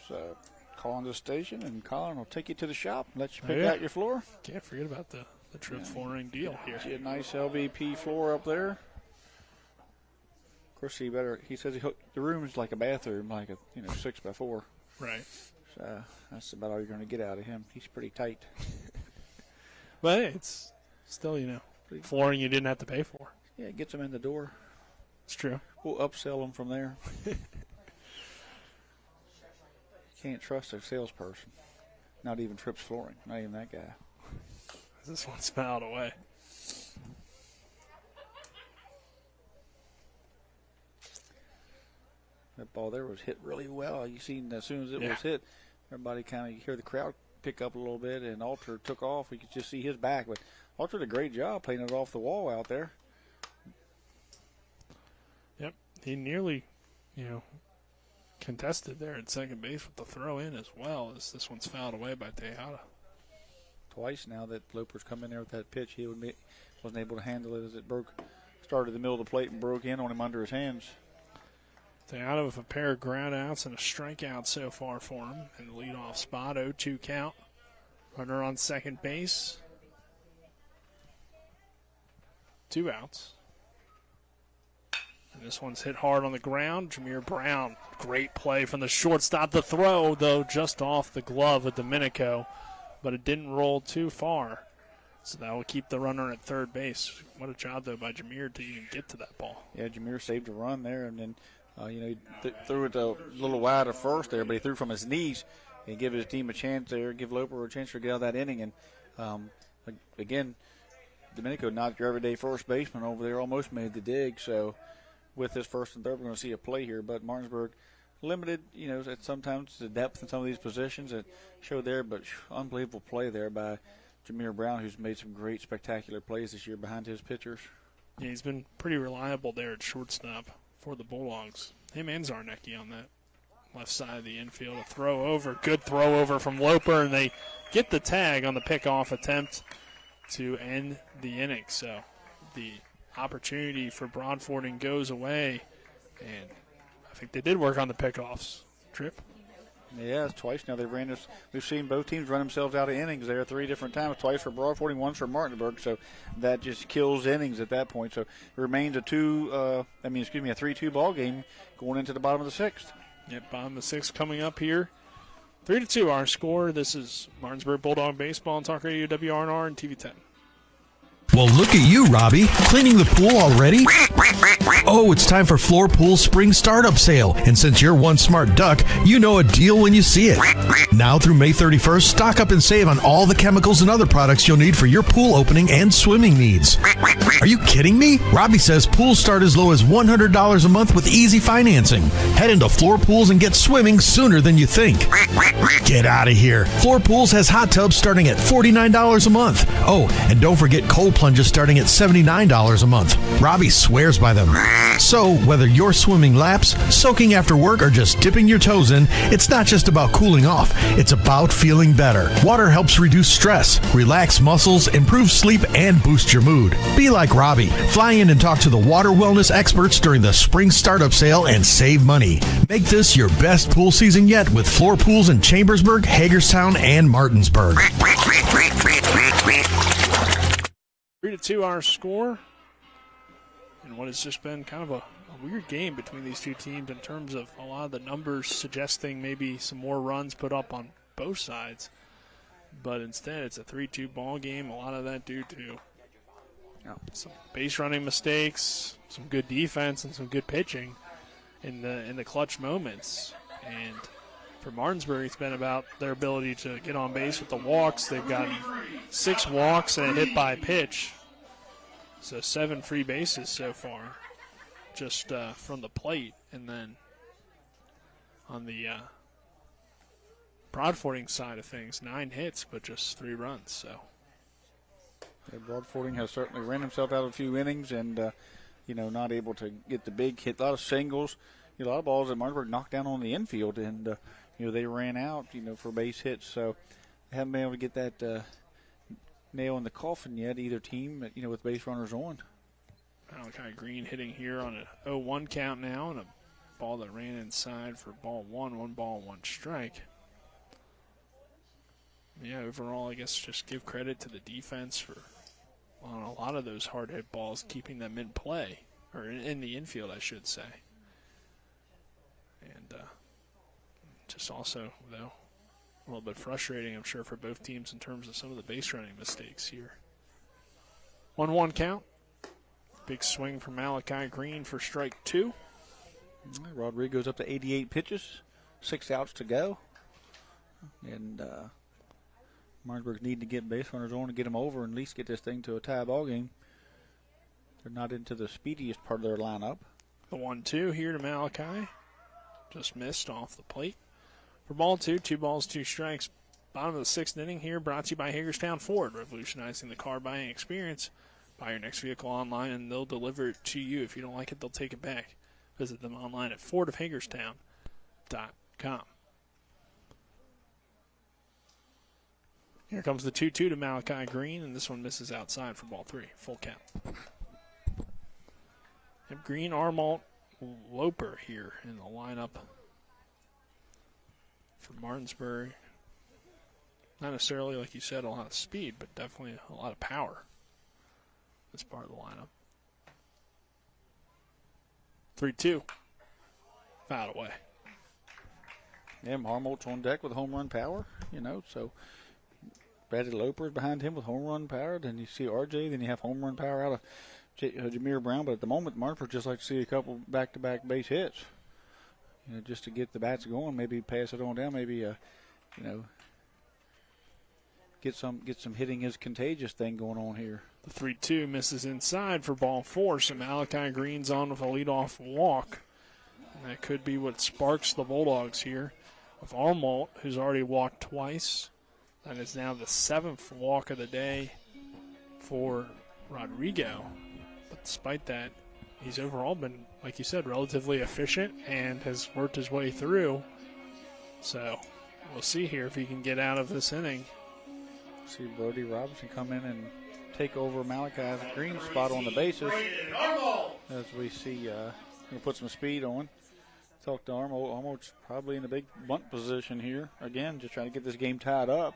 So call on the station, and Colin will take you to the shop and let you pick out your floor.
Can't forget about the trip flooring deal here.
See a nice LVP floor up there. Of course, he says the room is like a bathroom, like a 6x4.
Right.
So that's about all you're going to get out of him. He's pretty tight.
But it's still, flooring you didn't have to pay for.
Yeah, it gets them in the door.
It's true.
We'll upsell them from there. Can't trust a salesperson. Not even Trips Flooring. Not even that guy.
This one's fouled away.
That ball there was hit really well. You seen as soon as it was hit, everybody kind of hear the crowd pick up a little bit, and Alter took off. We could just see his back, but Alter did a great job playing it off the wall out there.
Yep, he nearly, contested there at second base with the throw in as well, as this one's fouled away by Tejada.
Twice now that Loper's come in there with that pitch, he wasn't able to handle it as it started the middle of the plate and broke in on him under his hands.
Tejada with a pair of ground outs and a strikeout so far for him in the leadoff spot. 0-2 count. Runner on second base. 2 outs. And this one's hit hard on the ground. Jameer Brown, great play from the shortstop. The throw, though, just off the glove of Domenico, but it didn't roll too far. So that will keep the runner at third base. What a job, though, by Jameer to even get to that ball.
Yeah, Jameer saved a run there, and then he threw it a little wide at first there, but he threw from his knees and give his team a chance there, give Loper a chance to get out of that inning. And again, Domenico, not your everyday first baseman over there, almost made the dig. So with this first and third, we're going to see a play here. But Martinsburg limited, sometimes the depth in some of these positions that showed there, but unbelievable play there by Jameer Brown, who's made some great, spectacular plays this year behind his pitchers.
Yeah, he's been pretty reliable there at shortstop for the Bulldogs. Him and Zarnecki on that left side of the infield. A throw over, good throw over from Loper, and they get the tag on the pickoff attempt to end the inning. So the opportunity for Broadfording goes away, and I think they did work on the pickoffs. Trip?
Yeah, it's twice now they ran this. We've seen both teams run themselves out of innings there 3 different times, twice for Broadfording, once for Martinsburg. So that just kills innings at that point. So it remains a 3-2 ball game going into the bottom of the 6th.
Yep, bottom of the 6th coming up here. 3-2 our score. This is Martinsburg Bulldog Baseball on Talk Radio WRNR and TV 10.
Well, look at you, Robbie. Cleaning the pool already? Oh, it's time for Floor Pool's Spring Startup Sale. And since you're one smart duck, you know a deal when you see it. Now through May 31st, stock up and save on all the chemicals and other products you'll need for your pool opening and swimming needs. Are you kidding me? Robbie says pools start as low as $100 a month with easy financing. Head into Floor Pools and get swimming sooner than you think. Get out of here. Floor Pools has hot tubs starting at $49 a month. Oh, and don't forget cold plunges starting at $79 a month. Robbie swears by them. So, whether you're swimming laps, soaking after work, or just dipping your toes in, it's not just about cooling off. It's about feeling better. Water helps reduce stress, relax muscles, improve sleep, and boost your mood. Be like Robbie. Fly in and talk to the water wellness experts during the spring startup sale and save money. Make this your best pool season yet with floor pools in Chambersburg, Hagerstown, and Martinsburg.
3-2 our score. And what has just been kind of a weird game between these two teams in terms of a lot of the numbers suggesting maybe some more runs put up on both sides. But instead, it's a 3-2 ball game. A lot of that due to some base running mistakes, some good defense, and some good pitching in the clutch moments. And for Martinsburg, it's been about their ability to get on base with the walks. They've gotten 6 walks and a hit by pitch. So 7 free bases so far, just from the plate. And then on the Broadfording side of things, 9 hits, but just 3 runs. So
Broadfording has certainly ran himself out of a few innings and, not able to get the big hit. A lot of singles, a lot of balls that Martinsburg knocked down on the infield, and, they ran out, for base hits. So they haven't been able to get that nail in the coffin yet, either team, with base runners on.
Malachi Green hitting here on a 0-1 count now, and a ball that ran inside for ball 1 ball, 1 strike. Yeah, overall, I guess just give credit to the defense for on a lot of those hard hit balls, keeping them in play, or in the infield, I should say. And just also, though, a little bit frustrating, I'm sure, for both teams in terms of some of the base running mistakes here. 1-1 count. Big swing from Malachi Green for strike 2.
Rodrigo's up to 88 pitches, 6 outs to go. And Martinsburg need to get base runners on to get them over and at least get this thing to a tie ball game. They're not into the speediest part of their lineup.
The 1-2 here to Malachi. Just missed off the plate. For ball 2, 2 balls, 2 strikes. Bottom of the 6th inning here, brought to you by Hagerstown Ford, revolutionizing the car buying experience. Buy your next vehicle online, and they'll deliver it to you. If you don't like it, they'll take it back. Visit them online at fordofhagerstown.com. Here comes the 2-2 to Malachi Green, and this one misses outside for ball 3. Full count. And Green, Armalt, Loper here in the lineup for Martinsburg. Not necessarily, like you said, a lot of speed, but definitely a lot of power. That's part of the lineup. 3-2. Foul away.
Yeah, Armalt's on deck with home run power, so Bradley Loper is behind him with home run power. Then you see RJ, then you have home run power out of Jameer Brown. But at the moment, Martinsburg just like to see a couple back-to-back base hits, just to get the bats going. Maybe pass it on down. Maybe, get some hitting is contagious thing going on here.
The 3-2 misses inside for ball 4. So Malachi Green's on with a leadoff walk. And that could be what sparks the Bulldogs here. With Armalt, who's already walked twice. That is now the 7th walk of the day for Rodrigo. But despite that, he's overall been, like you said, relatively efficient and has worked his way through. So we'll see here if he can get out of this inning.
See Brody Robinson come in and take over Malachi's Green spot on the bases. As we see, going to put some speed on. Talk to Armalt. Armalt's probably in a big bunt position here. Again, just trying to get this game tied up.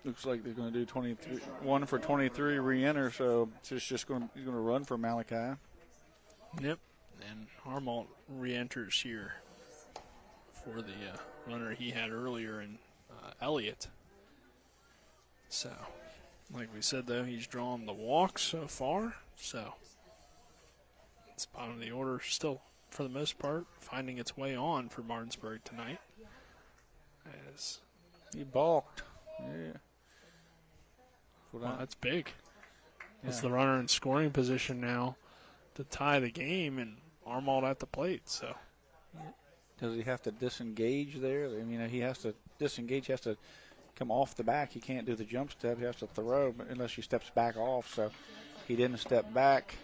Looks like they're going to do 23, 1 for 23 re-enter, so it's just going to run for Malachi.
Yep, and Armalt re-enters here for the runner he had earlier in Elliott. So, like we said, though, he's drawn the walk so far, so it's bottom of the order still, for the most part, finding its way on for Martinsburg tonight. As
he balked. Yeah.
Well, that's big. Yeah. It's the runner in scoring position now to tie the game, and Armalt at the plate. So,
does he have to disengage there? I mean, he has to disengage. He has to come off the back. He can't do the jump step. He has to throw unless he steps back off. So he didn't step back,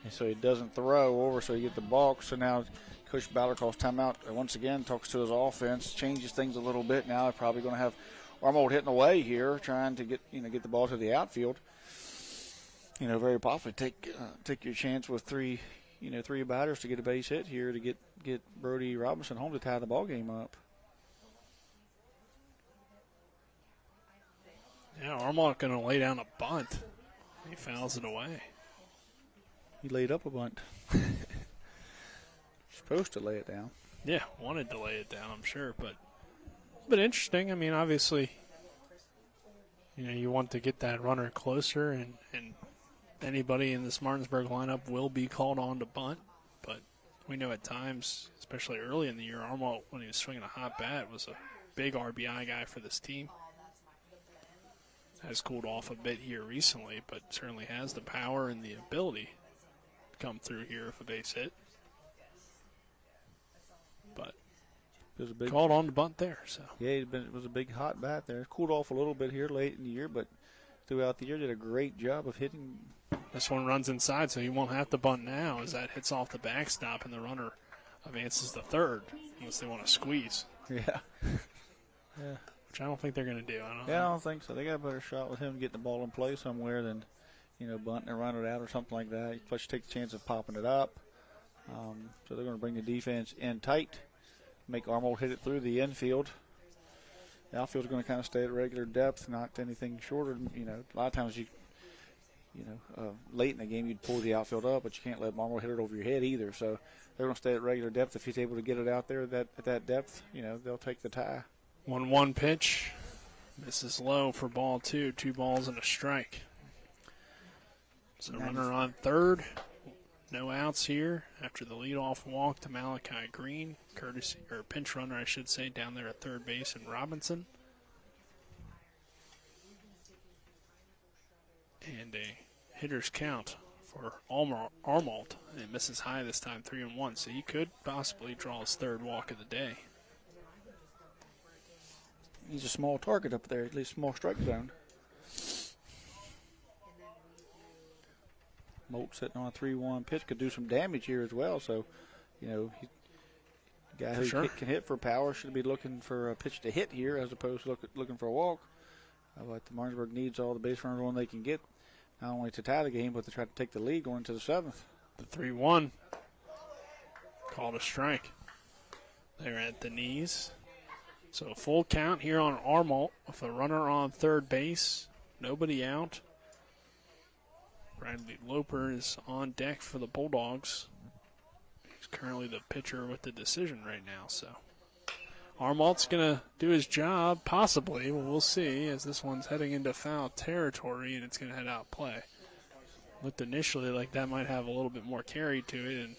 and so he doesn't throw over, so he get the balk. So now Coach Ballard calls timeout. Once again, talks to his offense, changes things a little bit. Now they're probably going to have Armold hitting away here, trying to get the ball to the outfield. Very possibly take your chance with three batters to get a base hit here to get Brody Robinson home to tie the ball game up.
Yeah, Armont going to lay down a bunt. He fouls it away.
He laid up a bunt. Supposed to lay it down.
Yeah, wanted to lay it down, I'm sure, but interesting. I mean, obviously, you want to get that runner closer, and anybody in this Martinsburg lineup will be called on to bunt, but we know at times, especially early in the year, Armont, when he was swinging a hot bat, was a big RBI guy for this team. Has cooled off a bit here recently, but certainly has the power and the ability to come through here with a base hit. But
it was
called on to bunt there. So
yeah, it was a big hot bat there. Cooled off a little bit here late in the year, but throughout the year did a great job of hitting.
This one runs inside, so he won't have to bunt now as that hits off the backstop and the runner advances to third unless they want to squeeze.
Yeah. Yeah.
Which I don't think they're going to do.
I don't think so. They got a better shot with him getting the ball in play somewhere than, bunting and running it out or something like that. Plus, you take the chance of popping it up. So they're going to bring the defense in tight, make Armold hit it through the infield. The outfield's going to kind of stay at regular depth, not anything shorter. A lot of times late in the game you'd pull the outfield up, but you can't let Armold hit it over your head either. So they're going to stay at regular depth. If he's able to get it out there at that depth, they'll take the tie.
1-1 pitch. Misses low for ball 2. 2 balls and a strike. So runner on third. No outs here after the leadoff walk to Malachi Green. Pinch runner, I should say, down there at third base and Robinson. And a hitter's count for Armold. And it misses high this time, 3-1. So he could possibly draw his third walk of the day.
He's a small target up there, at least small strike zone. Molt sitting on a 3-1 pitch could do some damage here as well. So, the guy who can hit for power should be looking for a pitch to hit here as opposed to looking for a walk. But the Martinsburg needs all the base runners on they can get, not only to tie the game, but to try to take the lead going into the 7th.
The 3-1 called a strike. They're at the knees. So full count here on Armold with a runner on third base. Nobody out. Bradley Loper is on deck for the Bulldogs. He's currently the pitcher with the decision right now. So Armold's going to do his job, possibly. Well, we'll see, as this one's heading into foul territory and it's going to head out play. Looked initially like that might have a little bit more carry to it and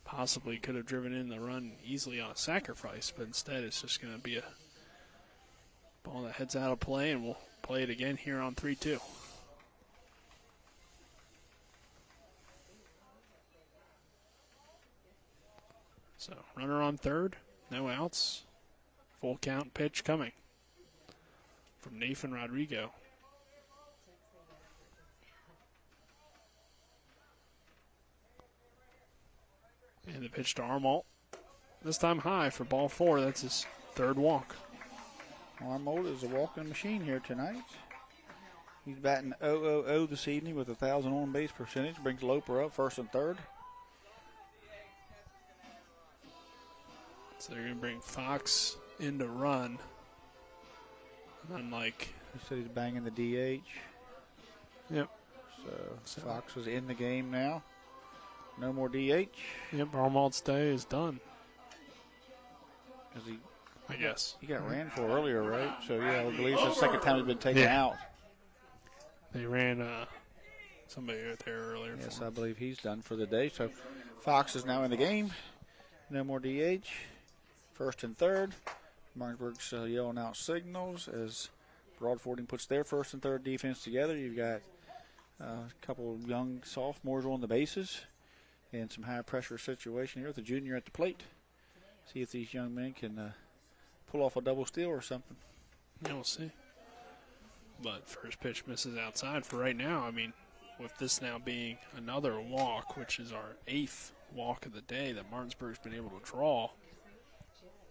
possibly could have driven in the run easily on a sacrifice, but instead it's just going to be a ball that heads out of play, and we'll play it again here on 3-2. So runner on third, no outs, full count pitch coming from Nathan Rodrigo. And the pitch to Armold. This time high for ball 4. That's his third walk.
Armold is a walking machine here tonight. He's batting .000 this evening with 1,000 on base percentage. Brings Loper up first and third.
So they're going to bring Fox in to run. Unlike.
He said he's banging the DH.
Yep.
So Fox is in the game now. No more DH.
Yep, Armold's day is done.
I
guess.
He got ran for earlier, right? So, yeah, I believe it's the second time he's been taken out.
They ran somebody out there earlier.
Yes, I believe he's done for the day. So, Fox is now in the game. No more DH. First and third. Martinsburg's yelling out signals as Broadfording puts their first and third defense together. You've got a couple of young sophomores on the bases. And some high-pressure situation here with the junior at the plate. See if these young men can pull off a double steal or something.
Yeah, we'll see. But first pitch misses outside for right now. I mean, with this now being another walk, which is our 8th walk of the day that Martinsburg's been able to draw.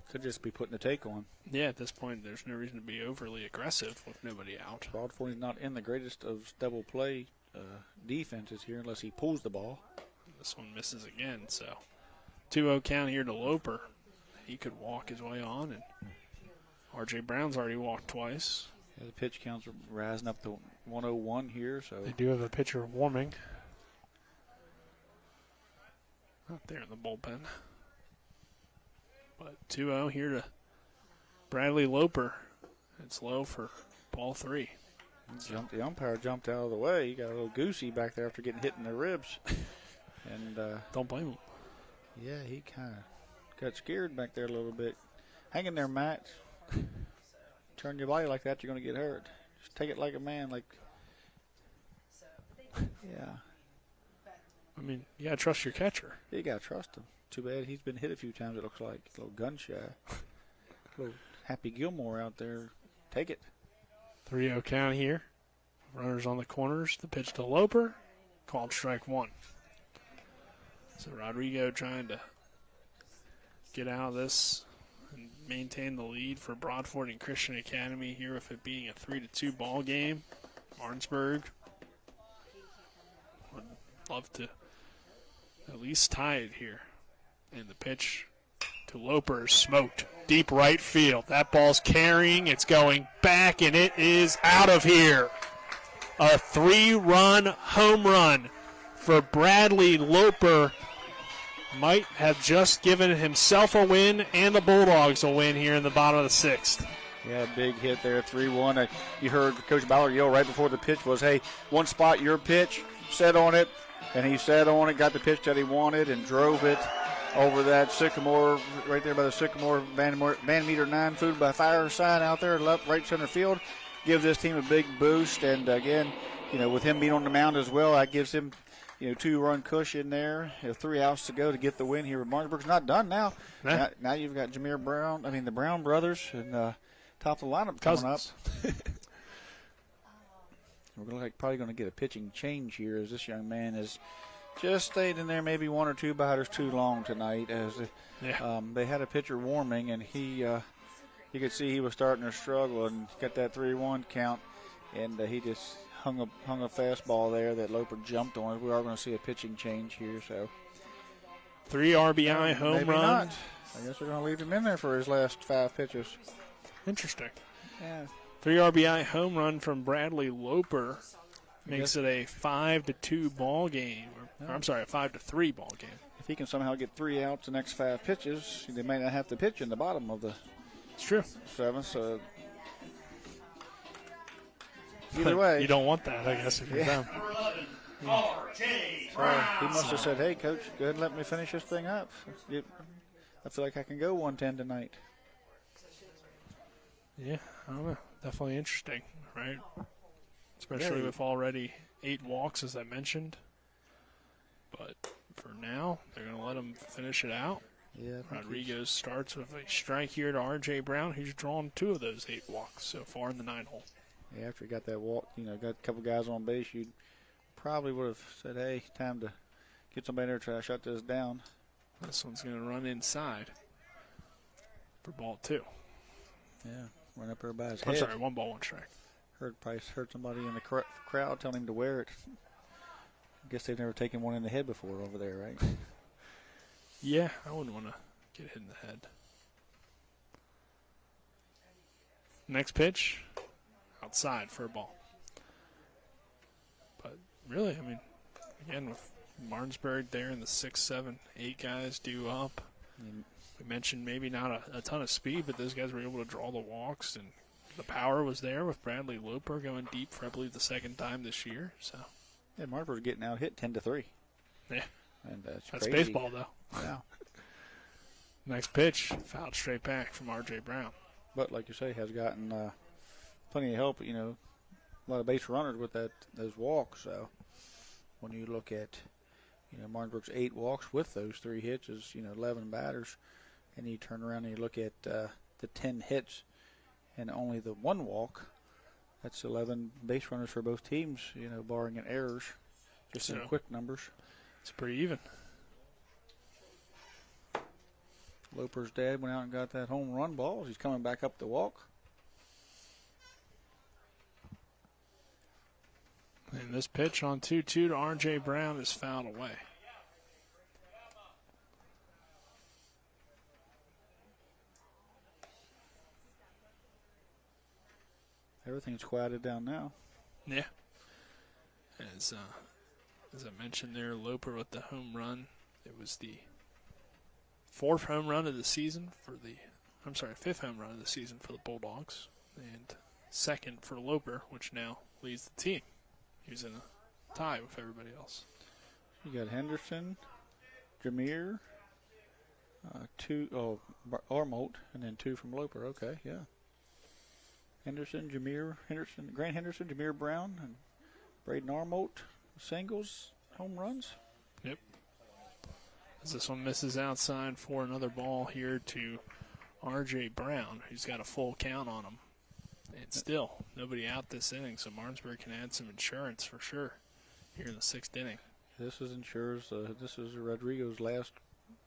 Could just be putting the take on.
Yeah, at this point, there's no reason to be overly aggressive with nobody out.
Broadfording's not in the greatest of double play defenses here unless he pulls the ball.
This one misses again, so 2-0 count here to Loper. He could walk his way on, and R.J. Brown's already walked twice.
Yeah, the pitch counts are rising up to 101 here. So
they do have a pitcher warming. Not there in the bullpen. But 2-0 here to Bradley Loper. It's low for ball 3.
The umpire jumped out of the way. He got a little goosey back there after getting hit in the ribs. And
don't blame him.
Yeah, he kind of got scared back there a little bit. Hang in there, Matt. Turn your body like that, you're going to get hurt. Just take it like a man. Yeah.
I mean, you got to trust your catcher.
You got to trust him. Too bad he's been hit a few times, it looks like. A little gun shy. A little Happy Gilmore out there. Take it.
3-0 count here. Runners on the corners. The pitch to Loper. Called strike 1. So Rodrigo trying to get out of this and maintain the lead for Broadfording Christian Academy here with it being a 3-2 ball game. Martinsburg would love to at least tie it here. And the pitch to Loper is smoked. Deep right field. That ball's carrying. It's going back, and it is out of here. A 3-run home run for Bradley Loper. Might have just given himself a win and the Bulldogs a win here in the bottom of the 6th.
Yeah, big hit there, 3-1. You heard Coach Ballard yell right before the pitch was, hey, one spot, your pitch, set on it. And he sat on it, got the pitch that he wanted, and drove it over that Sycamore, right there by the Sycamore Van Meter 9 Food by Fire sign out there, left, right center field. Gives this team a big boost. And again, with him being on the mound as well, that gives him 2-run cushion there. 3 outs to go to get the win here. Martinsburg's not done now.
Nah.
Now you've got Jameer Brown, the Brown brothers, and top of the lineup coming up. We're probably going to get a pitching change here as this young man has just stayed in there maybe 1 or 2 batters too long tonight. As they had a pitcher warming, and you could see he was starting to struggle and got that 3-1 count, and he just hung a fastball there that Loper jumped on. We are going to see a pitching change here. So
3 RBI home
maybe
run.
Not. I guess we're going to leave him in there for his last 5 pitches.
Interesting.
Yeah.
3 RBI home run from Bradley Loper makes it a 5-2 ball game. Or I'm sorry, a 5-3 ball game.
If he can somehow get 3 outs the next 5 pitches, they may not have to pitch in the bottom of the
It's true.
7th. So either way,
you don't want that, I guess, if you're down.
So he must have said, "Hey, coach, go ahead and let me finish this thing up. I feel like I can go 110 tonight."
Yeah, I don't know. Definitely interesting, right? Especially with already 8 walks, as I mentioned. But for now, they're going to let him finish it out.
Yeah.
Rodriguez starts with a strike here to R.J. Brown. He's drawn 2 of those 8 walks so far in the 9 hole.
Yeah, after he got that walk, got a couple guys on base, you probably would have said, hey, time to get somebody there to try to shut this down.
This one's going to run inside for ball 2.
Yeah, run up there by his
I'm
head.
sorry, 1 ball, 1 strike.
Heard somebody in the crowd telling him to wear it. I guess they've never taken one in the head before over there, right?
Yeah, I wouldn't want to get hit in the head. Next pitch, outside for a ball. But really, I mean, again, with Martinsburg there and the 6, 7, 8 guys due up, we mentioned maybe not a ton of speed, but those guys were able to draw the walks, and the power was there with Bradley Loper going deep for, I believe, the 2nd time this year. So,
yeah, Martinsburg's getting out hit 10-3.
Yeah.
And
that's
crazy.
baseball, though.
Yeah.
Next pitch, fouled straight back from R.J. Brown.
But like you say, has gotten plenty of help. A lot of base runners with those walks. So when you look at Martinsburg's 8 walks with those 3 hits is 11 batters, and you turn around and you look at the 10 hits, and only the one walk. That's 11 base runners for both teams, barring any errors, just in quick numbers.
It's pretty even.
Loper's dad went out and got that home run ball. He's coming back up the walk.
And this pitch on 2-2 to R.J. Brown is fouled away.
Everything's quieted down now.
Yeah. As I mentioned there, Loper with the home run. It was the fifth home run of the season for the Bulldogs. And second for Loper, which now leads the team. He's in a tie with everybody else.
You got Henderson, Jameer, Armolt, and then 2 from Loper. Okay, yeah. Grant Henderson, Jameer Brown, and Braden Armolt, singles, home runs.
Yep. As this one misses outside for another ball here to R.J. Brown, who's got a full count on him. And still, nobody out this inning, so Martinsburg can add some insurance for sure here in the 6th inning.
This is Rodrigo's last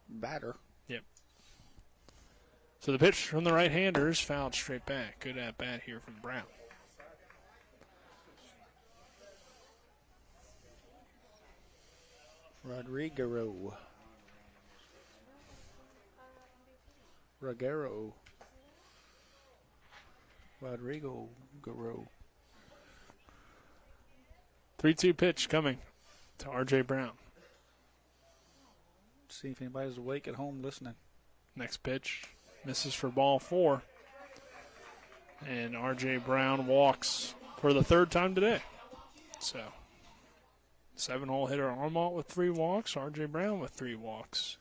batter.
Yep. So the pitch from the right-hander is fouled straight back. Good at-bat here from Brown.
Rodrigo. Garo.
3-2 pitch coming to R.J. Brown.
See if anybody's awake at home listening.
Next pitch misses for ball 4. And R.J. Brown walks for the 3rd time today. So 7-hole hitter Armont with 3 walks, R.J. Brown with 3 walks.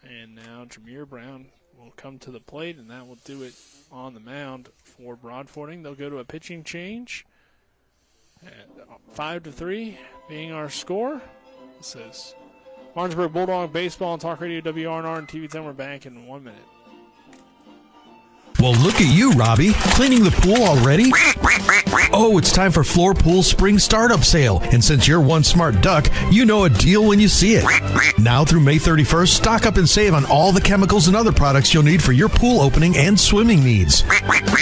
And now Jameer Brown will come to the plate, and that will do it on the mound for Broadfording. They'll go to a pitching change at 5-3 being our score. This is Martinsburg Bulldog Baseball on Talk Radio WRNR and TV 10. We're back in 1 minute.
Well, look at you, Robbie. Cleaning the pool already? Oh, it's time for Floor Pool's Spring Startup Sale. And since you're one smart duck, you know a deal when you see it. Now through May 31st, stock up and save on all the chemicals and other products you'll need for your pool opening and swimming needs.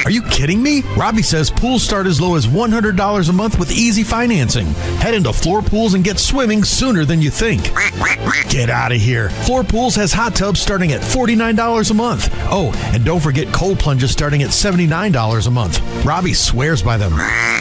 Are you kidding me? Robbie says pools start as low as $100 a month with easy financing. Head into Floor Pools and get swimming sooner than you think. Get out of here. Floor Pools has hot tubs starting at $49 a month. Oh, and don't forget cold plunges starting at $79 a month. Robbie swears by them.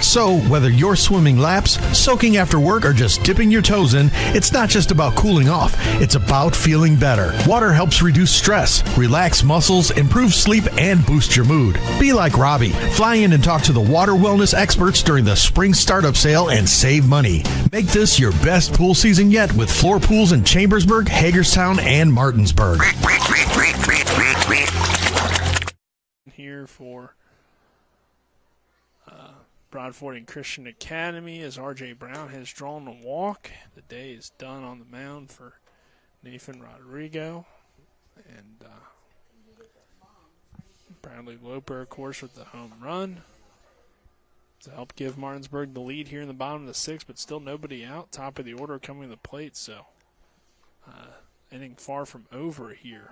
So, whether you're swimming laps, soaking after work, or just dipping your toes in, it's not just about cooling off. It's about feeling better. Water helps reduce stress, relax muscles, improve sleep, and boost your mood. Be like Robbie. Fly in and talk to the water wellness experts during the spring startup sale and save money. Make this your best pool season yet with Floor Pools in Chambersburg, Hagerstown, and Martinsburg.
Here for Broadfording Christian Academy as R.J. Brown has drawn a walk. The day is done on the mound for Nathan Rodrigo. And Bradley Loper, of course, with the home run to help give Martinsburg the lead here in the bottom of the 6th, but still nobody out. Top of the order coming to the plate, so inning far from over here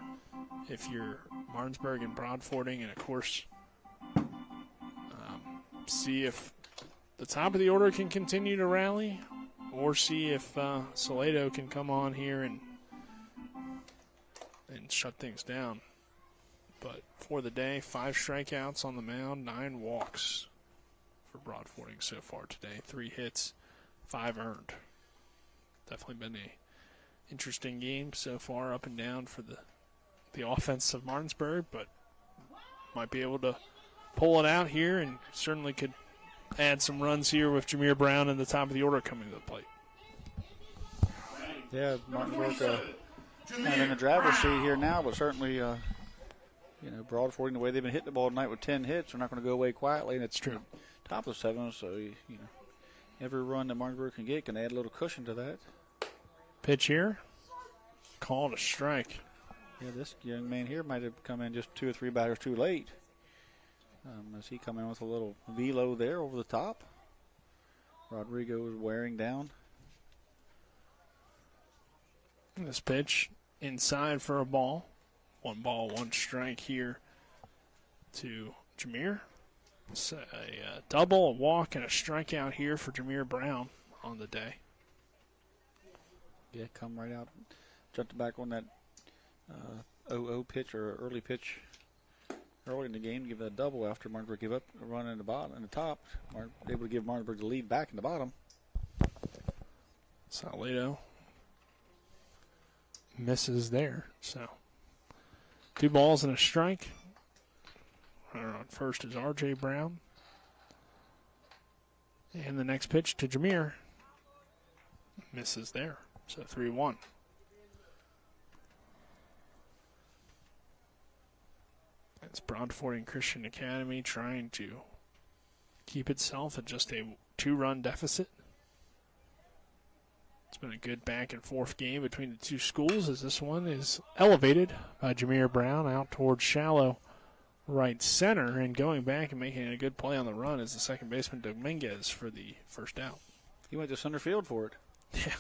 if you're Martinsburg and Broadfording, and of course see if the top of the order can continue to rally, or see if Salado can come on here and shut things down. But for the day, 5 strikeouts on the mound, 9 walks for Broadfording so far today. 3 hits, 5 earned. Definitely been a interesting game so far, up and down for the offense of Martinsburg, but might be able to pull it out here, and certainly could add some runs here with Jameer Brown in the top of the order coming to the plate.
Yeah, Martinsburg not in the driver's seat here now, but certainly, Broadfording, the way they've been hitting the ball tonight with 10 hits, they're not going to go away quietly, and it's
true.
Top of the 7th, so every run that Martinsburg can get can add a little cushion to that.
Pitch here, called a strike.
Yeah, this young man here might have come in just 2 or 3 batters too late. As he come in with a little velo there over the top. Rodrigo is wearing down.
This pitch inside for a ball. 1 ball, 1 strike here to Jameer. It's a double, a walk, and a strikeout here for Jameer Brown on the day.
Yeah, come right out. Jumped back on that 0-0 pitch or early pitch early in the game. Give that a double after Martinsburg give up a run in the bottom, in the top. Able to give Martinsburg the lead back in the bottom.
Salado misses there. So 2 balls and a strike. Runner on first is R.J. Brown. And the next pitch to Jameer. Misses there. So 3-1. It's Broadfording Christian Academy trying to keep itself at just a 2-run deficit. It's been a good back and forth game between the two schools as this one is elevated by Jameer Brown out towards shallow right center, and going back and making a good play on the run is the second baseman Dominguez for the first out.
He went to center field for it.
Yeah.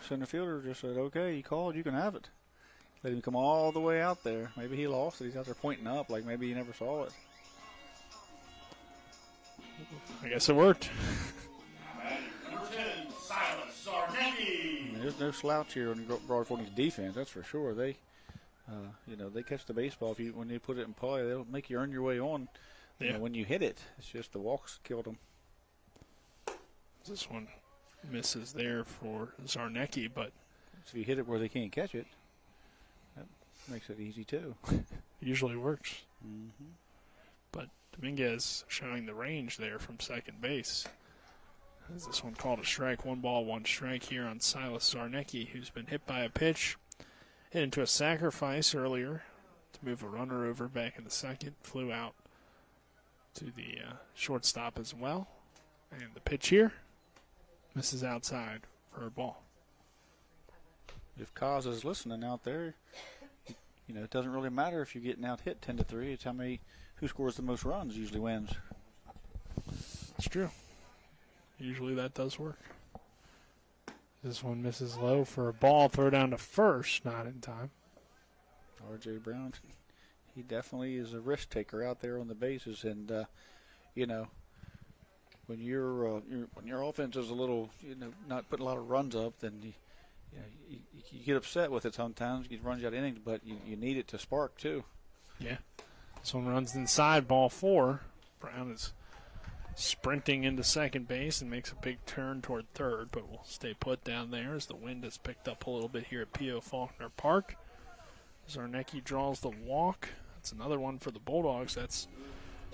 Center fielder just said, okay, you called, you can have it. Let him come all the way out there. Maybe he lost it. He's out there pointing up like maybe he never saw it.
I guess it worked.
Number 10, Silas Zarnecki.
There's no slouch here on Broadfording's defense, that's for sure. They they catch the baseball. When they put it in play, they'll make you earn your way on.
Yeah.
When you hit it, it's just the walks killed them.
This one misses there for Zarnecki, but
if you hit it where they can't catch it, that makes it easy too.
Usually works.
Mm-hmm.
But Dominguez showing the range there from second base. Is this one called a strike? 1 ball, 1 strike here on Silas Zarnecki, who's been hit by a pitch. Hit into a sacrifice earlier to move a runner over back in the second. Flew out to the shortstop as well. And the pitch here misses outside for a ball.
If Kaz is listening out there, it doesn't really matter if you're getting out hit 10-3. It's who scores the most runs usually wins.
It's true. Usually that does work. This one misses low for a ball. Throw down to first. Not in time.
R.J. Brown, he definitely is a risk taker out there on the bases. And, when your offense is a little, not putting a lot of runs up, then you get upset with it sometimes. You run out innings, but you need it to spark too.
Yeah. This one runs inside, ball 4. Brown is sprinting into second base and makes a big turn toward third, but will stay put down there as the wind has picked up a little bit here at P.O. Faulkner Park. Zarnecki draws the walk. That's another one for the Bulldogs. That's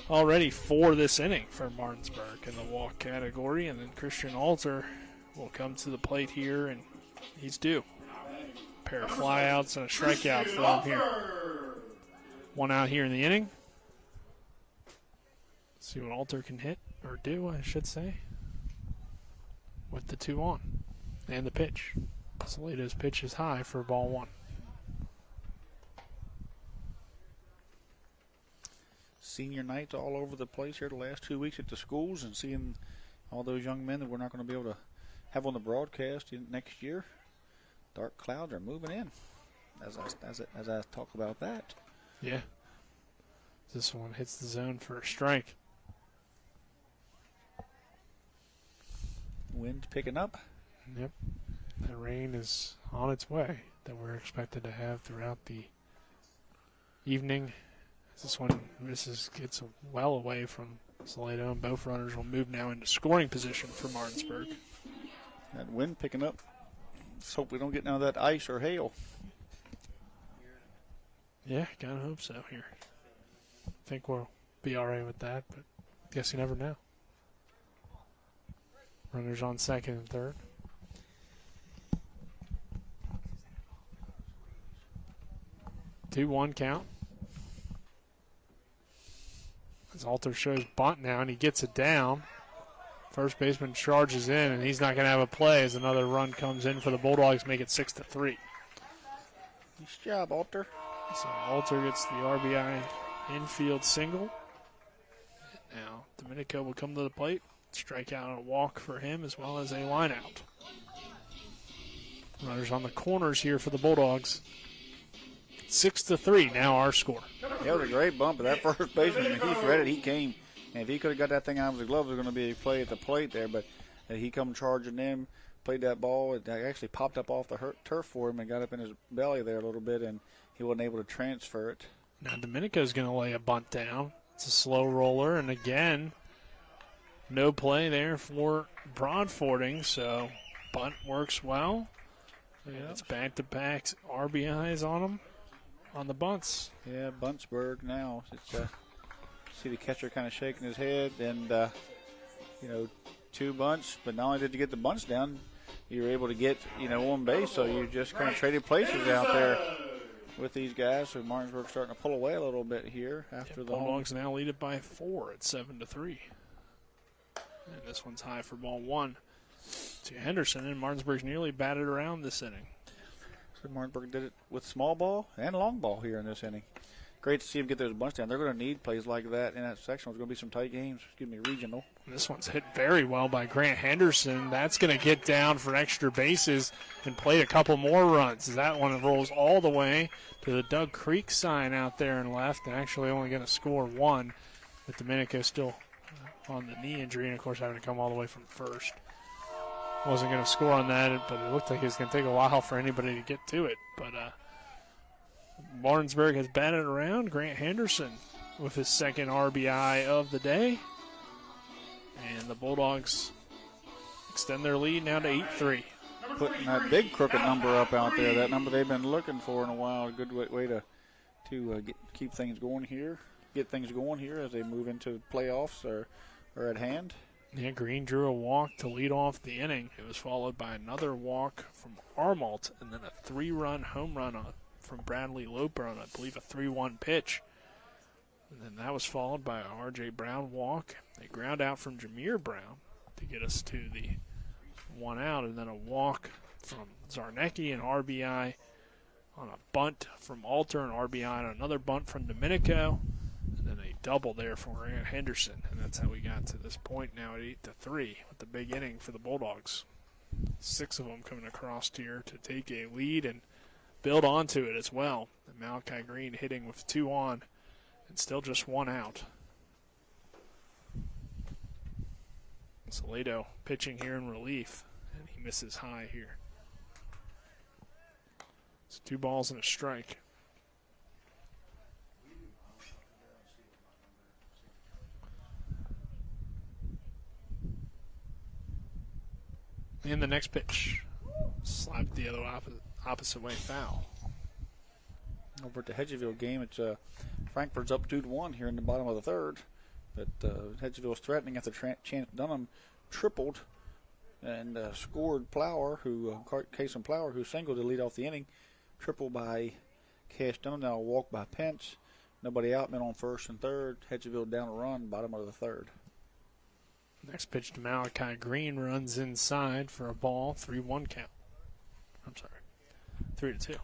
already 4 this inning for Martinsburg in the walk category, and then Christian Alter will come to the plate here, and he's due. A pair of flyouts and a strikeout for him here. 1 out here in the inning. See what Alter can hit, or do, I should say, with the 2 on. And the pitch. Salido's pitch is high for ball 1.
Senior nights all over the place here the last 2 weeks at the schools, and seeing all those young men that we're not going to be able to have on the broadcast next year. Dark clouds are moving in as I talk about that.
Yeah. This one hits the zone for a strike.
Wind picking up.
Yep. The rain is on its way that we're expected to have throughout the evening. This one gets well away from Salado, and both runners will move now into scoring position for Martinsburg.
That wind picking up. Let's hope we don't get none of that ice or hail.
Yeah, gotta hope so here. I think we'll be all right with that, but guess you never know. Runners on second and third. Two, 1 count. As Alter shows bunt now, and he gets it down. First baseman charges in, and he's not going to have a play as another run comes in for the Bulldogs, make it 6-3.
Nice job, Alter.
So Alter gets the RBI infield single. Domenico will come to the plate, strike out and a walk for him as well as a line out. Runners on the corners here for the Bulldogs. 6-3 now our score.
That was a great bump, but that first baseman, Heath read it, he came. And if he could have got that thing out of his glove, there was going to be a play at the plate there, but he come charging in, played that ball. It actually popped up off the turf for him and got up in his belly there a little bit, and he wasn't able to transfer it.
Now Domenico's going to lay a bunt down. It's a slow roller, and again, no play there for Broadfording, so bunt works well. Yeah, it's back-to-back RBIs on him, on the bunts.
Yeah, Buntsburg now. It's, see the catcher kind of shaking his head, and, 2 bunts. But not only did you get the bunts down, you were able to get, on base, so you just kind of traded places out there with these guys. So Martinsburg starting to pull away a little bit here after the
Bulldogs now lead it by 4 at 7-3. And this one's high for ball 1 to Henderson, and Martinsburg's nearly batted around this inning.
So Martinsburg did it with small ball and long ball here in this inning. Great to see them get those bunts down. They're going to need plays like that in that section. There's going to be some tight games, regional.
This one's hit very well by Grant Henderson. That's going to get down for extra bases and play a couple more runs. That one rolls all the way to the Doug Creek sign out there and left, and actually only going to score 1, with Domenico still on the knee injury, and of course having to come all the way from first. Wasn't going to score on that, but it looked like it was going to take a while for anybody to get to it. But Martinsburg has batted around. Grant Henderson with his second RBI of the day. And the Bulldogs extend their lead now to 8-3.
Putting that big crooked number up out there, that number they've been looking for in a while. A good way to keep things going here, get things going here as they move into playoffs or at hand.
Yeah, Green drew a walk to lead off the inning. It was followed by another walk from Armalt and then a 3-run home run from Bradley Loper on, I believe, a 3-1 pitch. And then that was followed by a R.J. Brown walk, a ground out from Jameer Brown to get us to the 1 out, and then a walk from Zarnecki, an RBI on a bunt from Alter, an RBI on another bunt from Domenico, and then a double there from Grant Henderson. And that's how we got to this point now at 8-3 with the big inning for the Bulldogs. 6 of them coming across here to take a lead and build onto it as well. And Malachi Green hitting with 2 on and still just 1 out. Salado pitching here in relief, and he misses high here. It's 2 balls and a strike. And the next pitch, slapped the other opposite way, foul.
Over at the Hedgeville game, it's Frankfurt's up 2-1 here in the bottom of the third. But Hedgeville's threatening after Chance Dunham tripled and scored Plower, Cason Plower, who singled to lead off the inning. Triple by Cash Dunham, now a walk by Pence. Nobody out, men on first and third. Hedgeville down a run, bottom of the third.
Next pitch to Malachi Green, runs inside for a ball, 3-1 count. I'm sorry, 3-2.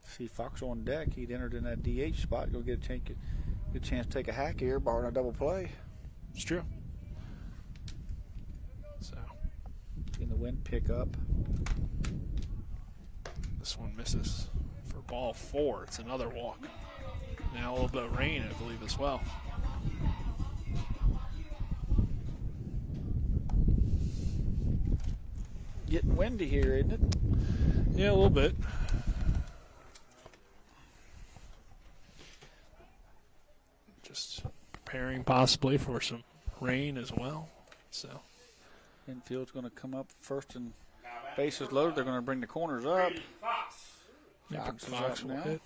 See Fox on deck. He'd entered in that DH spot. Go get a chance to take a hack here, barring a double play.
It's true. So,
seeing the wind pick up.
This one misses for ball 4. It's another walk. Now a little bit of rain, I believe, as well.
Getting windy here, isn't it?
Yeah, a little bit. Just preparing possibly for some rain as well. So,
infield's going to come up first and bases loaded. They're going to bring the corners up.
Fox will hit.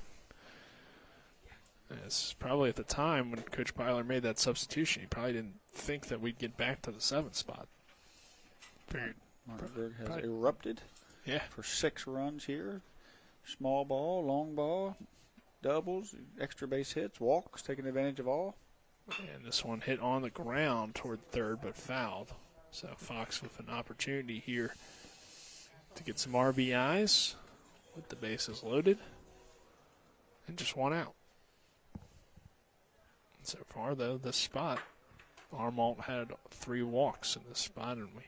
It's probably at the time when Coach Byler made that substitution, he probably didn't think that we'd get back to the 7th spot. Figured.
Martinsburg has erupted for 6 runs here. Small ball, long ball, doubles, extra base hits, walks, taking advantage of all.
And this one hit on the ground toward third but fouled. So Fox with an opportunity here to get some RBIs with the bases loaded and just 1 out. So far, though, this spot, Armalt had 3 walks in this spot, and we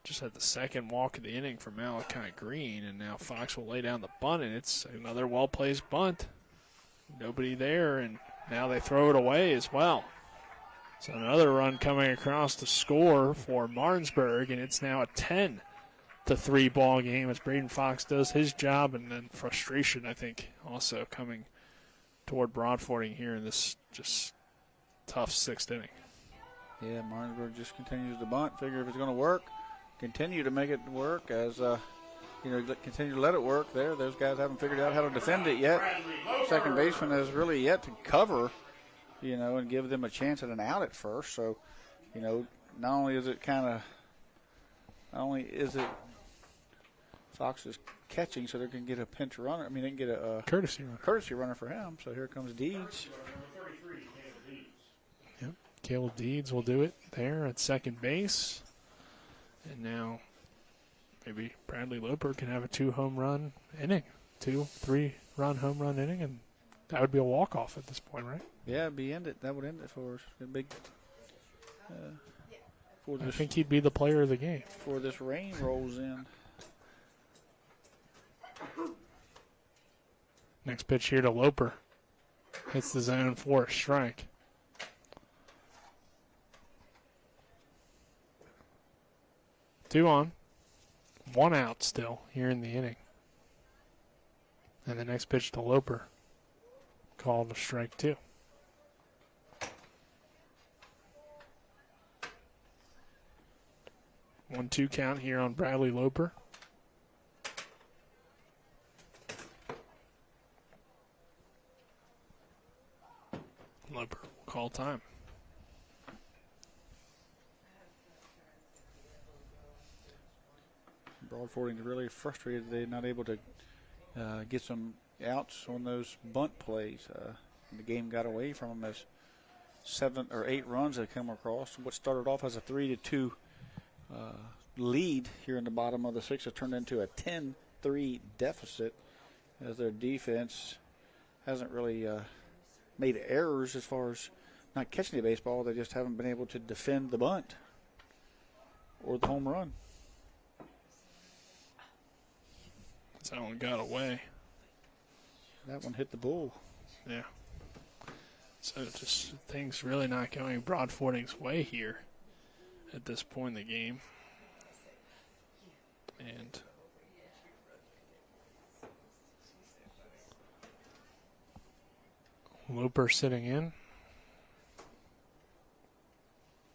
just had the second walk of the inning for Malachi Green, and now Fox will lay down the bunt, and it's another well-placed bunt. Nobody there, and now they throw it away as well. So another run coming across to score for Martinsburg, and it's now a 10-3 ball game as Braden Fox does his job, and then frustration, I think, also coming toward Broadfording here in this just tough 6th inning.
Yeah, Martinsburg just continues to bunt. Figure if it's going to work, continue to make it work as, continue to let it work there. Those guys haven't figured out how to defend it yet. Second baseman has really yet to cover, and give them a chance at an out at first. So, not only is it Fox is catching so they can get a pinch runner. They can get a courtesy runner for him. So here comes Deeds.
Yep, Caleb Deeds will do it there at second base. And now maybe Bradley Loper can have a 2-home run inning, 2-3-run home run inning, and that would be a walk-off at this point, right?
Yeah, that would end it for us. A big.
I think he'd be the player of the game.
Before this rain rolls in.
Next pitch here to Loper. Hits the zone for a strike. Two on. 1 out still here in the inning. And the next pitch to Loper. Called a strike 2. One-two count here on Bradley Loper. Loper will call time.
Broadfording is really frustrated they're not able to get some outs on those bunt plays. The game got away from them as 7 or 8 runs had come across. What started off as a 3-2 lead here in the bottom of the 6th has turned into a 10-3 deficit as their defense hasn't really made errors as far as not catching the baseball. They just haven't been able to defend the bunt or the home run.
That one got away.
That one hit the bull.
Yeah. So just things really not going Broadfording's way here at this point in the game. And Loper sitting in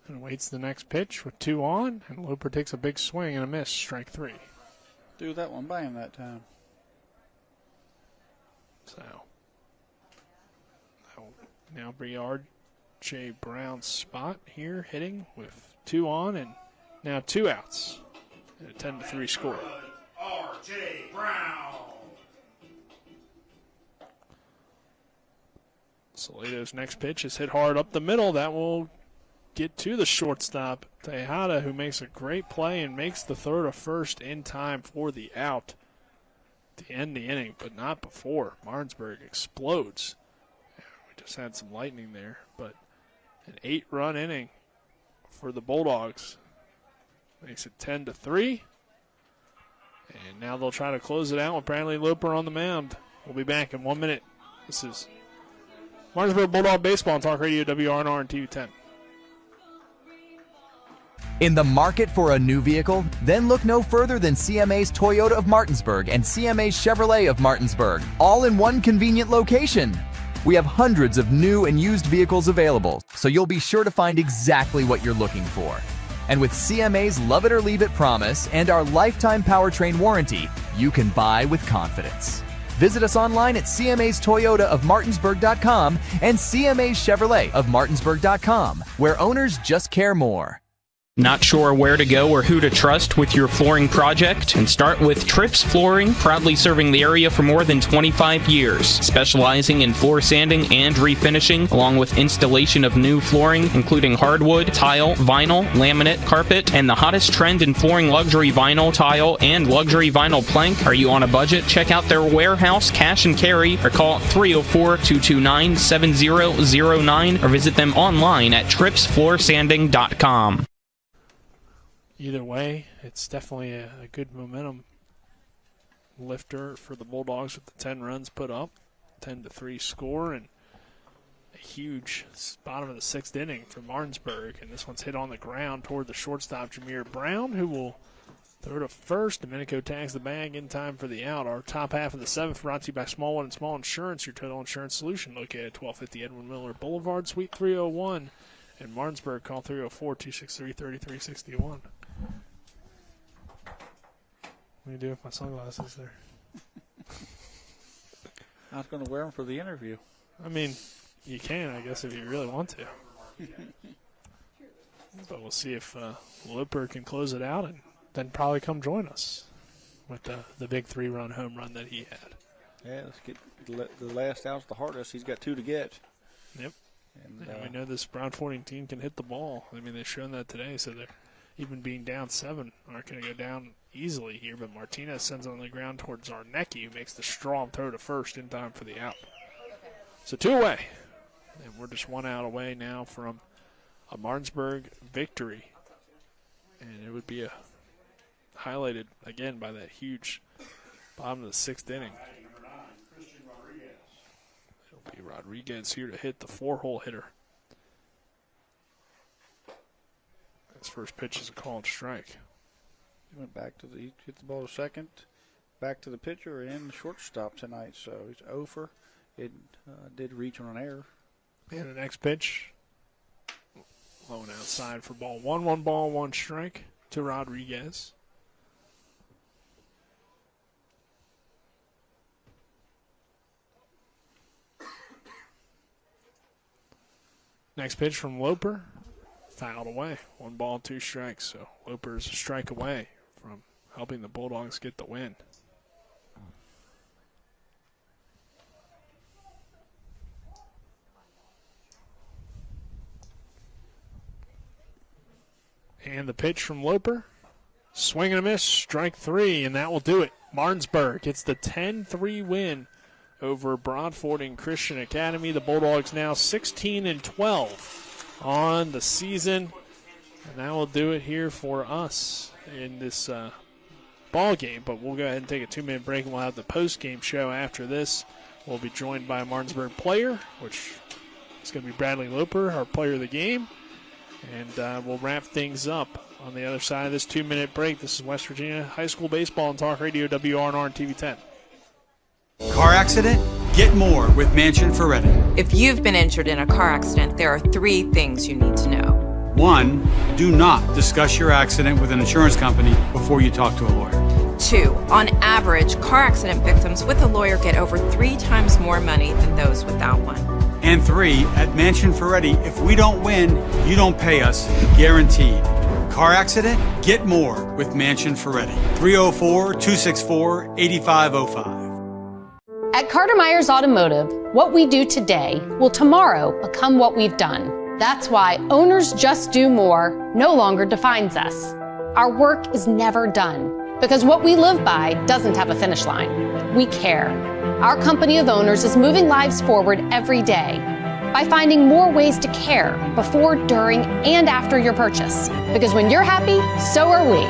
and waits the next pitch with 2 on, and Loper takes a big swing and a miss, strike 3.
Threw that one by him that time.
So that will now be R.J. Brown's spot here, hitting with 2 on and now 2 outs. And a 10-3 score.
R.J. Brown.
Salato's next pitch is hit hard up the middle. That will get to the shortstop, Tejada, who makes a great play and makes the throw to first in time for the out to end the inning, but not before. Martinsburg explodes. We just had some lightning there, but an 8-run inning for the Bulldogs. Makes it 10-3. And now they'll try to close it out with Bradley Loper on the mound. We'll be back in 1 minute. This is Martinsburg Bulldog Baseball on Talk Radio WRNR and TV 10.
In the market for a new vehicle? Then look no further than CMA's Toyota of Martinsburg and CMA's Chevrolet of Martinsburg, all in one convenient location. We have hundreds of new and used vehicles available, so you'll be sure to find exactly what you're looking for. And with CMA's Love It or Leave It promise and our lifetime powertrain warranty, you can buy with confidence. Visit us online at CMA's Toyota of Martinsburg.com and CMA's Chevrolet of Martinsburg.com, where owners just care more.
Not sure where to go or who to trust with your flooring project? And start with Trips Flooring, proudly serving the area for more than 25 years, specializing in floor sanding and refinishing, along with installation of new flooring, including hardwood, tile, vinyl, laminate, carpet, and the hottest trend in flooring, luxury vinyl, tile, and luxury vinyl plank. Are you on a budget? Check out their warehouse, cash and carry, or call 304-229-7009, or visit them online at tripsfloorsanding.com.
Either way, it's definitely a good momentum lifter for the Bulldogs with the 10 runs put up, 10-3 score, and a huge bottom of the 6th inning for Martinsburg. And this one's hit on the ground toward the shortstop, Jameer Brown, who will throw to first. Domenico tags the bag in time for the out. Our top half of the 7th brought to you by Smallwood and Small Insurance, your total insurance solution, located at 1250 Edwin Miller Boulevard, Suite 301. In Martinsburg, call 304-263-3361. What do you do with my sunglasses there?
I was going to wear them for the interview.
I mean, you can, I guess, if you really want to. But we'll see if Loper can close it out and then probably come join us with the big 3-run home run that he had.
Yeah, let's get the last out's the hardest. He's got 2 to get.
Yep. And we know this Broadfording team can hit the ball. I mean, they've shown that today, so they're even being down 7, aren't going to go down easily here. But Martinez sends it on the ground towards Zarnecki, who makes the strong throw to first in time for the out. So 2 away. And we're just 1 out away now from a Martinsburg victory. And it would be highlighted again by that huge bottom of the 6th inning. It'll be Rodriguez here to hit the 4-hole hitter. His first pitch is a called strike.
He went back to he hit the ball to second, back to the pitcher and the shortstop tonight. So he's over. It did reach on an error.
And the next pitch, low and outside for ball 1. 1 ball, 1 strike to Rodriguez. Next pitch from Loper. Fouled away. 1 ball, 2 strikes. So Loper's a strike away from helping the Bulldogs get the win. And the pitch from Loper. Swing and a miss. Strike 3, and that will do it. Martinsburg gets the 10-3 win over Broadfording Christian Academy. The Bulldogs now 16-12. On the season, and that will do it here for us in this ball game. But we'll go ahead and take a 2-minute break, and we'll have the post-game show after this. We'll be joined by a Martinsburg player, which is going to be Bradley Loper, our player of the game, and we'll wrap things up on the other side of this 2-minute break. This is West Virginia High School Baseball and Talk Radio, WRNR and TV 10.
Car accident? Get more with Mansion Ferretti.
If you've been injured in a car accident, there are 3 things you need to know.
1, do not discuss your accident with an insurance company before you talk to a lawyer.
2, on average, car accident victims with a lawyer get over 3 times more money than those without one.
And 3, at Mansion Ferretti, if we don't win, you don't pay us, guaranteed. Car accident? Get more with Mansion Ferretti. 304-264-8505.
At Carter Myers Automotive, what we do today will tomorrow become what we've done. That's why Owners Just Do More no longer defines us. Our work is never done because what we live by doesn't have a finish line. We care. Our company of owners is moving lives forward every day by finding more ways to care before, during, and after your purchase. Because when you're happy, so are we.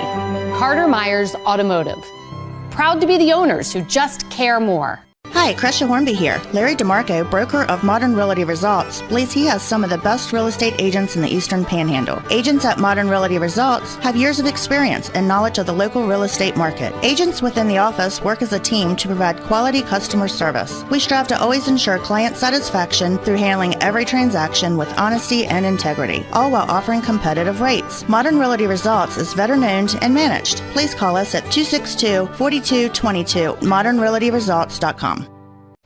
Carter Myers Automotive. Proud to be the owners who just care more.
Hi, Crescia Hornby here. Larry DeMarco, broker of Modern Realty Results, believes he has some of the best real estate agents in the Eastern Panhandle. Agents at Modern Realty Results have years of experience and knowledge of the local real estate market. Agents within the office work as a team to provide quality customer service. We strive to always ensure client satisfaction through handling every transaction with honesty and integrity, all while offering competitive rates. Modern Realty Results is veteran-owned and managed. Please call us at 262-4222, modernrealtyresults.com.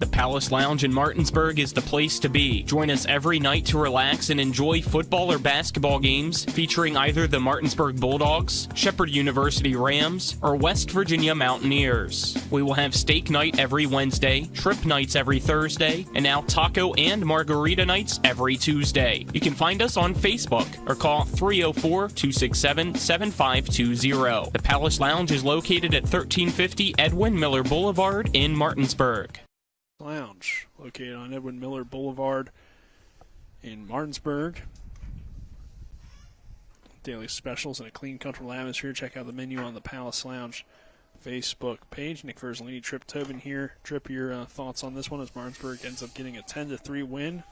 The Palace Lounge in Martinsburg is the place to be. Join us every night to relax and enjoy football or basketball games featuring either the Martinsburg Bulldogs, Shepherd University Rams, or West Virginia Mountaineers. We will have steak night every Wednesday, trip nights every Thursday, and now taco and margarita nights every Tuesday. You can find us on Facebook or call 304-267-7520. The Palace Lounge is located at 1350 Edwin Miller Boulevard in Martinsburg.
Lounge, located on Edwin Miller Boulevard in Martinsburg. Daily specials and a clean, comfortable atmosphere. Check out the menu on the Palace Lounge Facebook page. Nick Verzolini, Trip Tobin here. Trip, your thoughts on this one as Martinsburg ends up getting a 10-3 win.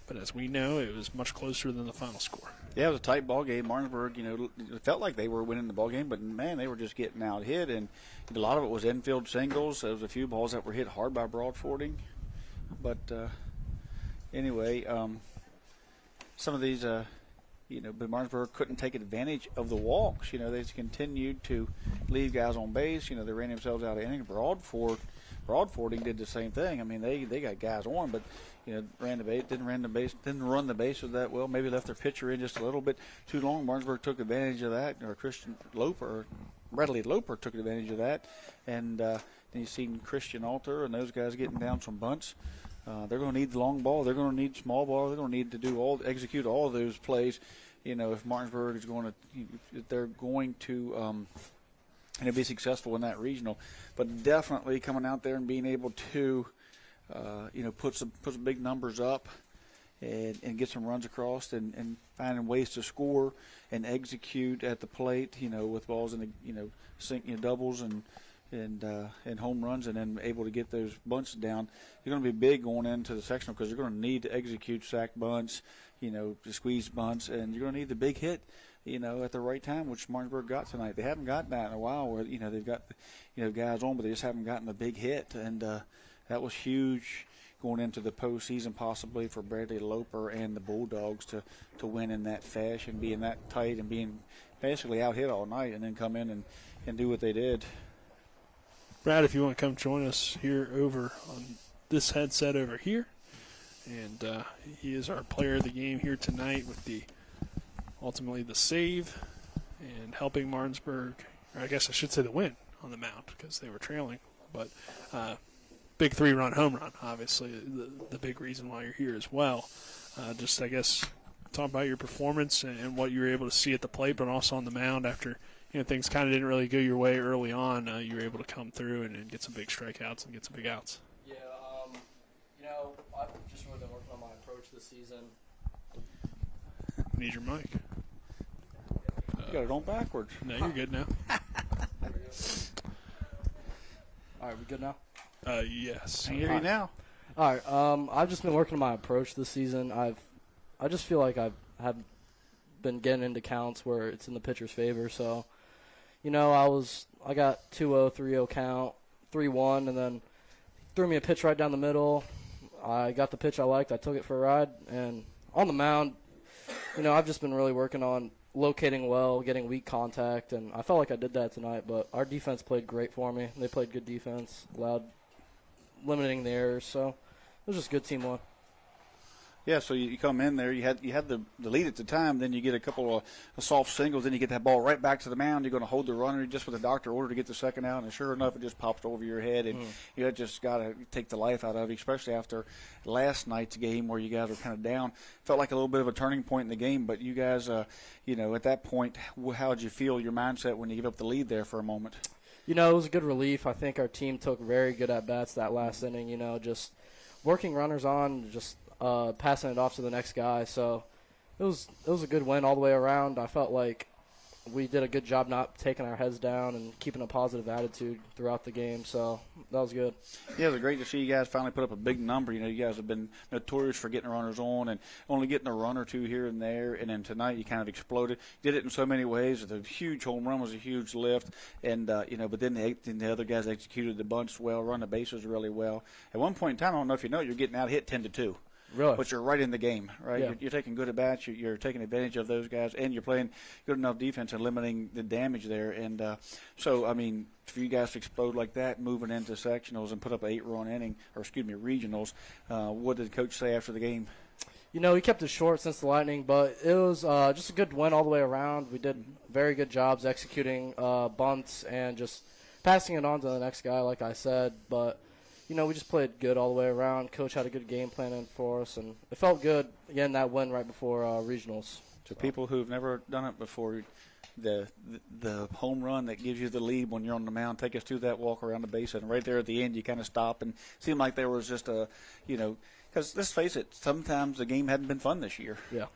But as we know, it was much closer than the final score.
Yeah, it was a tight ball game. Martinsburg, it felt like they were winning the ball game, but man, they were just getting out hit, and a lot of it was infield singles. There was a few balls that were hit hard by Broadfording, but anyway, some of these, but Martinsburg couldn't take advantage of the walks. They just continued to leave guys on base. They ran themselves out of innings. Broadfording did the same thing. I mean, they got guys on, but ran the base, didn't run the bases that well. Maybe left their pitcher in just a little bit too long. Martinsburg took advantage of that, or Bradley Loper took advantage of that, and then you seen Christian Alter and those guys getting down some bunts. They're going to need the long ball. They're going to need small ball. They're going to need to execute all of those plays. If Martinsburg is going to, if they're going to. And be successful in that regional, but definitely coming out there and being able to, put some big numbers up, and get some runs across, and finding ways to score and execute at the plate, with balls in the doubles and home runs, and then able to get those bunts down. You're going to be big going into the sectional because you're going to need to execute sack bunts, squeeze bunts, and you're going to need the big hit. At the right time, which Martinsburg got tonight. They haven't gotten that in a while where, they've got, guys on, but they just haven't gotten the big hit. And that was huge going into the postseason possibly for Bradley Loper and the Bulldogs to win in that fashion, being that tight and being basically out hit all night and then come in and do what they did.
Brad, if you want to come join us here over on this headset over here. And he is our player of the game here tonight with ultimately the save and helping Martinsburg, or I guess I should say the win on the mound because they were trailing. But big 3-run home run, obviously, the big reason why you're here as well. Just, I guess, talk about your performance and what you were able to see at the plate, but also on the mound after things kind of didn't really go your way early on. You were able to come through and get some big strikeouts and get some big outs.
Yeah, I've just really been working on my approach this season.
Need your mic.
You got it on backwards.
No, you're good now.
All right, we good now?
Yes.
I hear you now.
All right, I've just been working on my approach this season. I just feel like I have been getting into counts where it's in the pitcher's favor. So, I got 2-0, 3-0 count, 3-1, and then threw me a pitch right down the middle. I got the pitch I liked. I took it for a ride, and on the mound, I've just been really working on locating well, getting weak contact, and I felt like I did that tonight, but our defense played great for me. They played good defense, limiting the errors, so it was just a good team one.
Yeah, so you come in there, you had the lead at the time, then you get a couple of soft singles, then you get that ball right back to the mound. You're going to hold the runner just with the doctor order to get the second out, and sure enough, it just pops over your head, and you just got to take the life out of you, especially after last night's game where you guys were kind of down. Felt like a little bit of a turning point in the game, but you guys, at that point, how did you feel, your mindset when you give up the lead there for a moment?
It was a good relief. I think our team took very good at-bats that last inning, just working runners on, just passing it off to the next guy. So it was a good win all the way around. I felt like we did a good job not taking our heads down and keeping a positive attitude throughout the game. So that was good.
Yeah, it was great to see you guys finally put up a big number. You guys have been notorious for getting runners on and only getting a run or two here and there. And then tonight you kind of exploded. Did it in so many ways. The huge home run was a huge lift. And, but then the other guys executed the bunch well, run the bases really well. At one point in time, I don't know if you know, you're getting out hit 10-2.
Really?
But you're right in the game, right?
Yeah.
You're taking good at-bats. You're taking advantage of those guys, and you're playing good enough defense and limiting the damage there. And so, I mean, for you guys to explode like that, moving into sectionals and put up an 8-run inning, regionals, what did the coach say after the game?
You know, he kept it short since the Lightning, but it was just a good win all the way around. We did very good jobs executing bunts and just passing it on to the next guy, like I said. But, you know, we just played good all the way around. Coach had a good game plan in for us, and it felt good, again, that win right before regionals.
To people who've never done it before, the home run that gives you the lead when you're on the mound, take us through that walk around the base, and right there at the end you kind of stop and seemed like there was just a, you know, because let's face it, sometimes the game hadn't been fun this year.
Yeah.